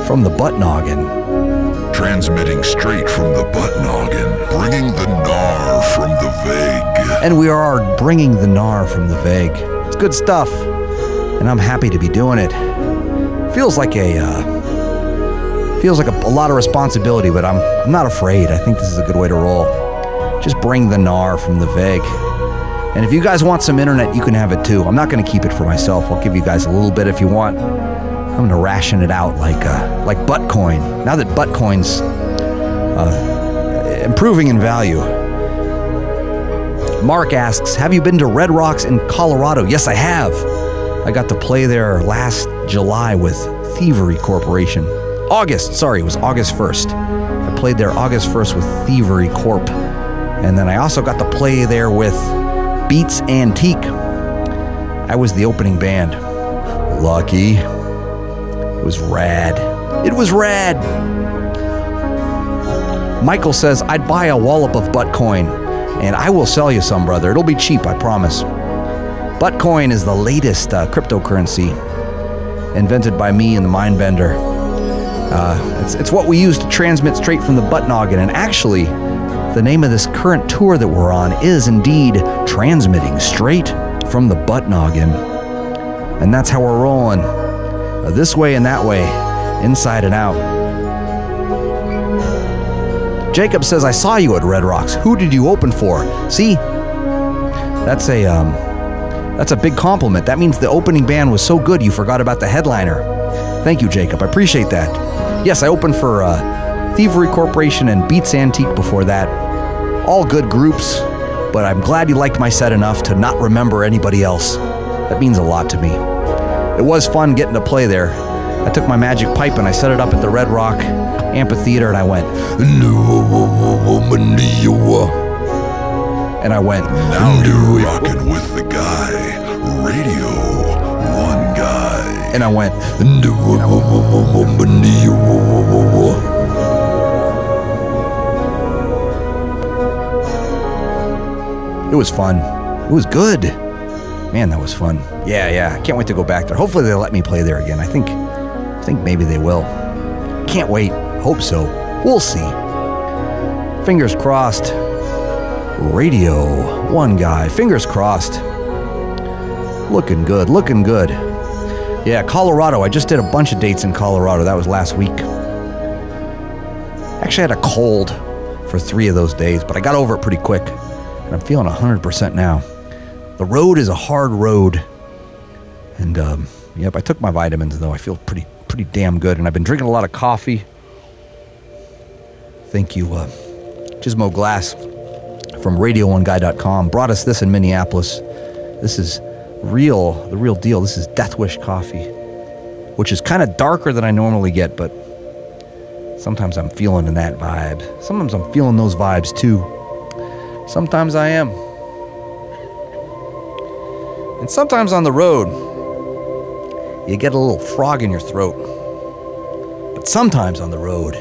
from the butt noggin. Transmitting straight from the butt noggin. Bringing the gnar from the vague. And we are bringing the gnar from the vague. It's good stuff. And I'm happy to be doing it. Feels like a lot of responsibility, but I'm not afraid. I think this is a good way to roll. Just bring the gnar from the vague. And if you guys want some internet, you can have it too. I'm not going to keep it for myself. I'll give you guys a little bit if you want. I'm going to ration it out like Buttcoin. Now that Buttcoin's improving in value. Mark asks, have you been to Red Rocks in Colorado? Yes, I have. I got to play there last July with Thievery Corporation. It was August 1st. I played there August 1st with Thievery Corp. And then I also got to play there with Beats Antique. I was the opening band. Lucky. It was rad. It was rad. Michael says, I'd buy a wallop of Buttcoin, and I will sell you some, brother. It'll be cheap, I promise. Buttcoin is the latest cryptocurrency invented by me and the Mindbender. It's what we use to transmit straight from the butt noggin. And actually, the name of this current tour that we're on is indeed Transmitting Straight from the Butt Noggin. And that's how we're rolling. This way and that way, inside and out. Jacob says, I saw you at Red Rocks. Who did you open for? See, that's a big compliment. That means the opening band was so good you forgot about the headliner. Thank you, Jacob. I appreciate that. Yes, I opened for Thievery Corporation and Beats Antique before that. All good groups, but I'm glad you liked my set enough to not remember anybody else. That means a lot to me. It was fun getting to play there. I took my magic pipe and I set it up at the Red Rock Amphitheater and I went, and I went, Now you're rocking with the guy, Radio 1 Guy. and I went, it was fun. It was good. Man, that was fun. Yeah. I can't wait to go back there. Hopefully they'll let me play there again. I think maybe they will. Can't wait. Hope so. We'll see. Fingers crossed. Radio 1 Guy. Fingers crossed. Looking good. Yeah, Colorado. I just did a bunch of dates in Colorado. That was last week. Actually, I had a cold for 3 of those days, but I got over it pretty quick. And I'm feeling 100% now. The road is a hard road. And, yep, I took my vitamins, though. I feel pretty damn good. And I've been drinking a lot of coffee. Thank you, Gizmo Glass from Radio1Guy.com. Brought us this in Minneapolis. This is the real deal. This is Death Wish coffee, which is kind of darker than I normally get, but sometimes I'm feeling in that vibe. Sometimes I'm feeling those vibes, too. Sometimes I am. And sometimes on the road, you get a little frog in your throat. But sometimes on the road,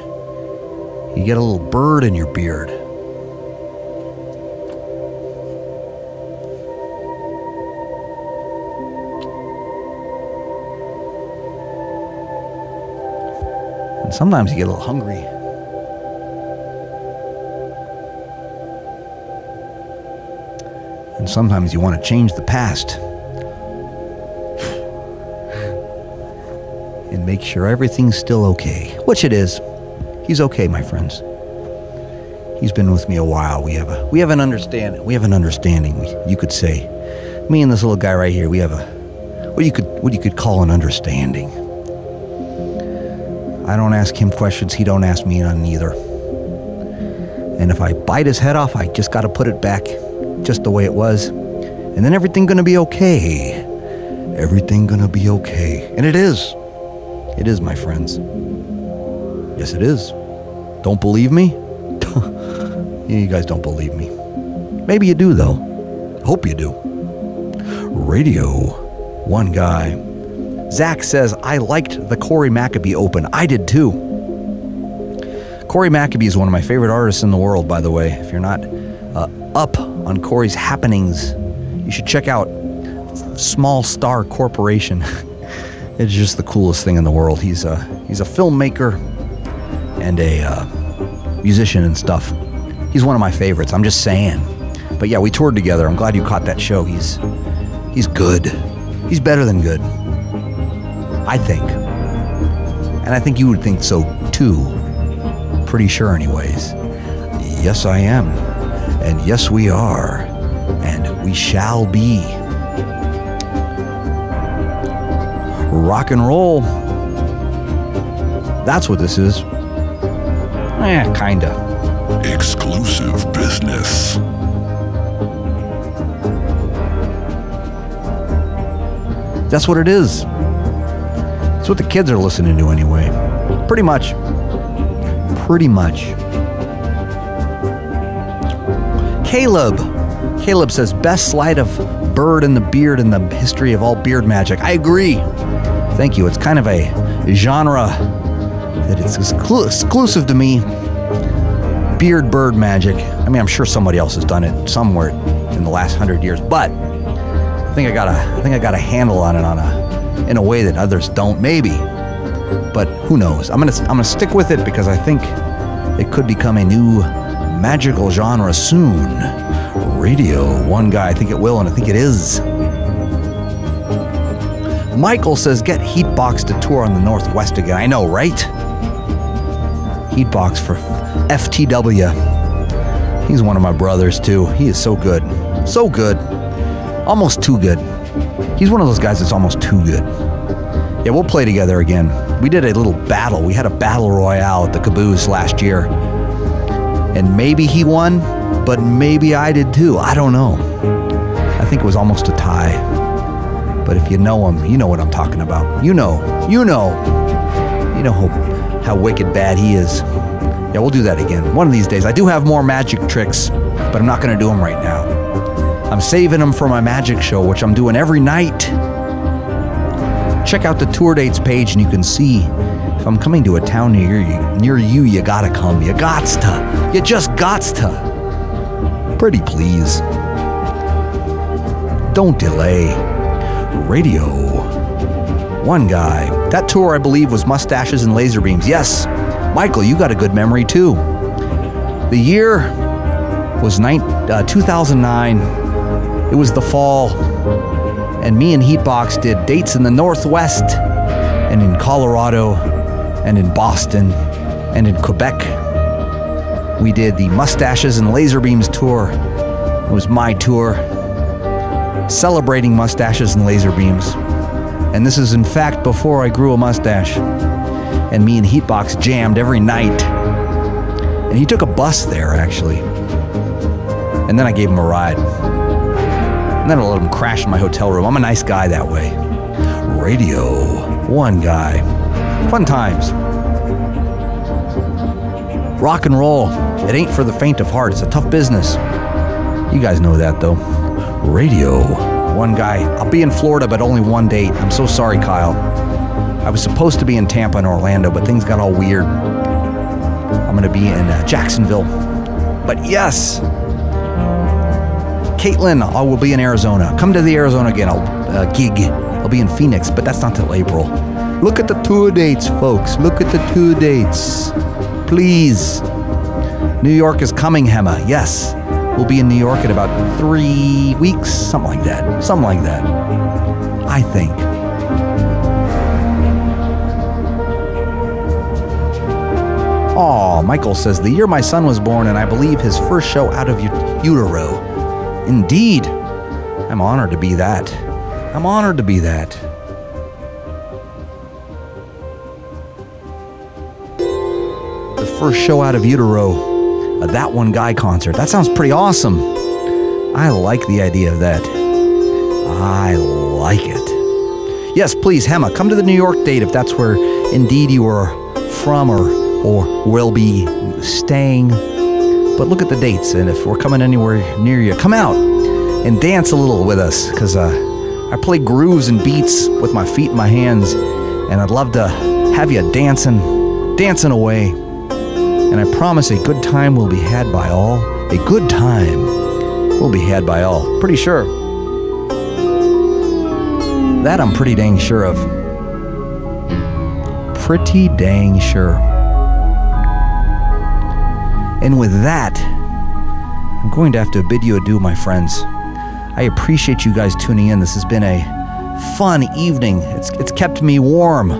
you get a little bird in your beard. And sometimes you get a little hungry. And sometimes you want to change the past. And make sure everything's still okay. Which it is. He's okay, my friends. He's been with me a while. We have an understanding. You could say. Me and this little guy right here, we have what you could call an understanding. I don't ask him questions, he don't ask me none either. And if I bite his head off, I just gotta put it back just the way it was. And then everything gonna be okay. Everything gonna be okay. And it is. It is, my friends. Yes, it is. Don't believe me? You guys don't believe me. Maybe you do, though. Hope you do. Radio 1 Guy. Zach says, I liked the Corey Maccabee Open. I did, too. Corey Maccabee is one of my favorite artists in the world, by the way. If you're not up on Corey's happenings, you should check out Small Star Corporation. It's just the coolest thing in the world. He's a filmmaker and a musician and stuff. He's one of my favorites. I'm just saying. But yeah, we toured together. I'm glad you caught that show. He's good. He's better than good. I think. And I think you would think so too. Pretty sure anyways. Yes, I am. And yes, we are. And we shall be. Rock and roll. That's what this is. Kinda. Exclusive business. That's what it is. It's what the kids are listening to anyway. Pretty much. Caleb says, best slide of bird in the beard in the history of all beard magic. I agree. Thank you. It's kind of a genre that is exclusive to me. Beard bird magic. I mean, I'm sure somebody else has done it somewhere in the last 100 years, but I think I got a handle on it in a way that others don't, maybe. But who knows? I'm gonna stick with it because I think it could become a new magical genre soon. Radio 1 Guy, I think it will, and I think it is. Michael says, get Heatbox to tour on the Northwest again. I know, right? Heatbox for FTW. He's one of my brothers, too. He is so good. So good. Almost too good. He's one of those guys that's almost too good. Yeah, we'll play together again. We did a little battle. We had a battle royale at the Caboose last year. And maybe he won, but maybe I did too. I don't know. I think it was almost a tie. But if you know him, you know what I'm talking about. You know how wicked bad he is. Yeah, we'll do that again. One of these days. I do have more magic tricks, but I'm not going to do them right now. I'm saving them for my magic show, which I'm doing every night. Check out the tour dates page and you can see if I'm coming to a town near you, you gotta come. You gots to. You just gots to. Pretty please. Don't delay. Radio 1 Guy. That tour, I believe, was Mustaches and Laser Beams. Yes, Michael, you got a good memory too. The year was 2009. It was the fall. And me and Heatbox did dates in the Northwest and in Colorado and in Boston and in Quebec. We did the Mustaches and Laser Beams tour. It was my tour, celebrating Mustaches and Laser Beams. And this is in fact before I grew a mustache. And me and Heatbox jammed every night. And he took a bus there, actually. And then I gave him a ride. And then I let him crash in my hotel room. I'm a nice guy that way. Radio 1 Guy. Fun times. Rock and roll. It ain't for the faint of heart. It's a tough business. You guys know that, though. Radio 1 Guy. I'll be in Florida, but only one date. I'm so sorry, Kyle. I was supposed to be in Tampa and Orlando, but things got all weird. I'm going to be in Jacksonville. But yes, Caitlin, I will be in Arizona. Come to the Arizona again. I'll gig. I'll be in Phoenix, but that's not till April. Look at the tour dates, folks. Look at the tour dates. Please. New York is coming, Hema. Yes. We'll be in New York in about 3 weeks. Something like that. Something like that. I think. Aw, Michael says, the year my son was born, and I believe his first show out of utero. Indeed. I'm honored to be that. I'm honored to be that. The first show out of utero, That 1 Guy concert. That sounds pretty awesome. I like the idea of that. I like it. Yes, please, Hema, come to the New York date if that's where indeed you are from or will be staying. But look at the dates, and if we're coming anywhere near you, come out and dance a little with us, because I play grooves and beats with my feet and my hands, and I'd love to have you dancing away. And I promise a good time will be had by all. A good time will be had by all. Pretty sure. That I'm pretty dang sure of. Pretty dang sure. And with that, I'm going to have to bid you adieu, my friends. I appreciate you guys tuning in. This has been a fun evening. It's kept me warm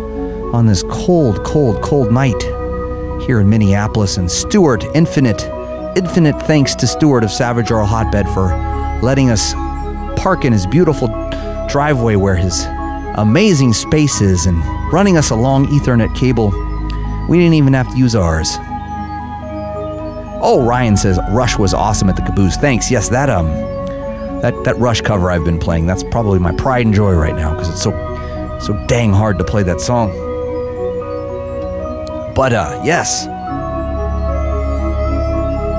on this cold, cold, cold night here in Minneapolis. And Stuart, infinite thanks to Stuart of Savage Oral Hotbed for letting us park in his beautiful driveway where his amazing space is and running us a long Ethernet cable. We didn't even have to use ours. Oh, Ryan says Rush was awesome at the Caboose. Thanks. Yes, that Rush cover I've been playing, that's probably my pride and joy right now, because it's so dang hard to play that song. But yes,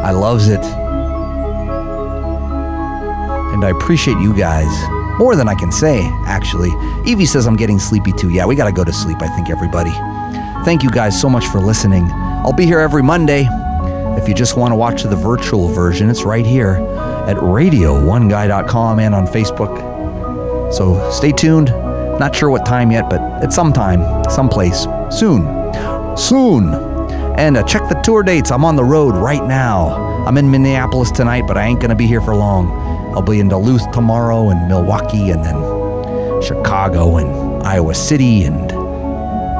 I loves it, and I appreciate you guys more than I can say. Actually, Evie says I'm getting sleepy too. Yeah, we gotta go to sleep, I think, everybody. Thank you guys so much for listening. I'll be here every Monday. If you just want to watch the virtual version, it's right here at radio1guy.com and on Facebook. So stay tuned. Not sure what time yet, but it's sometime, someplace, soon. And check the tour dates. I'm on the road right now. I'm in Minneapolis tonight, but I ain't going to be here for long. I'll be in Duluth tomorrow and Milwaukee and then Chicago and Iowa City and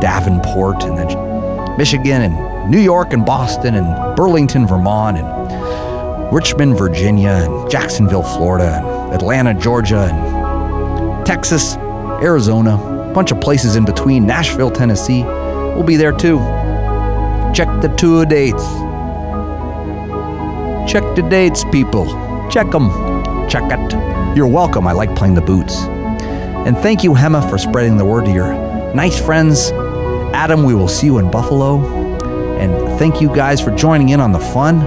Davenport and then Michigan and New York and Boston and Burlington, Vermont and Richmond, Virginia and Jacksonville, Florida and Atlanta, Georgia and Texas, Arizona, a bunch of places in between, Nashville, Tennessee. We'll be there too. Check the tour dates. Check the dates, people. Check them. Check it. You're welcome. I like playing the boots. And thank you, Hema, for spreading the word to your nice friends. Adam, we will see you in Buffalo. And thank you guys for joining in on the fun.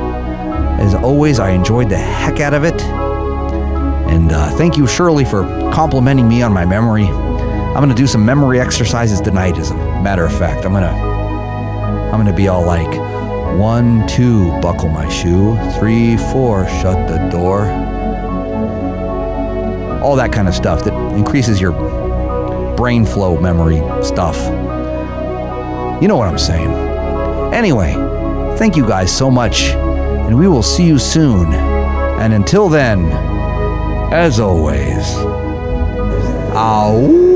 As always, I enjoyed the heck out of it. And thank you, Shirley, for complimenting me on my memory. I'm going to do some memory exercises tonight, as a matter of fact. I'm going to be all like, 1, 2, buckle my shoe. 3, 4, shut the door. All that kind of stuff that increases your brain flow memory stuff. You know what I'm saying. Anyway, thank you guys so much, and we will see you soon. And until then, as always, ow.